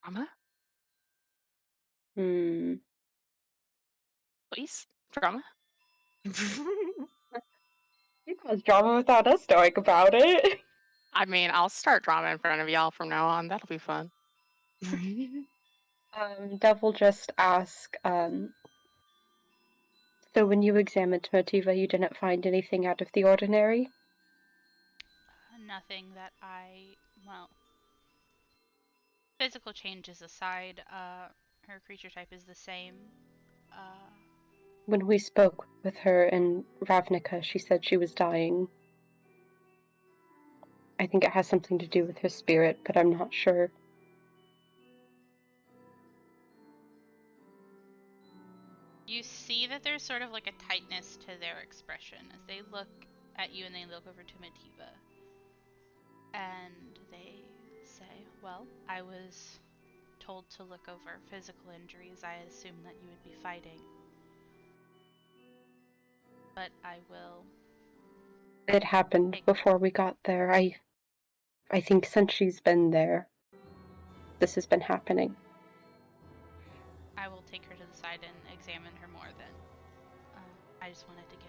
Drama? Please? Drama? You caused drama without us knowing about it. I mean, I'll start drama in front of y'all from now on. That'll be fun. Dove will just ask, so when you examined Motiva, you didn't find anything out of the ordinary? Nothing that well, physical changes aside, her creature type is the same. When we spoke with her in Ravnica, she said she was dying. I think it has something to do with her spirit, but I'm not sure. You see that there's sort of like a tightness to their expression as they look at you and they look over to Motiva. And they say, well, I was told to look over physical injuries. I assumed that you would be fighting. But I will... It happened before we got there. I think since she's been there, this has been happening. I will take her to the side and examine her more then. I just wanted to give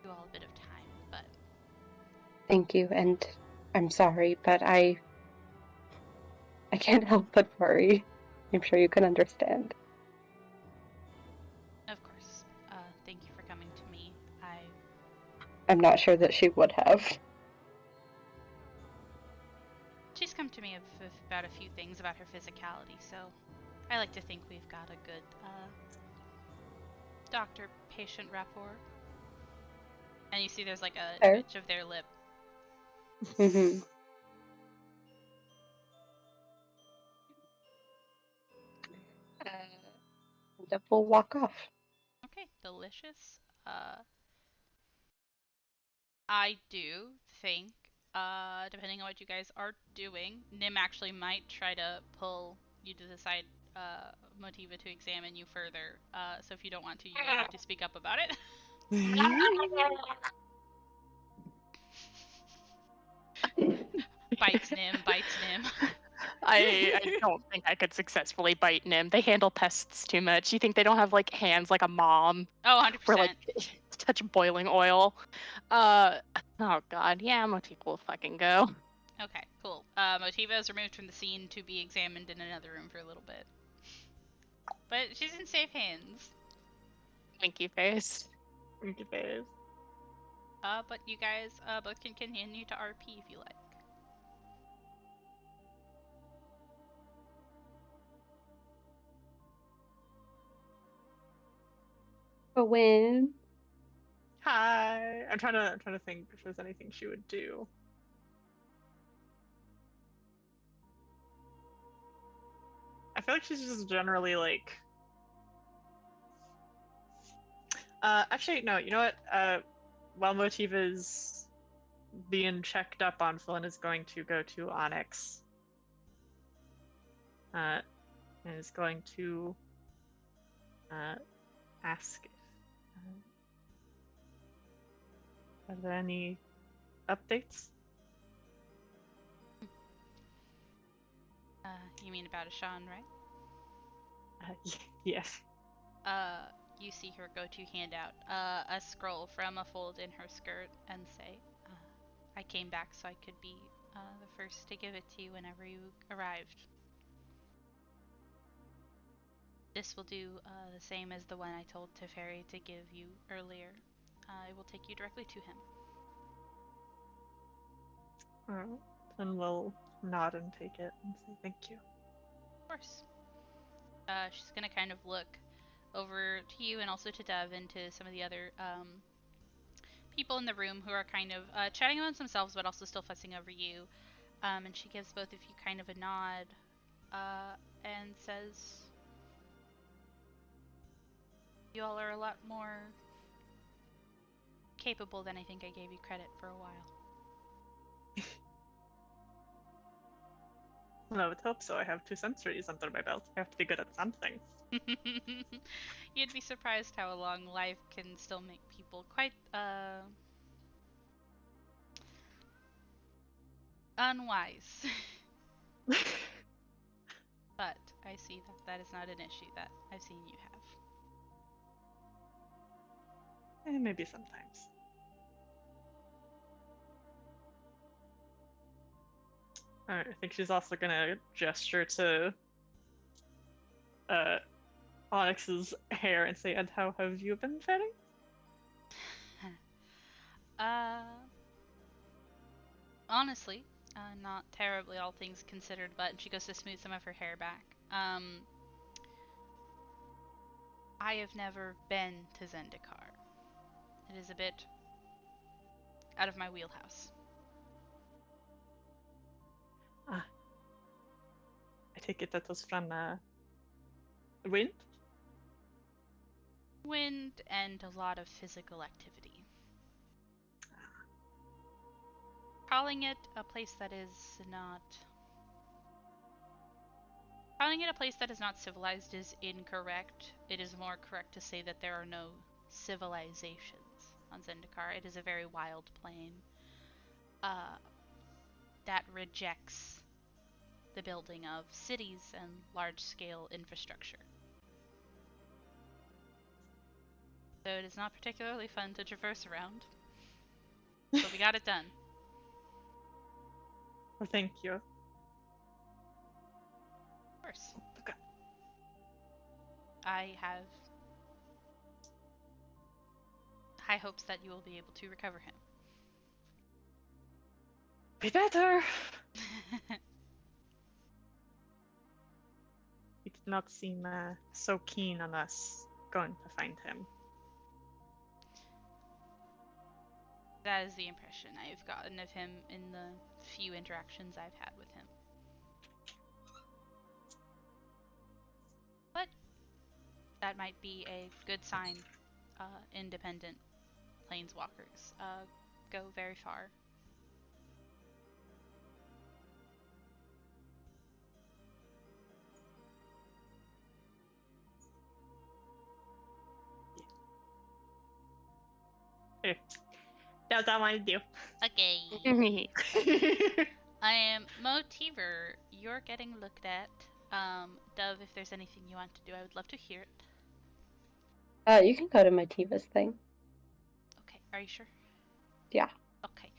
you all a bit of time, but... Thank you, and I'm sorry, but I can't help but worry. I'm sure you can understand. Of course. I'm not sure that she would have. She's come to me about a few things about her physicality, so I like to think we've got a good doctor-patient rapport. And you see there's like a Fair. twitch of their lip. Mm-hmm. And we'll walk off. Okay, delicious. I do think, depending on what you guys are doing, Nim actually might try to pull you to the side, Motiva, to examine you further. So if you don't want to, you will have to speak up about it. Bites Nim, bites Nim. I don't think I could successfully bite Nim. They handle pests too much. You think they don't have like hands like a mom Oh, 100%. where like touch boiling oil? Oh god, yeah, Motif will fucking go. Okay, cool. Motiva is removed from the scene to be examined in another room for a little bit. But she's in safe hands. Winky face. Winky face. But you guys both can continue to RP if you like. Owen. Hi. I'm trying to think if there's anything she would do. I feel like she's just generally like. Actually, no. You know what? While Motif is being checked up on, Flynn is going to go to Onyx. And is going to ask if are there any updates? You mean about Ashan, right? Yes. You see her go to hand out a scroll from a fold in her skirt and say, I came back so I could be the first to give it to you whenever you arrived. This will do the same as the one I told Teferi to give you earlier. It will take you directly to him. Alright. Then we'll nod and take it and say thank you. Of course. She's gonna kind of look over to you and also to Dev and to some of the other people in the room who are kind of chatting amongst themselves but also still fussing over you. And she gives both of you kind of a nod and says, you all are a lot more capable than I think I gave you credit for a while. Well, I would hope so. I have 2 centuries under my belt. I have to be good at something. You'd be surprised how a long life can still make people quite unwise. But I see that that is not an issue that I've seen you have. Maybe sometimes. Alright, I think she's also gonna gesture to Onyx's hair and say, and how have you been faring? Honestly, not terribly, all things considered, but she goes to smooth some of her hair back. I have never been to Zendikar. It is a bit out of my wheelhouse. Ah. I take it that was from Wind? Wind and a lot of physical activity. Calling it a place that is not civilized is incorrect. It is more correct to say that there are no civilizations on Zendikar. It is a very wild plane that rejects the building of cities and large-scale infrastructure. So it is not particularly fun to traverse around, but we got it done. Well, thank you. Of course. Okay. I have high hopes that you will be able to recover him. Be better. He did not seem so keen on us going to find him. That is the impression I've gotten of him in the few interactions I've had with him. But that might be a good sign. Independent planeswalkers go very far. That's all I want to do. Okay. I am Motiver. You're getting looked at. Dove, if there's anything you want to do, I would love to hear it. You can go to Motiva's thing. Okay, are you sure? Yeah. Okay.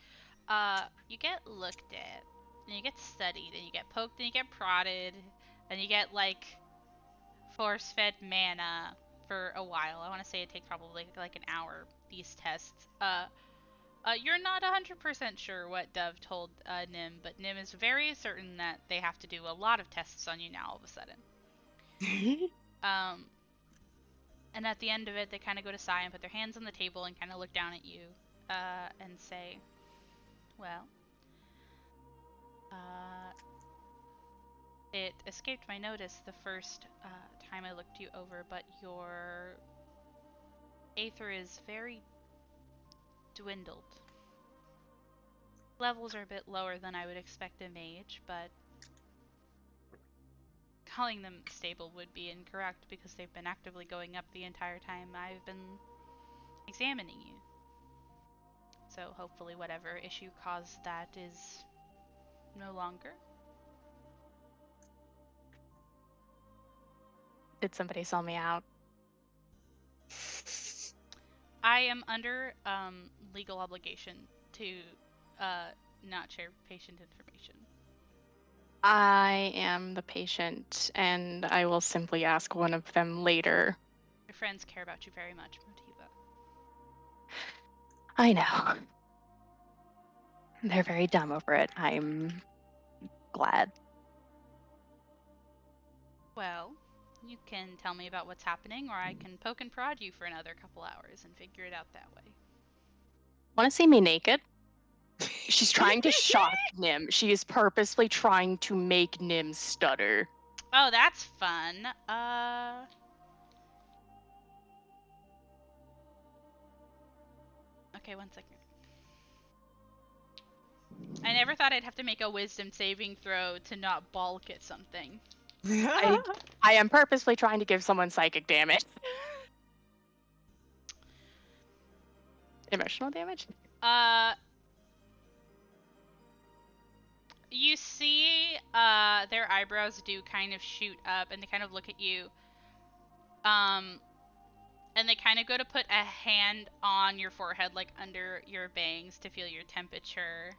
You get looked at, and you get studied, and you get poked, and you get prodded, and you get, like, force-fed mana for a while. I want to say it takes probably, like, an hour, these tests. You're not 100% sure what Dove told Nim, but Nim is very certain that they have to do a lot of tests on you now all of a sudden. And at the end of it, they kind of go to sigh and put their hands on the table and kind of look down at you and say, well, it escaped my notice the first time I looked you over, but your aether is very dwindled. Levels are a bit lower than I would expect a mage, but calling them stable would be incorrect because they've been actively going up the entire time I've been examining you. So hopefully whatever issue caused that is no longer. Did somebody sell me out? I am under legal obligation to not share patient information. I am the patient, and I will simply ask one of them later. Your friends care about you very much, Motiva. I know. They're very dumb over it. I'm glad. Well, you can tell me about what's happening, or I can poke and prod you for another couple hours and figure it out that way. Want to see me naked? She's trying to shock Nim. She is purposely trying to make Nim stutter. Oh, that's fun. Okay, 1 second. I never thought I'd have to make a wisdom saving throw to not balk at something. I am purposely trying to give someone psychic damage. Emotional damage? You see their eyebrows do kind of shoot up and they kind of look at you. And they kind of go to put a hand on your forehead, like under your bangs, to feel your temperature.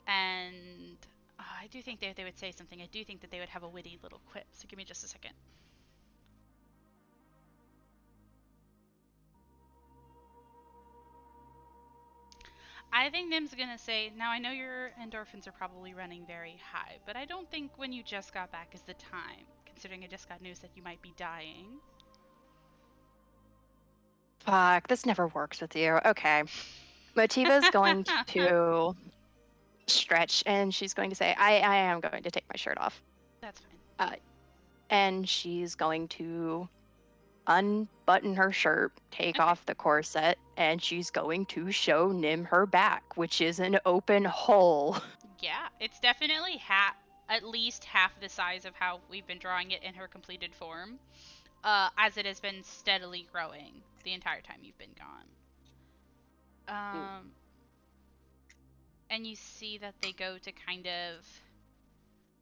And I do think they would say something. I do think that they would have a witty little quip. So give me just a second. I think Nim's gonna say, now I know your endorphins are probably running very high, but I don't think when you just got back is the time, considering I just got news that you might be dying. Fuck, this never works with you. Okay. Motiva's going to stretch and she's going to say, I am going to take my shirt off. That's fine. And she's going to unbutton her shirt, take off the corset, and she's going to show Nim her back, which is an open hole. Yeah, it's definitely at least half the size of how we've been drawing it in her completed form, as it has been steadily growing the entire time you've been gone. And you see that they go to kind of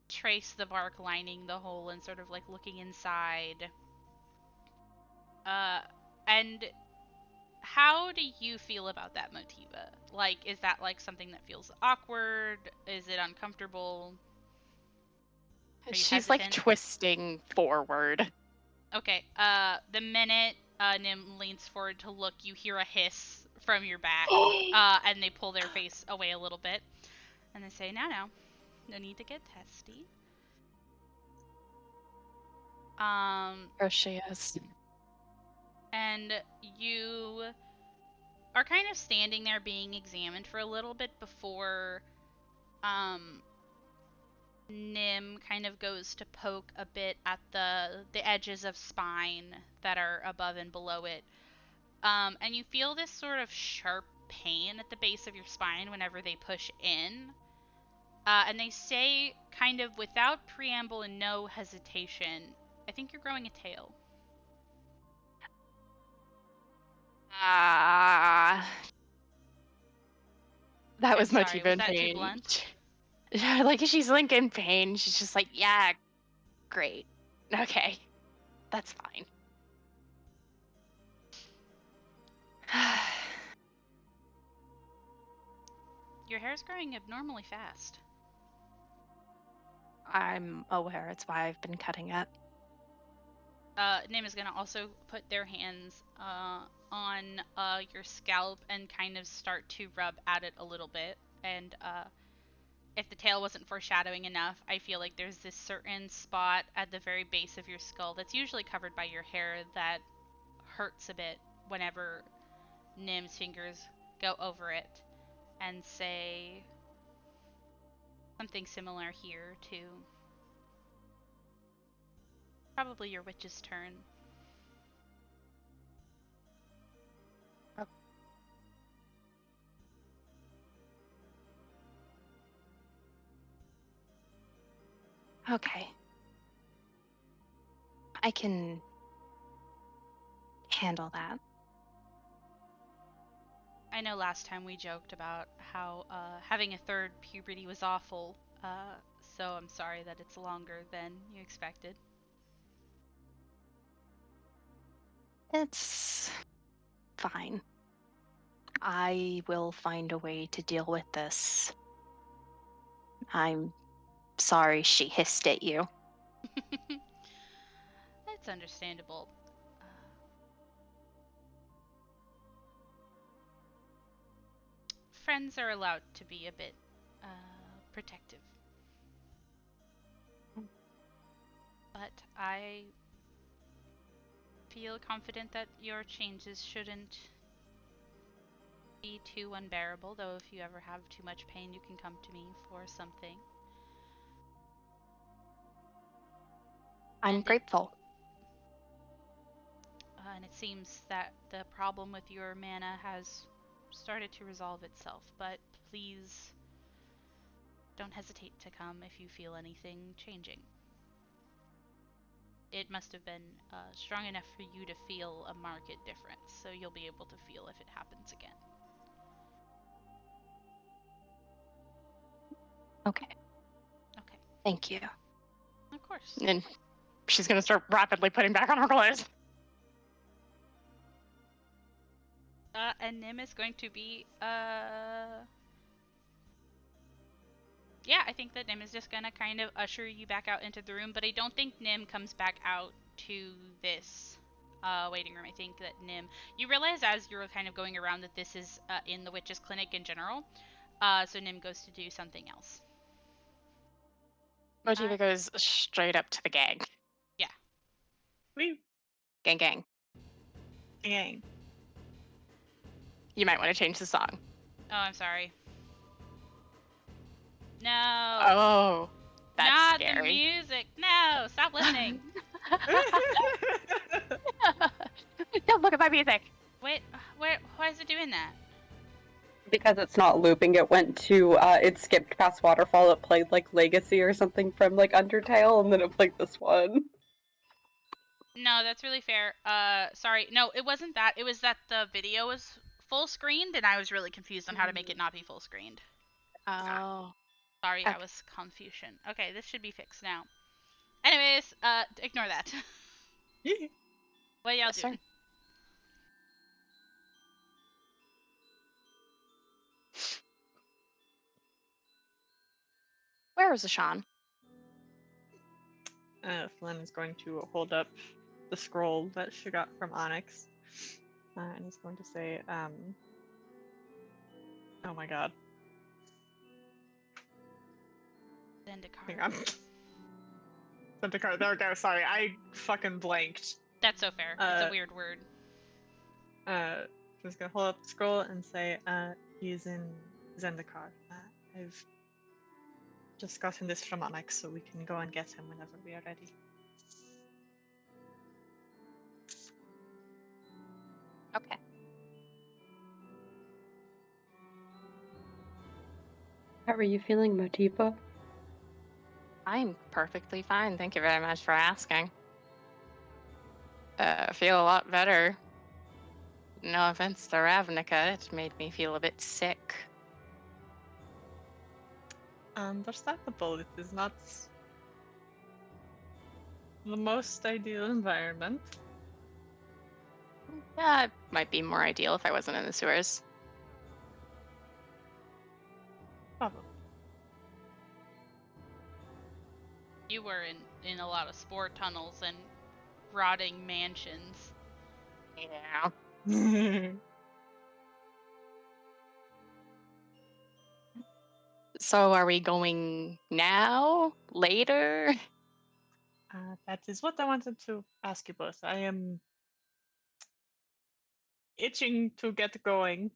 trace the bark lining the hole and sort of like looking inside. And how do you feel about that, Motiva? Like, is that like something that feels awkward? Is it uncomfortable? She's like twisting forward. Okay, the minute Nim leans forward to look. You hear a hiss from your back, and they pull their face away a little bit, and they say, "Now, no need to get testy." There she is. And you are kind of standing there being examined for a little bit before Nim kind of goes to poke a bit at the edges of spine that are above and below it. And you feel this sort of sharp pain at the base of your spine whenever they push in. And they say, kind of without preamble and no hesitation, "I think you're growing a tail." That I'm was much sorry, was even that too pain. blunt? Like she's like in pain. She's just like, yeah, great. Okay. That's fine. Your hair's growing abnormally fast. I'm aware. It's why I've been cutting it. Nim is gonna also put their hands on your scalp and kind of start to rub at it a little bit. And if the tail wasn't foreshadowing enough, I feel like there's this certain spot at the very base of your skull that's usually covered by your hair that hurts a bit whenever Nim's fingers go over it and say something similar here to probably your witch's turn. Okay. I can handle that. I know last time we joked about how having a third puberty was awful, so I'm sorry that it's longer than you expected. It's fine. I will find a way to deal with this. I'm sorry she hissed at you. It's understandable. Friends are allowed to be a bit protective. But I feel confident that your changes shouldn't be too unbearable, though if you ever have too much pain, you can come to me for something. I'm grateful. And it seems that the problem with your mana has started to resolve itself, but please don't hesitate to come if you feel anything changing. It must have been strong enough for you to feel a marked difference, so you'll be able to feel if it happens again. Okay. Okay. Thank you. Of course. And she's gonna start rapidly putting back on her clothes. And Nim is going to be, yeah, I think that Nim is just gonna kind of usher you back out into the room, but I don't think Nim comes back out to this waiting room. I think that Nim, you realize as you're kind of going around that this is in the witch's clinic in general, so Nim goes to do something else. Motiva goes straight up to the gang. Yeah. Woo. Gang, gang. Gang. You might want to change the song. Oh, I'm sorry. No. Oh, that's Not scary. the music. No, stop listening. Don't look at my music. Wait, why is it doing that? Because it's not looping, it went to, it skipped past Waterfall, it played, like, Legacy or something from, like, Undertale, and then it played this one. No, that's really fair. Sorry. No, it wasn't that. It was that the video was full screened, and I was really confused on how to make it not be full screened. Oh. Sorry, Okay. I was confusion. Okay, this should be fixed now. Anyways, ignore that. What y'all Yes, doing? sir. Where is Ashan? Flynn is going to hold up the scroll that she got from Onyx, and he's going to say, oh my god, hang on. Zendikar. Zendikar, there we go. Sorry, I fucking blanked. That's so fair. It's a weird word. I'm just gonna hold up the scroll and say, he's in Zendikar. I've just gotten this from Onyx, so we can go and get him whenever we are ready. Okay. How are you feeling, Motifa? I'm perfectly fine. Thank you very much for asking. I feel a lot better. No offense to Ravnica, it made me feel a bit sick. Understandable. It is not the most ideal environment. Yeah, it might be more ideal if I wasn't in the sewers. Probably. You were in a lot of spore tunnels and rotting mansions. Yeah. So are we going now? Later? That is what I wanted to ask you both. I am itching to get going.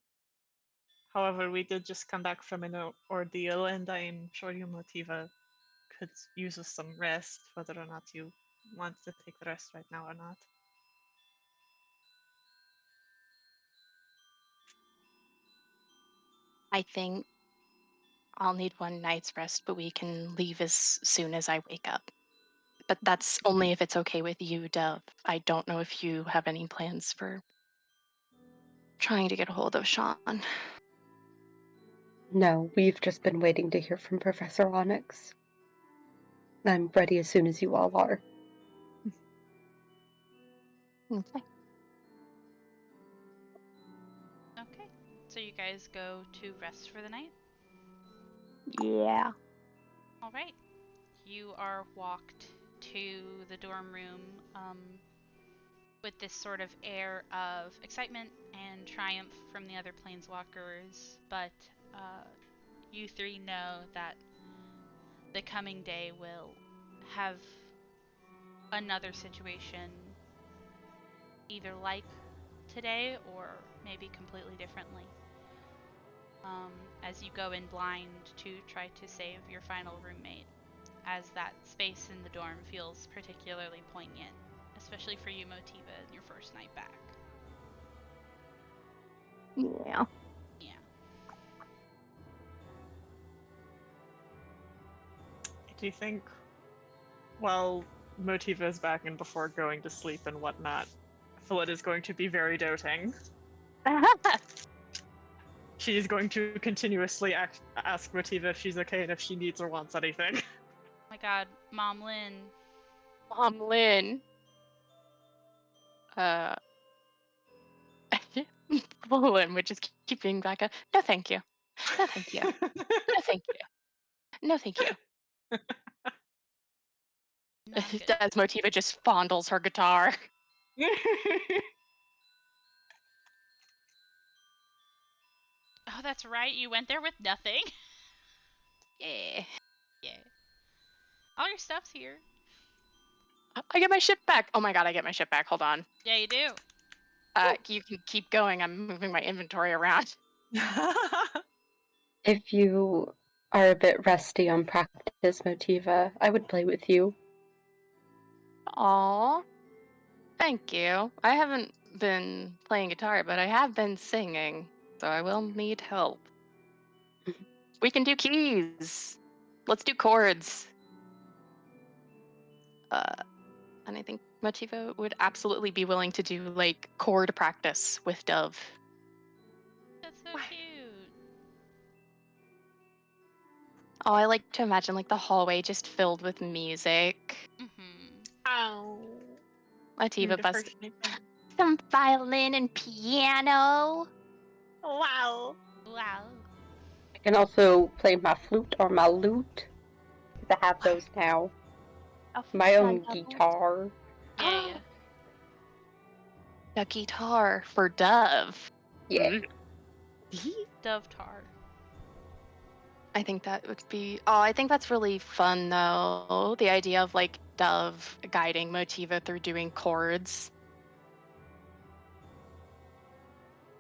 However, we did just come back from an ordeal, and I am sure you, Motiva, could use some rest, whether or not you want to take the rest right now or not. I think I'll need one night's rest, but we can leave as soon as I wake up. But that's only if it's okay with you, Dove. I don't know if you have any plans for trying to get a hold of Sean. No, we've just been waiting to hear from Professor Onyx. I'm ready as soon as you all are. Okay. Okay. So you guys go to rest for the night? Yeah. All right. You are walked to the dorm room with this sort of air of excitement and triumph from the other planeswalkers, but you three know that the coming day will have another situation either like today or maybe completely differently. As you go in blind to try to save your final roommate, as that space in the dorm feels particularly poignant, especially for you, Motiva, in your first night back. Yeah. Yeah. Do you think, while Motiva is back and before going to sleep and whatnot, Philid is going to be very doting? She is going to continuously ask Motiva if she's okay and if she needs or wants anything. Oh my god, Mom Lynn. Mom Lynn. Lynn would just keep being back up. No, thank you. No, thank you. No, thank you. No, thank you. Not good. As Motiva just fondles her guitar. Oh, that's right. You went there with nothing. Yeah. Yeah. All your stuff's here. I get my ship back. Oh my god, I get my ship back. Hold on. Yeah, you do. You can keep going. I'm moving my inventory around. If you are a bit rusty on practice, Motiva, I would play with you. Aw. Thank you. I haven't been playing guitar, but I have been singing, so I will need help. We can do keys. Let's do chords. And I think Motiva would absolutely be willing to do like chord practice with Dove. That's so cute. Oh, I like to imagine like the hallway just filled with music. Mm-hmm. Ow. Motiva The bust first night back. some violin and piano. Wow. Wow. I can also play my flute or my lute, because I have those now. A My fun own double. guitar. Yeah, yeah. A guitar for Dove. Yeah. Dove tar. I think that would be. Oh, I think that's really fun though. The idea of like Dove guiding Motiva through doing chords.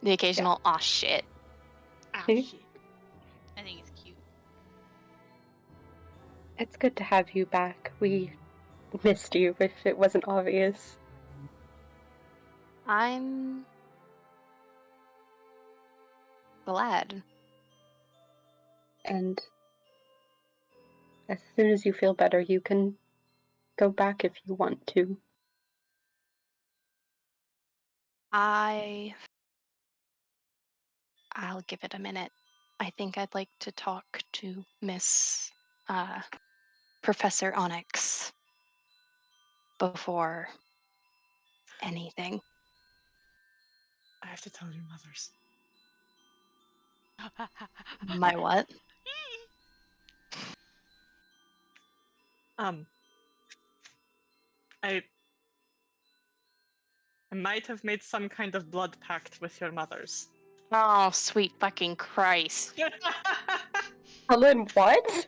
The occasional aw shit. Ah, shit. I think it's cute. It's good to have you back. We missed you if it wasn't obvious. I'm glad. And as soon as you feel better, you can go back if you want to. I'll give it a minute. I think I'd like to talk to Miss Professor Onyx before anything. I have to tell your mothers. My what? I might have made some kind of blood pact with your mothers. Oh, sweet fucking Christ. Helen, what?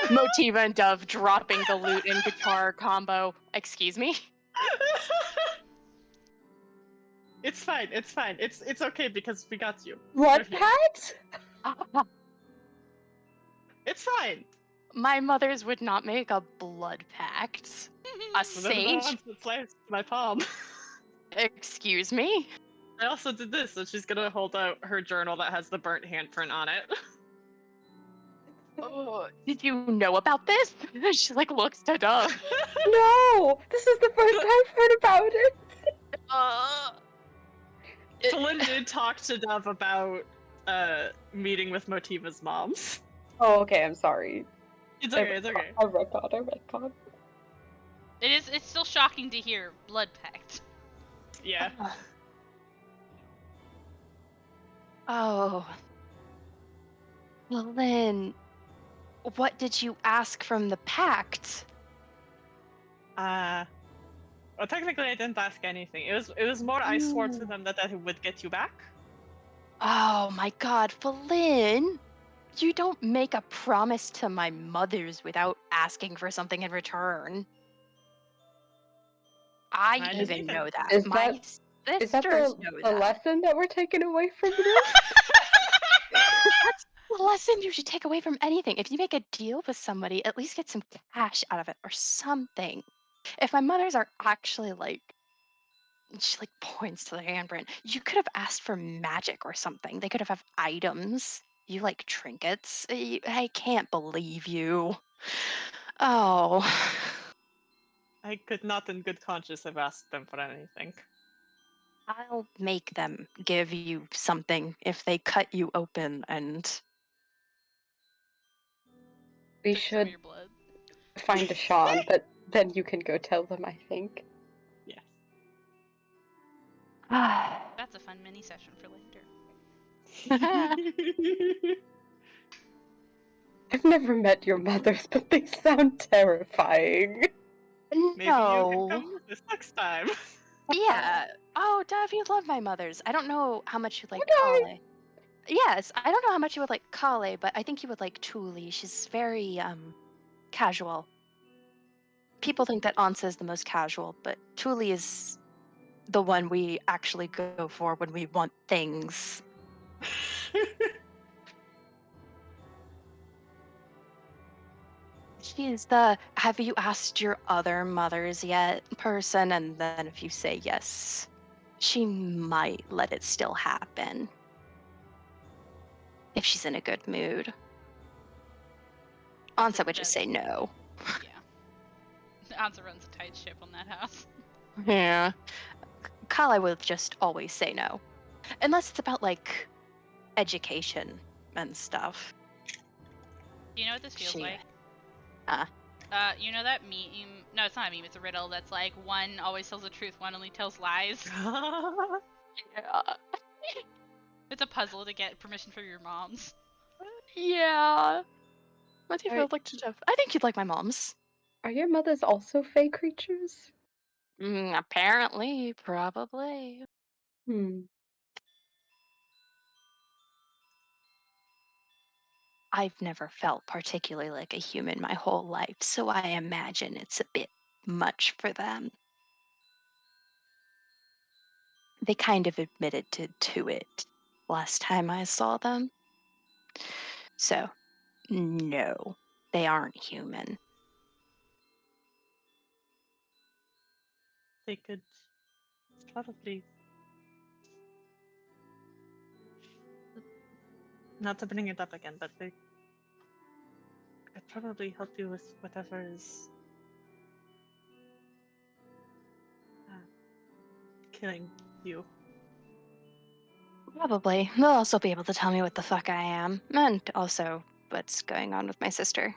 Motiva and Dove dropping the lute and guitar combo. Excuse me? It's fine. It's fine. It's okay because we got you. Blood We're here. pact? It's fine. My mothers would not make a blood pact. A Well, they're the sage? ones that sliced my palm. Excuse me? I also did this, and she's gonna hold out her journal that has the burnt handprint on it. Oh, did you know about this? She like looks to Dove. No! This is the first I've heard about it! Flynn did talk to Dove about meeting with Motiva's moms. Oh, okay, I'm sorry. It's okay. It's okay. I retcon. It's still shocking to hear blood pact. Yeah. Oh. Well then, what did you ask from the pact? Well, technically, I didn't ask anything. It was more I swore to them that I would get you back. Oh my god, Flynn! You don't make a promise to my mothers without asking for something in return. I I didn't even either. know that. Is My that sisters know the that. lesson that we're taking away from this? That's the lesson you should take away from anything. If you make a deal with somebody, at least get some cash out of it or something. If my mothers are actually like, she like points to the handprint, you could have asked for magic or something. They could have items. You like trinkets. I can't believe you. Oh. I could not, in good conscience, have asked them for anything. I'll make them give you something if they cut you open and We Took some of should your blood. find a Sean, but then you can go tell them, I think. Yes. That's a fun mini session for later. I've never met your mothers, but they sound terrifying. Maybe you can No. come with us next time. Yeah. Oh, Dove, you love my mothers. I don't know how much you like Would I? Kale. Yes, I don't know how much you would like Kale, but I think you would like Tuli. She's very casual. People think that Ansa is the most casual, but Tuli is the one we actually go for when we want things. She is the have you asked your other mothers yet person, and then if you say yes, she might let it still happen. If she's in a good mood. Ansa would just say no. Yeah. Ansa runs a tight ship on that house. Yeah. Kale will just always say no. Unless it's about like education and stuff. Do you know what this feels She- like? Uh. You know that meme? No, it's not a meme. It's a riddle that's like one always tells the truth, one only tells lies. Yeah. It's a puzzle to get permission from your moms. Yeah. What do you Alright. feel like to Jeff? I think you'd like my mom's. Are your mothers also fey creatures? Apparently, probably. I've never felt particularly like a human my whole life, so I imagine it's a bit much for them. They kind of admitted to it last time I saw them. So, no, they aren't human. They could probably, not to bring it up again, but they could probably help you with whatever is killing you. Probably. They'll also be able to tell me what the fuck I am, and also what's going on with my sister.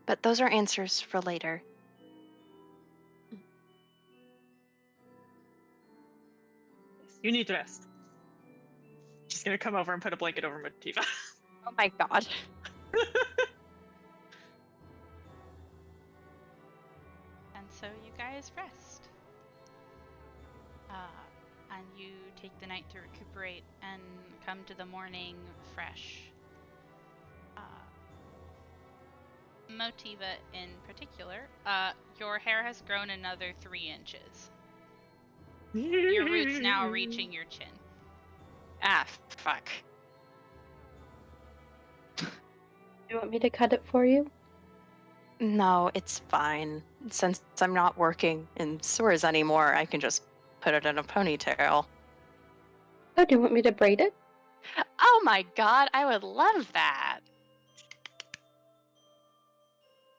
But those are answers for later. Yes, you need rest. She's gonna come over and put a blanket over Motiva. Oh my god. And so you guys rest. And you take the night to recuperate and come to the morning fresh. Motiva in particular, your hair has grown another 3 inches. Your roots now reaching your chin. Ah, fuck. Do you want me to cut it for you? No, it's fine. Since I'm not working in sewers anymore, I can just put it in a ponytail. Oh, do you want me to braid it? Oh my god, I would love that.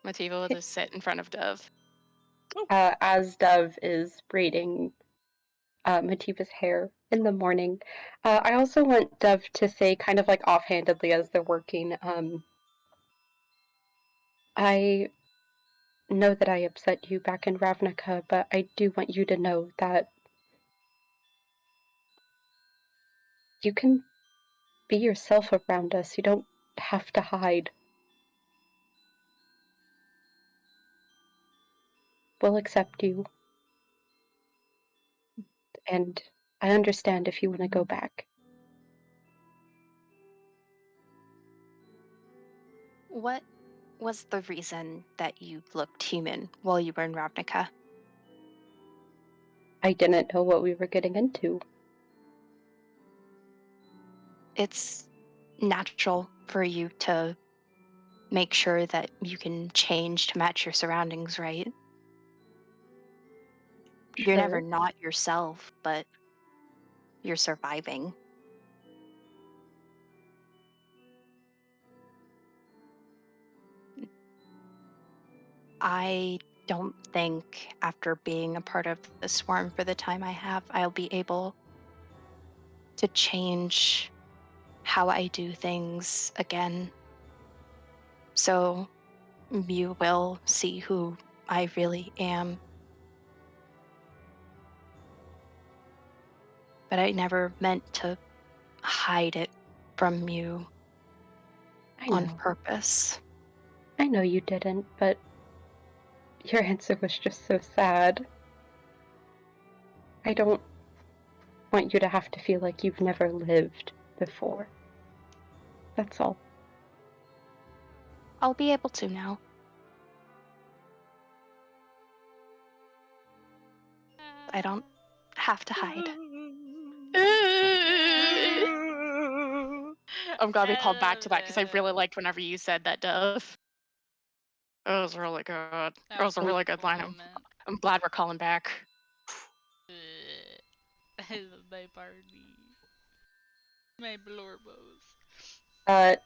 Motiva will just sit in front of Dove. As Dove is braiding Motiva's hair in the morning. I also want Dove to say, kind of like offhandedly as they're working, I know that I upset you back in Ravnica, but I do want you to know that you can be yourself around us. You don't have to hide. We'll accept you. And I understand if you want to go back. What was the reason that you looked human while you were in Ravnica? I didn't know what we were getting into. It's natural for you to make sure that you can change to match your surroundings, right? You're never Sure. not yourself, but you're surviving. I don't think after being a part of the swarm for the time I have, I'll be able to change how I do things again. So you will see who I really am. But I never meant to hide it from you I on know. purpose. I know you didn't, but your answer was just so sad. I don't want you to have to feel like you've never lived before. That's all. I'll be able to now. I don't have to hide. I'm glad we called back to that because I really liked whenever you said that, Dove. It was really good. It was a really good line. I'm glad we're calling back. I love my party. My blorbos.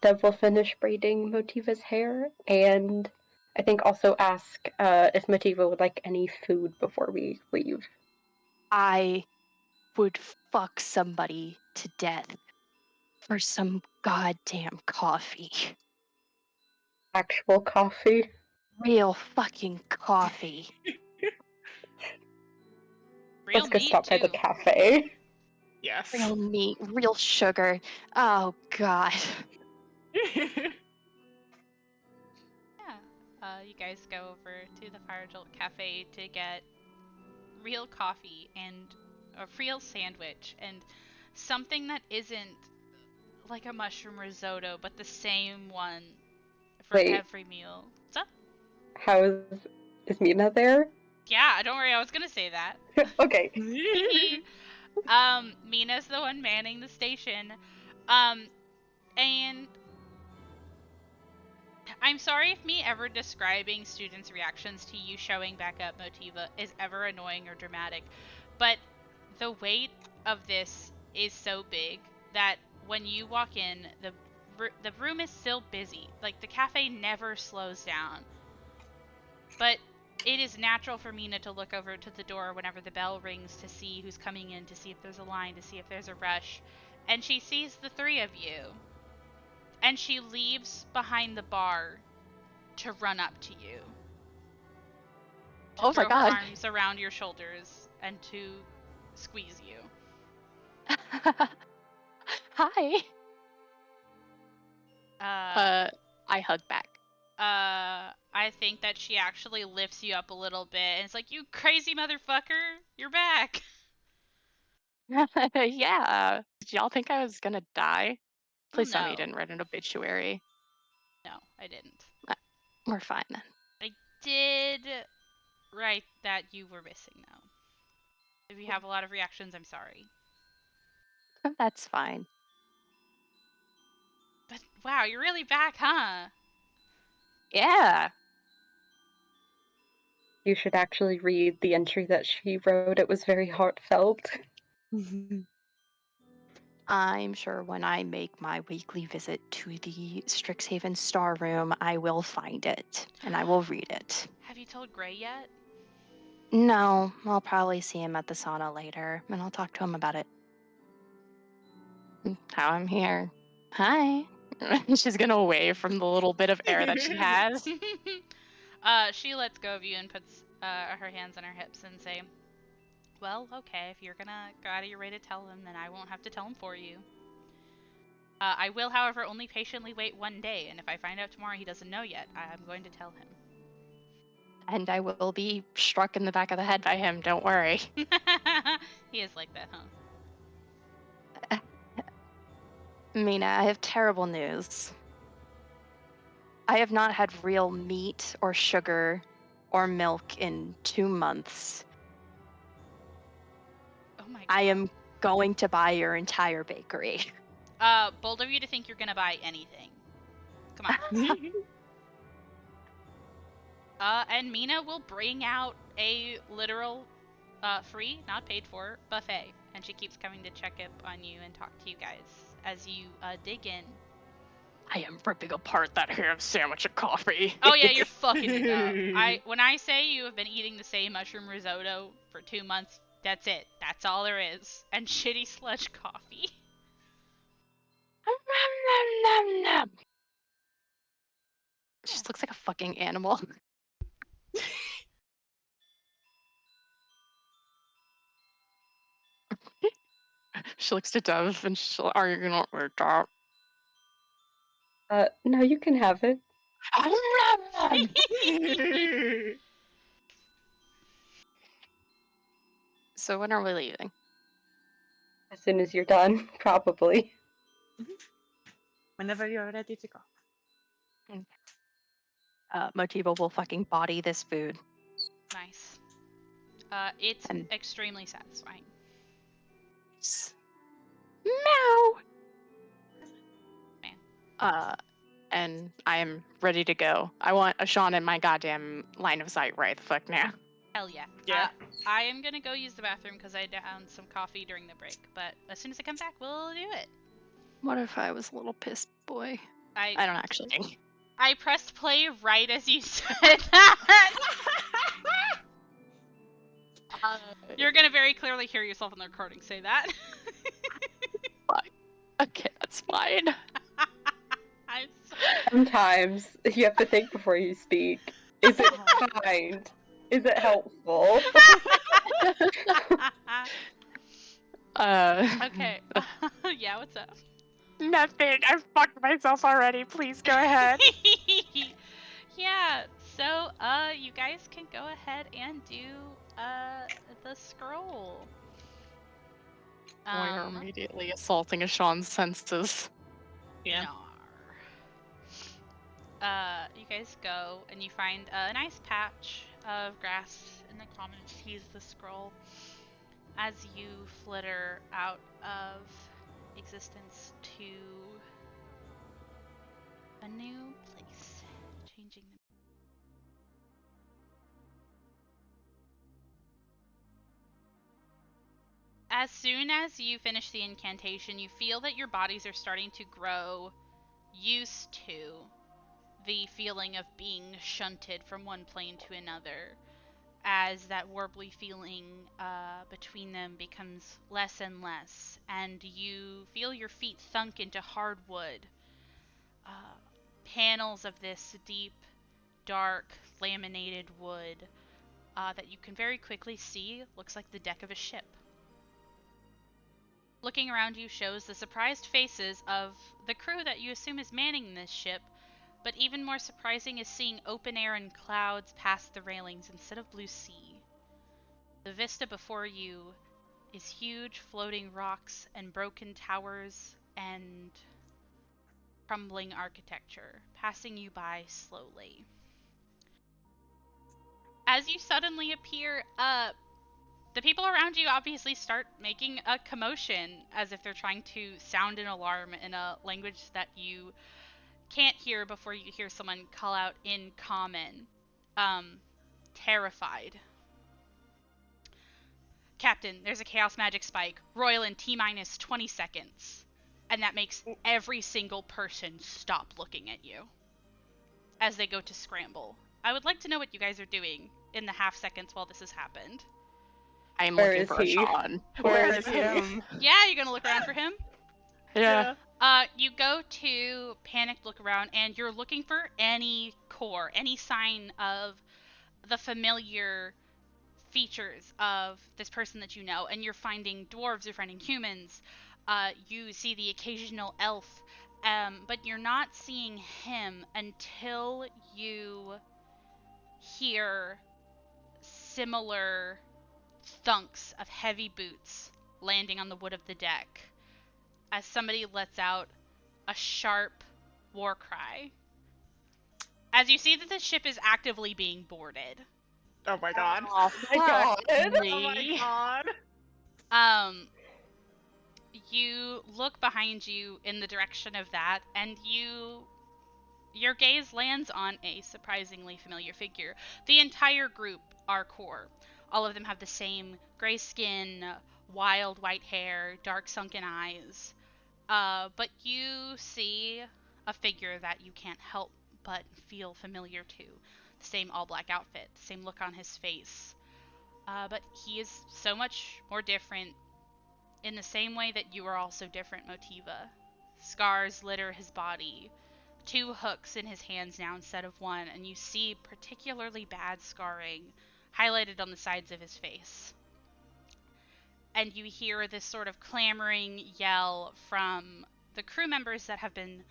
Dev will finish braiding Motiva's hair, and I think also ask if Motiva would like any food before we leave. I would fuck somebody to death for some goddamn coffee. Actual coffee. Real fucking coffee. Real Let's go meat stop by the too. cafe. Yes. Real meat, real sugar. Oh god. Yeah. you guys go over to the Fire Jolt Cafe to get real coffee and a real sandwich and something that isn't like a mushroom risotto, but the same one for Wait, every meal. What's up? how is Mina there? Yeah, don't worry, I was gonna say that. Okay. Mina's the one manning the station. And I'm sorry if me ever describing students' reactions to you showing back up, Motiva, is ever annoying or dramatic, but the weight of this is so big that when you walk in, the room is still busy. Like, the cafe never slows down. But it is natural for Mina to look over to the door whenever the bell rings to see who's coming in, to see if there's a line, to see if there's a rush. And she sees the three of you. And she leaves behind the bar to run up to you. To Oh my throw her god. arms around your shoulders and to squeeze you. Hi. Uh, I hug back. I think that she actually lifts you up a little bit and it's like, you crazy motherfucker, you're back. Yeah. Did y'all think I was gonna die? Please tell me you No. didn't write an obituary. No, I didn't. We're fine then. I did write that you were missing, though. If you have a lot of reactions, I'm sorry. That's fine. But wow, you're really back, huh? Yeah. You should actually read the entry that she wrote. It was very heartfelt. I'm sure when I make my weekly visit to the Strixhaven Star Room, I will find it and I will read it. Have you told Gray yet? No, I'll probably see him at the sauna later and I'll talk to him about it. How I'm here. Hi. She's gonna wave from the little bit of air that she has. She lets go of you and puts her hands on her hips and say, well, okay, if you're gonna go out of your way to tell him, then I won't have to tell him for you. I will, however, only patiently wait one day, and if I find out tomorrow he doesn't know yet, I'm going to tell him. And I will be struck in the back of the head by him, don't worry. He is like that, huh? Mina, I have terrible news. I have not had real meat or sugar or milk in 2 months. Oh my god. I am going to buy your entire bakery. Bold of you to think you're gonna buy anything. Come on. And Mina will bring out a literal, free, not paid for, buffet. And she keeps coming to check up on you and talk to you guys as you, dig in. I am ripping apart that ham sandwich and coffee. Oh yeah, you're fucking it up. When I say you have been eating the same mushroom risotto for 2 months, that's it. That's all there is. And shitty sludge coffee. She just looks like a fucking animal. She looks to Dove and she's like, are you gonna wear that? No, you can have it. So when are we leaving? As soon as you're done, probably. Whenever you're ready to go. Motivo will fucking body this food. Nice. It's And extremely satisfying. meow. Man. And I am ready to go. I want Ashawn in my goddamn line of sight right the fuck now. Hell yeah. Yeah. I am gonna go use the bathroom because I downed some coffee during the break, but as soon as I come back, we'll do it. What if I was a little pissed boy? I I don't actually. I pressed play right as you said that. You're gonna very clearly hear yourself on the recording say that. Okay, that's fine. I'm Sometimes you have to think before you speak. Is it kind? Is it helpful? Okay. Yeah, what's up? Nothing. I fucked myself already. Please go ahead. Yeah, So, you guys can go ahead and do, the scroll. We are immediately assaulting Ashawn's senses. Yeah. You guys go and you find a nice patch of grass in the commons. Use the scroll as you flitter out of existence to a new place, changing the. As soon as you finish the incantation, you feel that your bodies are starting to grow used to the feeling of being shunted from one plane to another, as that warbly feeling between them becomes less and less, and you feel your feet thunk into hardwood. Panels of this deep, dark, laminated wood that you can very quickly see looks like the deck of a ship. Looking around you shows the surprised faces of the crew that you assume is manning this ship, but even more surprising is seeing open air and clouds past the railings instead of blue sea. The vista before you is huge floating rocks and broken towers and crumbling architecture, passing you by slowly. As you suddenly appear, the people around you obviously start making a commotion as if they're trying to sound an alarm in a language that you can't hear before you hear someone call out in common. Terrified. Captain, there's a chaos magic spike. Royal in T-minus 20 seconds. And that makes every single person stop looking at you as they go to scramble. I would like to know what you guys are doing in the half seconds while this has happened. I'm Where looking is for he? Ashawn. Where is is he? him? Yeah, you're gonna look around for him? Yeah. You go to panicked look around and you're looking for any core, any sign of the familiar features of this person that you know, and you're finding dwarves, you're finding humans, you see the occasional elf, but you're not seeing him until you hear similar thunks of heavy boots landing on the wood of the deck as somebody lets out a sharp war cry. As you see that the ship is actively being boarded. Oh my god. Oh my god. Oh my god. You look behind you in the direction of that, and your gaze lands on a surprisingly familiar figure. The entire group are core. All of them have the same gray skin, wild white hair, dark sunken eyes. But you see a figure that you can't help but feel familiar to. The same all black outfit, the same look on his face. But he is so much more different in the same way that you are also different, Motiva. Scars litter his body, 2 hooks in his hands now instead of 1, and you see particularly bad scarring highlighted on the sides of his face. And you hear this sort of clamoring yell from the crew members that have been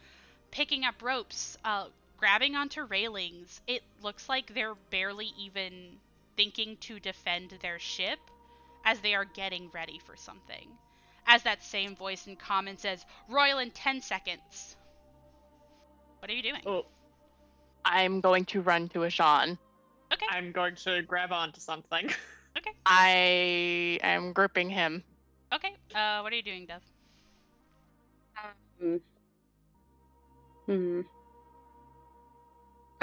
picking up ropes, grabbing onto railings. It looks like they're barely even thinking to defend their ship as they are getting ready for something. As that same voice in common says, Royal in 10 seconds. What are you doing? Oh, I'm going to run to Ashawn. Okay. I'm going to grab onto something. Okay. I am gripping him. Okay. What are you doing, Dev? I'm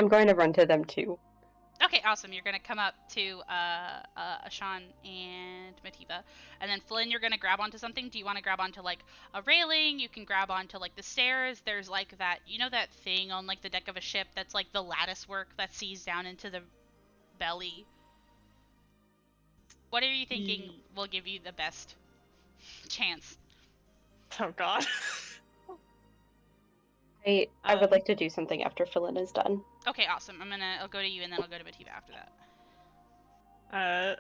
going to run to them too. Okay, awesome. You're gonna come up to Ashan and Mativa, and then Flynn, you're gonna grab onto something. Do you want to grab onto like a railing? You can grab onto like the stairs. There's like that, you know, that thing on like the deck of a ship that's like the lattice work that sees down into the belly. What are you thinking will give you the best chance? Oh god. I would like to do something after Philin is done. Okay, awesome. I'll go to you and then I'll go to Mativa after that. I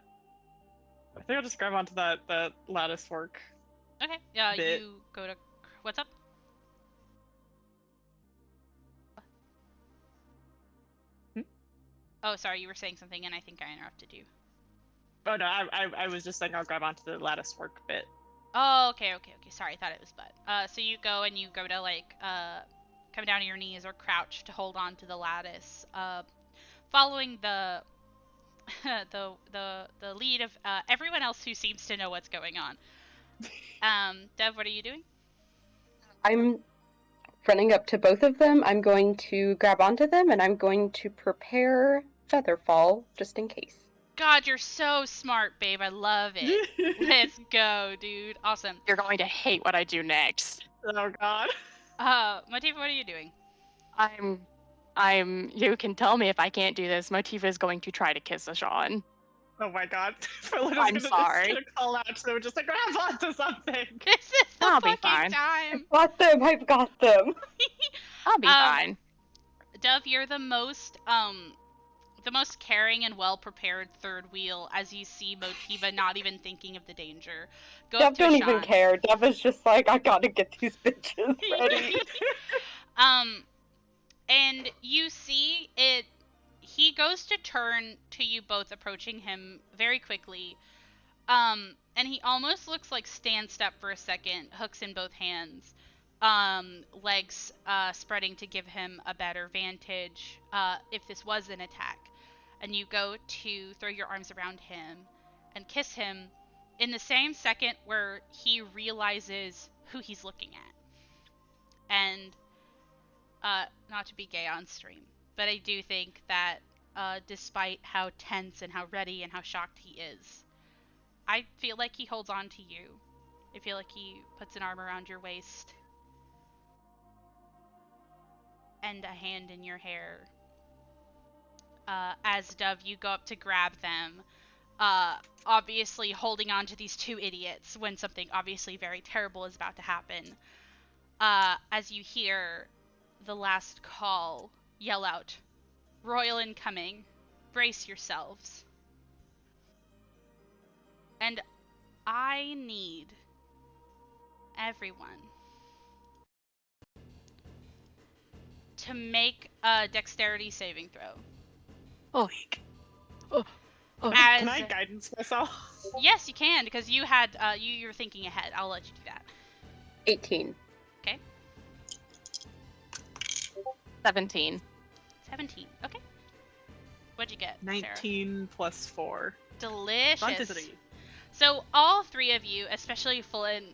think I'll just grab onto that lattice work. Okay. Bit. You go to. What's up? Oh, sorry, you were saying something, and I think I interrupted you. Oh no, I was just saying I'll grab onto the lattice work bit. Oh, okay. Sorry, I thought it was butt. So you go and you go to like come down to your knees or crouch to hold on to the lattice, following the the lead of everyone else who seems to know what's going on. Dev, what are you doing? I'm running up to both of them. I'm going to grab onto them, and I'm going to prepare Featherfall just in case. God, you're so smart, babe. I love it. Let's go, dude. Awesome. You're going to hate what I do next. Oh god. Motiva, what are you doing? You can tell me if I can't do this. Motiva is going to try to kiss Ashawn. Oh my god. Felina's I'm sorry. gonna call out, so just like grab onto something. This is the I'll be fucking fine. time. I've got them. I'll be fine. Dove, you're the most caring and well prepared third wheel as you see Motiva not even thinking of the danger. Go up Dev to don't Ashawn. even care. Dev is just like, I gotta get these bitches ready. And you see it. He goes to turn to you both, approaching him very quickly. And he almost looks like stands up for a second, hooks in both hands, legs spreading to give him a better vantage if this was an attack. And you go to throw your arms around him and kiss him in the same second where he realizes who he's looking at. And not to be gay on stream, but I do think that despite how tense and how ready and how shocked he is, I feel like he holds on to you. I feel like he puts an arm around your waist and a hand in your hair. As Dove, you go up to grab them, obviously holding on to these two idiots when something obviously very terrible is about to happen. As you hear the last call yell out, "Royal incoming, brace yourselves." And I need everyone to make a dexterity saving throw. Oh, As Can I guidance myself? yes, you can, because you had you're thinking ahead. I'll let you do that. 18. Okay. 17. 17. Okay. What'd you get, 19 plus 4. Sarah? Delicious. Fantasy. So all three of you, especially Flynn,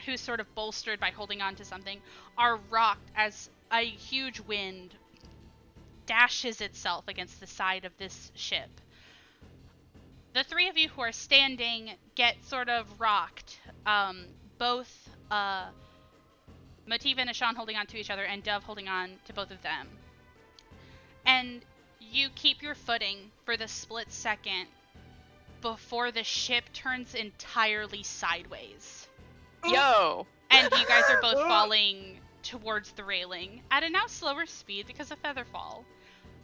who's sort of bolstered by holding on to something, are rocked as a huge wind dashes itself against the side of this ship. The three of you who are standing get sort of rocked. Both Motiva and Ashawn holding on to each other, and Dove holding on to both of them. And you keep your footing for the split second before the ship turns entirely sideways. Yo! And you guys are both falling towards the railing at a now slower speed because of Featherfall.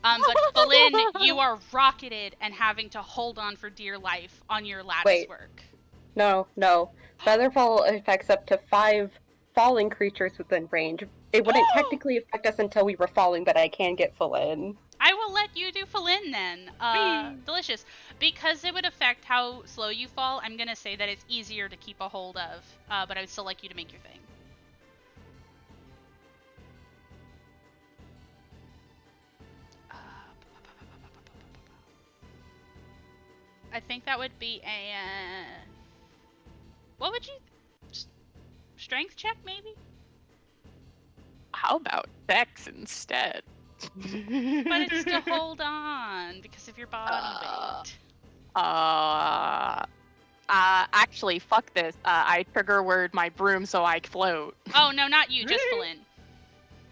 But Flynn, you are rocketed and having to hold on for dear life on your lattice Wait. work. No. Featherfall affects up to 5 falling creatures within range. It wouldn't technically affect us until we were falling, but I can get full in. I will let you do Flynn then. Delicious. Because it would affect how slow you fall, I'm going to say that it's easier to keep a hold of, but I would still like you to make your thing. I think that would be a... what would you... strength check, maybe? How about Dex instead? But it's to hold on because of your body weight. Actually, fuck this. I trigger word my broom so I float. Oh, no, not you, just Flynn.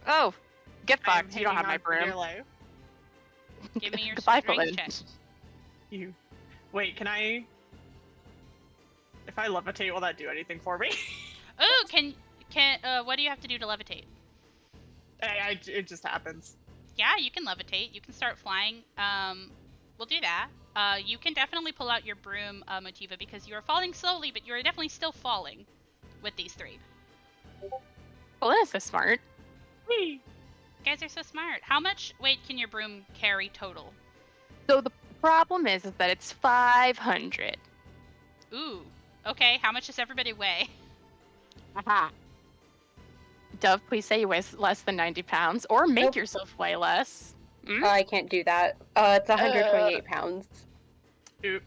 Oh, get I'm fucked. You don't have hanging my on for dear broom. life. Give me your Goodbye, strength Flynn. check. You. Wait, can I? If I levitate, will that do anything for me? Oh, what do you have to do to levitate? It just happens. Yeah, you can levitate. You can start flying. We'll do that. You can definitely pull out your broom, Motiva, because you are falling slowly, but you are definitely still falling with these three. Well, that's so smart. Whee! You guys are so smart. How much weight can your broom carry total? So the problem is that it's 500. Ooh. Okay, how much does everybody weigh? Aha. Dove, please say you weigh less than 90 pounds, or make Nope. yourself weigh less. I can't do that. It's 128 pounds. Oop.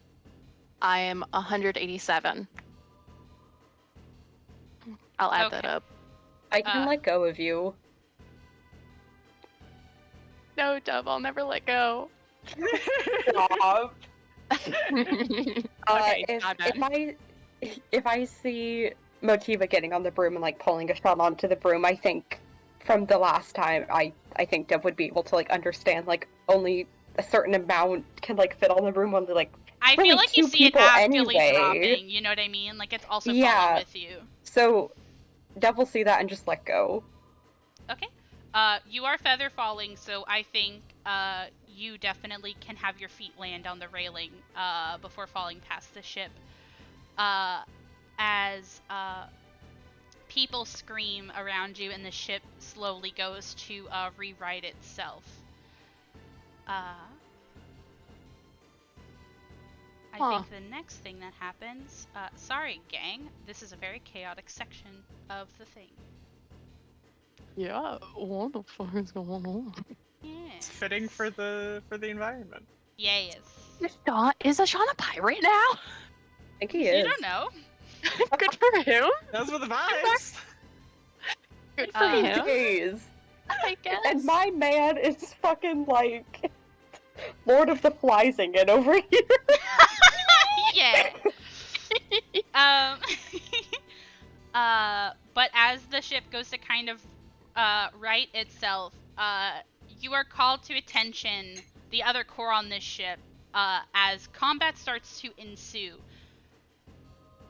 I am 187. I'll add that Okay. up. I can let go of you. No, Dove, I'll never let go. Stop. Okay, if I see Motiva getting on the broom and like pulling a shot onto the broom, I think from the last time I think Dev would be able to like understand like only a certain amount can like fit on the broom, only like I really feel like you two see it people actively anyway. dropping, you know what I mean? Like it's also falling Yeah. with you. So Dev will see that and just let go. Okay. You are feather falling, so I think you definitely can have your feet land on the railing before falling past the ship. As people scream around you and the ship slowly goes to rewrite itself. I think the next thing that happens... sorry, gang. This is a very chaotic section of the thing. Yeah, what the fuck is going on? It's fitting for the environment. Yes. Is Ashawn a pirate now? I think he is. You don't know. Good for him. Those were the vibes. Good for him. Days. I guess. And my man is fucking like Lord of the Fliesingen over here. Yeah. But as the ship goes to kind of right itself, you are called to attention, the other core on this ship, as combat starts to ensue.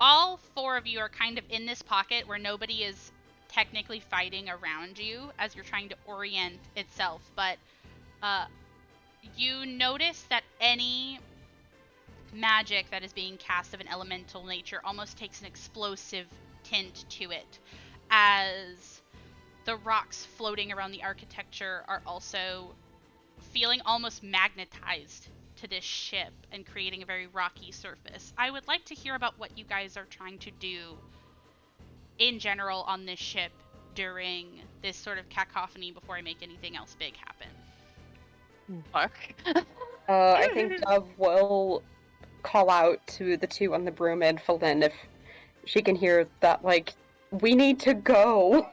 All four of you are kind of in this pocket where nobody is technically fighting around you as you're trying to orient itself, but you notice that any magic that is being cast of an elemental nature almost takes an explosive tint to it, as the rocks floating around the architecture are also feeling almost magnetized to this ship and creating a very rocky surface. I would like to hear about what you guys are trying to do in general on this ship during this sort of cacophony before I make anything else big happen. Fuck. I think Dove will call out to the two on the broom and Felin if she can hear that, like, we need to go.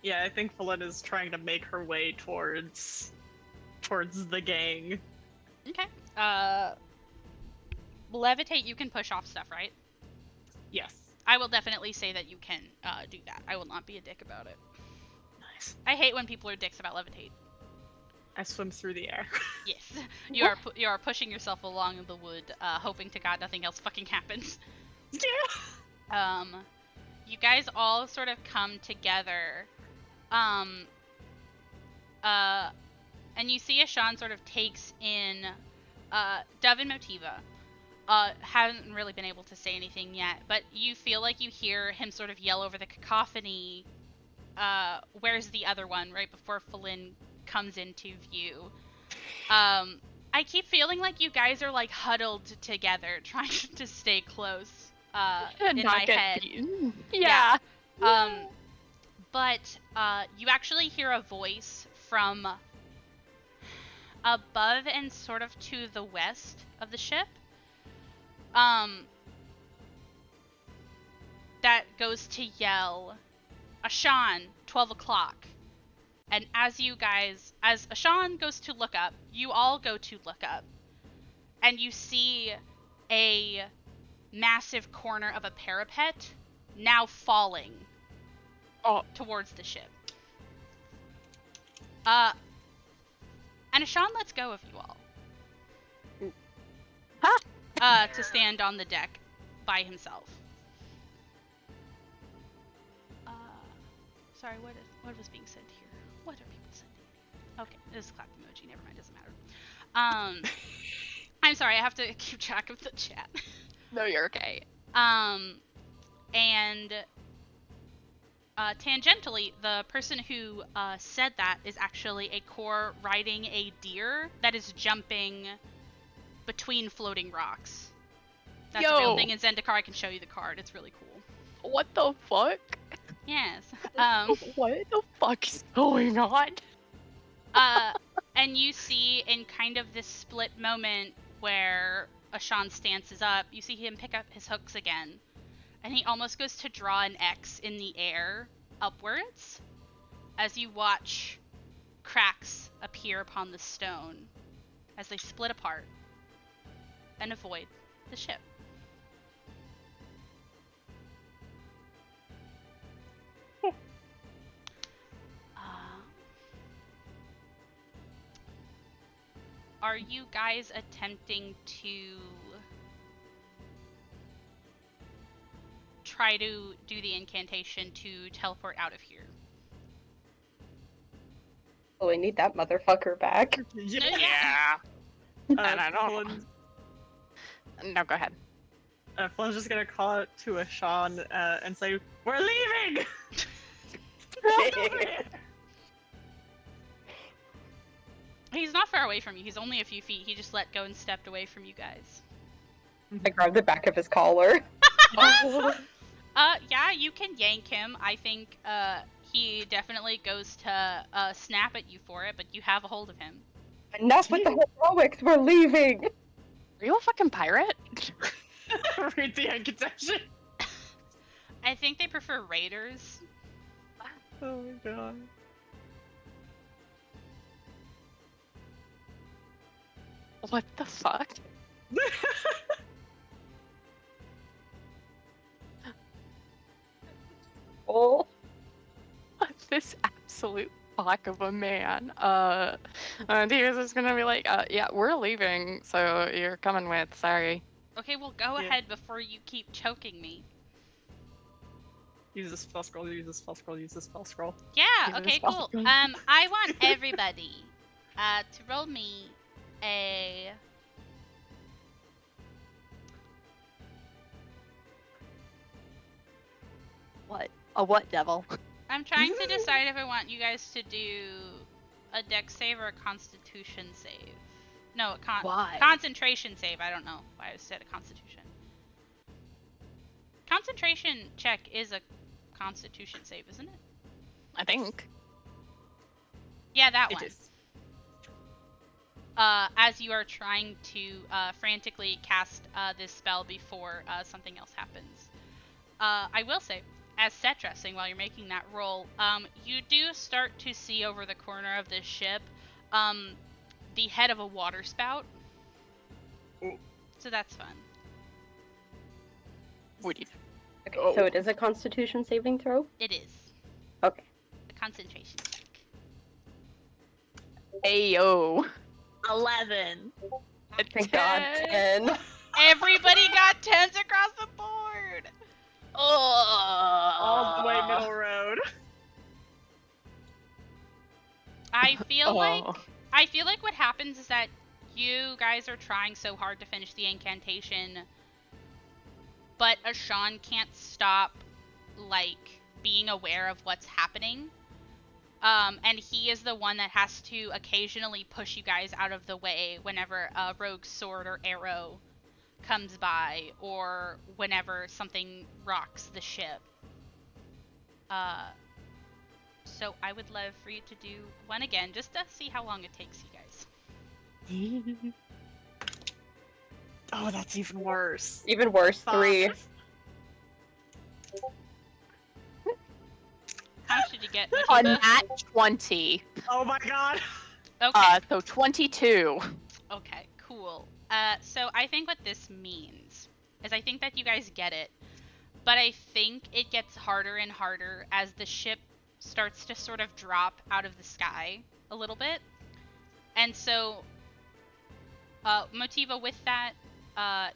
Yeah, I think Felin is trying to make her way towards the gang. Okay. Levitate, you can push off stuff, right? Yes. I will definitely say that you can do that. I will not be a dick about it. Nice. I hate when people are dicks about levitate. I swim through the air. Yes. You are pushing yourself along the wood, hoping to God nothing else fucking happens. Yeah. You guys all sort of come together. And you see Ashawn sort of takes in Dove and Motiva. Haven't really been able to say anything yet, but you feel like you hear him sort of yell over the cacophony, where's the other one, right before Felin comes into view. I keep feeling like you guys are like huddled together, trying to stay close in my head. Beaten. Yeah. But you actually hear a voice from above and sort of to the west of the ship. That goes to yell, Ashawn, 12 o'clock. And as Ashawn goes to look up, you all go to look up. And you see a massive corner of a parapet now falling towards the ship. And Ashawn lets go of you all. To stand on the deck by himself. Sorry, what was being said here? What are people sending here? Okay, this is clap emoji, never mind, doesn't matter. I'm sorry, I have to keep track of the chat. No, you're okay. tangentially, the person who said that is actually a core riding a deer that is jumping between floating rocks. That's a real Yo. thing in Zendikar. I can show you the card. It's really cool. What the fuck? Yes. What the fuck is going on? And you see in kind of this split moment where Ashan stances up, you see him pick up his hooks again. And he almost goes to draw an X in the air upwards as you watch cracks appear upon the stone as they split apart and avoid the ship. Are you guys attempting to try to do the incantation to teleport out of here? Well, we need that motherfucker back. Yeah. And I don't. Flynn's, No, go ahead. Flynn's just gonna call it to Ashan and say, "We're leaving." He's not far away from you. He's only a few feet. He just let go and stepped away from you guys. I grabbed the back of his collar. Yeah, you can yank him. I think he definitely goes to snap at you for it, but you have a hold of him. Enough with the heroics, we're leaving! Are you a fucking pirate? Read the incantation. I think they prefer raiders. Oh my god. What the fuck? Oh. This absolute fuck of a man. He was just gonna be like, yeah, we're leaving, so you're coming with, sorry. Okay, well go ahead before you keep choking me. Use the spell scroll, use the spell scroll, use the spell scroll. Yeah, Use okay, this cool. one. I want everybody to roll me a... What? A what devil? I'm trying to decide if I want you guys to do a dex save or a constitution save. No, Why? concentration save. I don't know why I said a constitution. Concentration check is a constitution save, isn't it? I think. Yeah, that It one. is. As you are trying to frantically cast this spell before something else happens. I will say, as set dressing while you're making that roll, you do start to see over the corner of this ship the head of a water spout. Ooh. So that's fun. Woody. Okay, so it is a constitution saving throw? It is. Okay. A concentration check. Ayo. 11. Thank God, 10. Everybody got 10s across the board! All the way middle road. I feel like Oh. what happens is that you guys are trying so hard to finish the incantation, but Ashan can't stop like being aware of what's happening. And he is the one that has to occasionally push you guys out of the way whenever a rogue sword or arrow comes by, or whenever something rocks the ship. So I would love for you to do one again, just to see how long it takes you guys. Oh, that's even worse. Even worse, 3. 5. How much did you get, A Matilda? nat 20. Oh my god. Okay. So 22. Okay, cool. So I think what this means is I think that you guys get it, but I think it gets harder and harder as the ship starts to sort of drop out of the sky a little bit. And so, Motiva, with that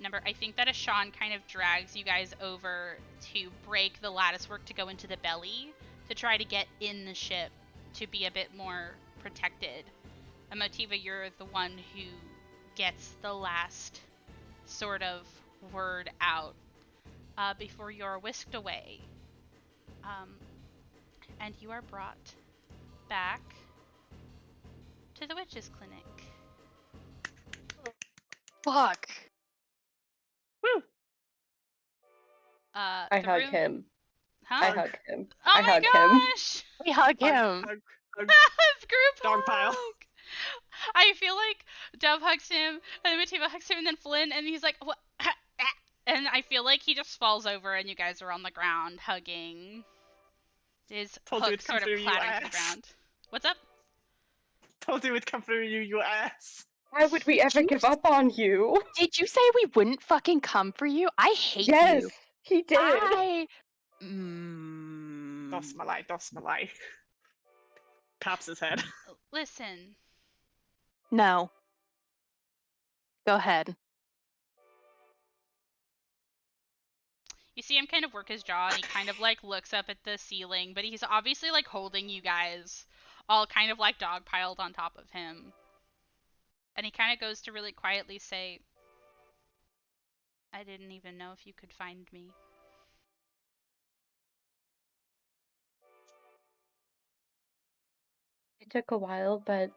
number, I think that Ashan kind of drags you guys over to break the lattice work to go into the belly to try to get in the ship to be a bit more protected. And Motiva, you're the one who gets the last sort of word out before you're whisked away. and you are brought back to the witch's clinic. Fuck. Woo! I The hug room, him. huh? I Hug. hug him. Oh I my hug him. gosh! We hug Hug, him. hug, hug. Group Dog pile. hug. I feel like Dove hugs him, and then Mativa hugs him, and then Flynn, and he's like, "What?" And I feel like he just falls over, and you guys are on the ground hugging. His Told you hook it's sort of comforting you, clattering to the ass. ground. What's up? Told you it's comforting you, you ass. Why would we ever you give up on you? Did you say we wouldn't fucking come for you? I hate Yes, you. he did. I. Dos malai, dos malai. Taps his head. Listen, No. Go ahead. you see him kind of work his jaw, and he kind of like looks up at the ceiling, but he's obviously like holding you guys all kind of like dog piled on top of him. And he kind of goes to really quietly say, I didn't even know if you could find me. It took a while, but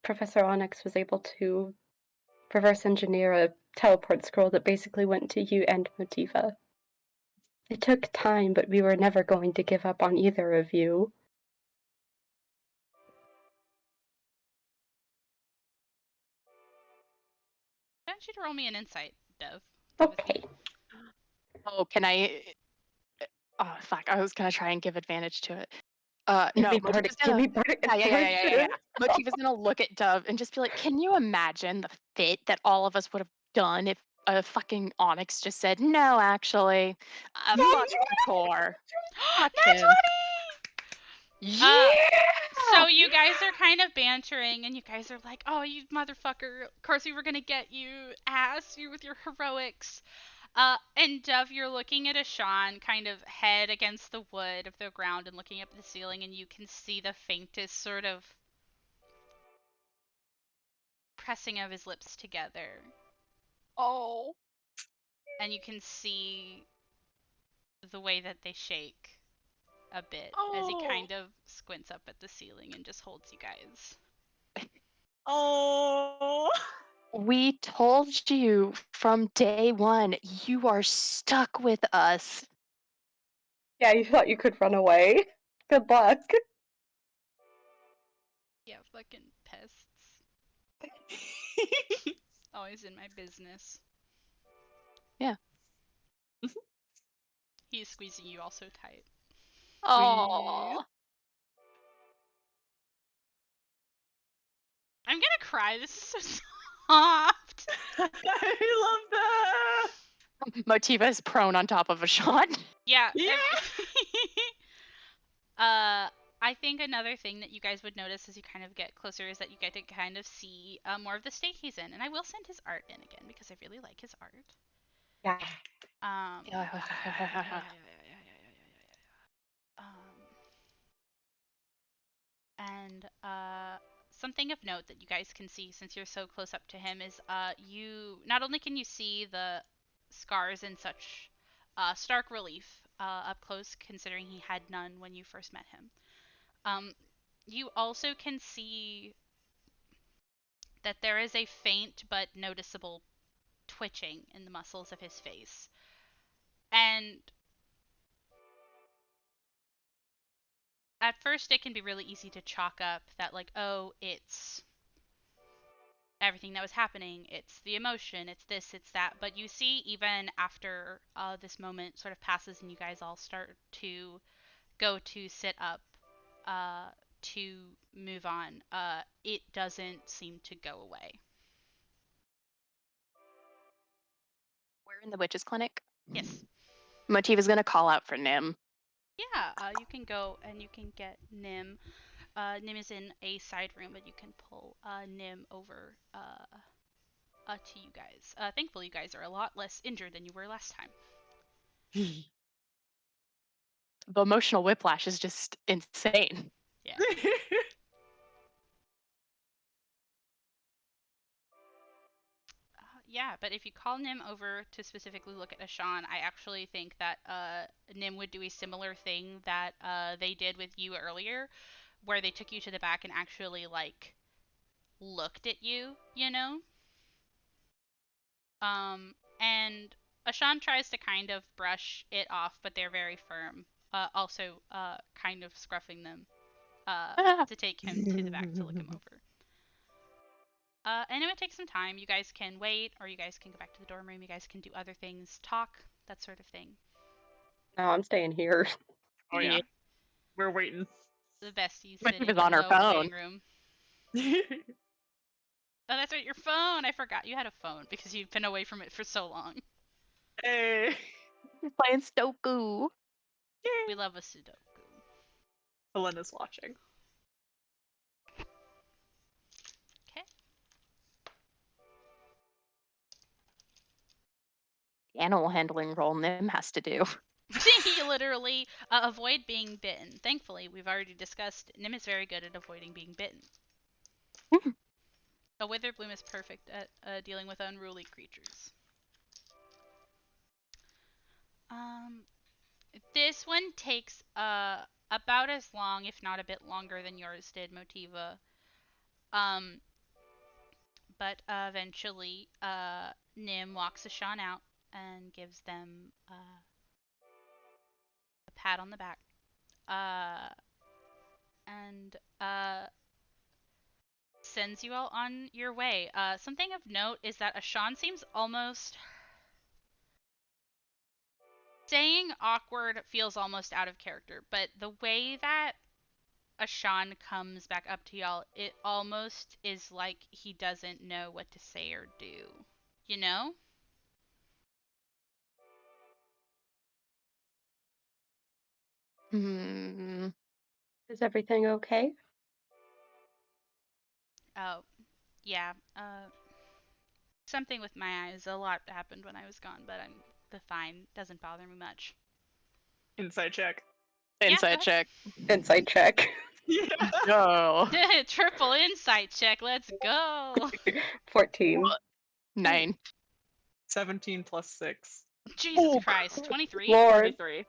Professor Onyx was able to reverse engineer a teleport scroll that basically went to you and Motiva. It took time, but we were never going to give up on either of you. I want you to roll me an insight, Dove. Okay. Oh, can I? Oh, fuck. I was gonna try and give advantage to it. Give No, me bardic, Motiva's give gonna. me bardic Yeah. inspiration. Motiva's gonna look at Dove and just be like, "Can you imagine the fit that all of us would have done if a fucking Onyx just said no? Actually, fuck the core. Fuck Nat him. 20! Yeah. So you guys are kind of bantering, and you guys are like, oh, you motherfucker. Of course we were gonna get you, ass, you with your heroics. And Dove, you're looking at Ashan, kind of head against the wood of the ground and looking up at the ceiling, and you can see the faintest sort of pressing of his lips together. Oh. And you can see the way that they shake a bit as he Oh. kind of squints up at the ceiling and just holds you guys. Oh. We told you from day one, you are stuck with us. Yeah, you thought you could run away? Good luck. Yeah, fucking pests. Always in my business. Yeah. He's squeezing you all so tight. Oh. I'm gonna cry. This is so soft. I love that. Motiva is prone on top of a shot. Yeah. Yeah. I think another thing that you guys would notice as you kind of get closer is that you get to kind of see more of the state he's in, and I will send his art in again because I really like his art. Yeah. And something of note that you guys can see since you're so close up to him is you not only can you see the scars in such stark relief up close, considering he had none when you first met him. You also can see that there is a faint but noticeable twitching in the muscles of his face. And at first it can be really easy to chalk up that like, oh, it's everything that was happening, it's the emotion, it's this, it's that. But you see, even after this moment sort of passes and you guys all start to go to sit up to move on, it doesn't seem to go away. We're in the witch's clinic. Yes. Motiva's gonna call out for Nim. Yeah, you can go and you can get Nim. Nim is in a side room, but you can pull Nim over to you guys. Thankfully, you guys are a lot less injured than you were last time. The emotional whiplash is just insane. Yeah. Yeah, but if you call Nim over to specifically look at Ashan, I actually think that Nim would do a similar thing that they did with you earlier, where they took you to the back and actually like looked at you, you know? And Ashan tries to kind of brush it off, but they're very firm. Also, kind of scruffing them to take him to the back to look him over. And it would take some time. You guys can wait, or you guys can go back to the dorm room. You guys can do other things, talk, that sort of thing. No, I'm staying here. Oh yeah, Yeah. we're waiting. The besties But she sitting was on in her the phone. waiting room. Oh, that's right, your phone. I forgot you had a phone because you've been away from it for so long. Hey. She's playing Stoku. We love a Sudoku. Helena's watching. Okay. Animal handling role Nim has to do. You literally avoid being bitten. Thankfully, we've already discussed Nim is very good at avoiding being bitten. A Witherbloom is perfect at dealing with unruly creatures. This one takes about as long, if not a bit longer than yours did, Motiva. But eventually, Nim walks Ashan out and gives them a pat on the back. And sends you all on your way. Something of note is that Ashan seems almost... Saying awkward feels almost out of character, but the way that Ashan comes back up to y'all, it almost is like he doesn't know what to say or do. You know? Is everything okay? Oh, yeah. Something with my eyes. A lot happened when I was gone, but I'm fine. Doesn't bother me much. Insight check. Insight check. Insight check. Yeah. Go. Triple insight check. Let's go. 14. 9. 17 plus 6. Jesus Christ. 23? Lord. 23.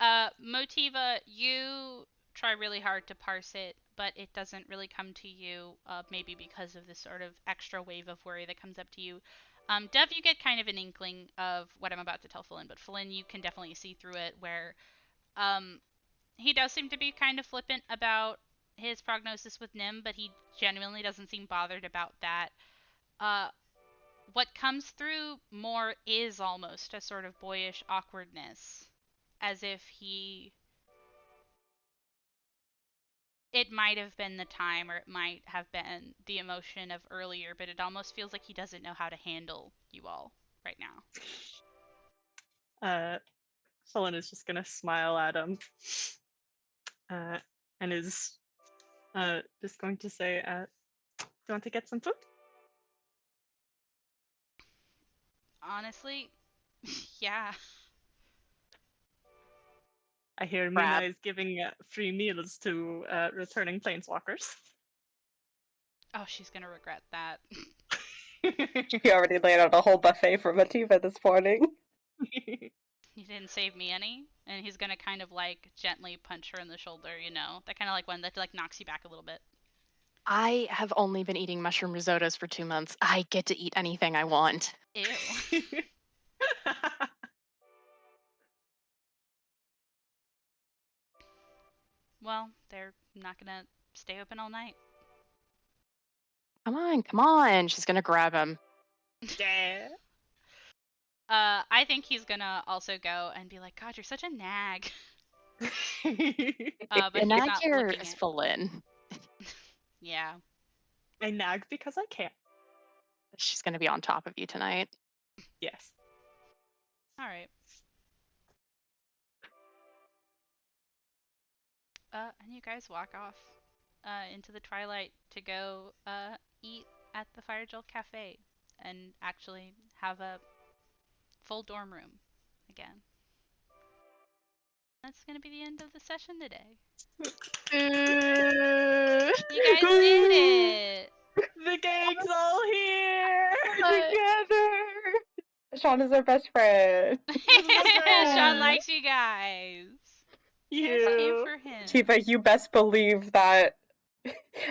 Motiva, you try really hard to parse it, but it doesn't really come to you, maybe because of this sort of extra wave of worry that comes up to you. Dev, you get kind of an inkling of what I'm about to tell Flynn, but Flynn, you can definitely see through it where he does seem to be kind of flippant about his prognosis with Nim, but he genuinely doesn't seem bothered about that. What comes through more is almost a sort of boyish awkwardness, as if it might have been the time, or it might have been the emotion of earlier, but it almost feels like he doesn't know how to handle you all right now. Helena's just gonna smile at him. And is just going to say, do you want to get some food? Honestly, yeah. I hear Mina is giving free meals to returning planeswalkers. Oh, she's gonna regret that. He already laid out a whole buffet for Motiva this morning. He didn't save me any, and he's gonna kind of like gently punch her in the shoulder, you know, that kind of like one that like knocks you back a little bit. I have only been eating mushroom risottos for 2 months. I get to eat anything I want. Ew. Well, they're not gonna stay open all night. Come on, come on. She's gonna grab him. Yeah. I think he's gonna also go and be like, God, you're such a nag. But The he's nag not here looking is at... Fallen. Yeah. I nag because I can. She's gonna be on top of you tonight. Yes. Alright. And you guys walk off into the twilight to go eat at the Firejewel Cafe and actually have a full dorm room again. That's gonna be the end of the session today. You guys did it! The gang's all here! Together! Sean is our best friend. Sean likes you guys. Yes, cute You. for him. Tifa, you best believe that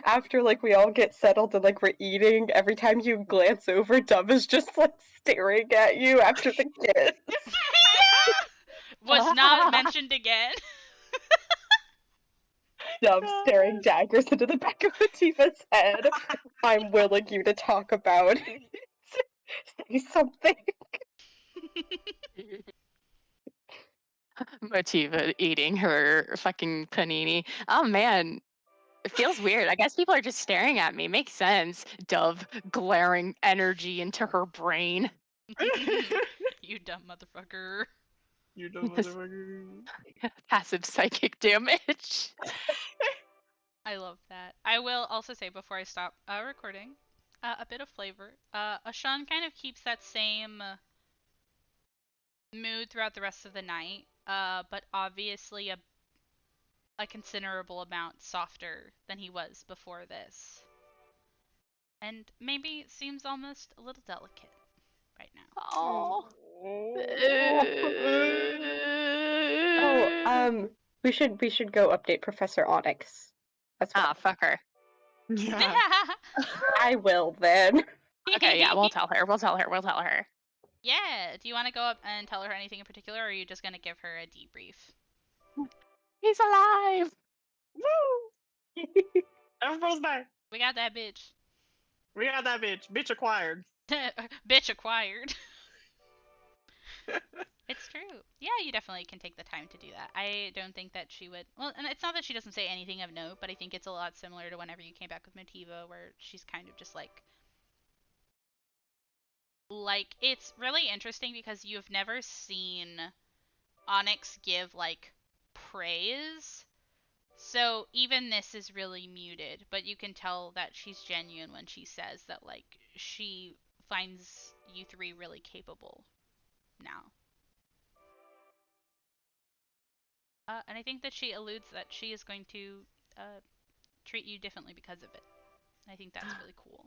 after like we all get settled and like we're eating, every time you glance over, Dove is just like staring at you after the kiss. Was not mentioned again. Dove staring daggers into the back of Tifa's head. I'm willing you to talk about it. Say something. Motiva eating her fucking panini. Oh man, it feels weird. I guess people are just staring at me. Makes sense. Dove glaring energy into her brain. You dumb motherfucker. You dumb motherfucker. Passive psychic damage. I love that. I will also say before I stop recording, a bit of flavor. Ashan kind of keeps that same mood throughout the rest of the night, but obviously a considerable amount softer than he was before this. And maybe seems almost a little delicate right now. Oh. Oh, we should go update Professor Onyx. That's Ah, fine. fuck her. Yeah. I will then. Okay, yeah, we'll tell her. We'll tell her. We'll tell her. Yeah, do you want to go up and tell her anything in particular, or are you just going to give her a debrief? He's alive. Woo! Everybody's back. We got that bitch. We got that bitch. Bitch acquired. Bitch acquired. It's true. Yeah, you definitely can take the time to do that. I don't think that she would. Well, and it's not that she doesn't say anything of note, but I think it's a lot similar to whenever you came back with Motiva, where she's kind of just like it's really interesting because you've never seen Onyx give like praise. So even this is really muted, but you can tell that she's genuine when she says that like she finds you three really capable now. And I think that she alludes that she is going to treat you differently because of it. I think that's really cool.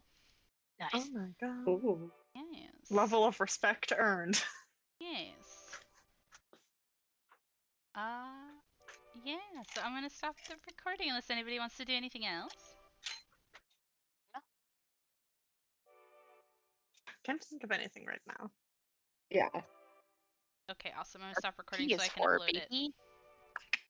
Oh Nice. my god. Ooh. Yes. Level of respect earned. Yes. Yeah, so I'm gonna stop the recording unless anybody wants to do anything else. Can't think of anything right now. Yeah. Okay, awesome. I'm gonna stop recording so I can PS4, upload it. baby.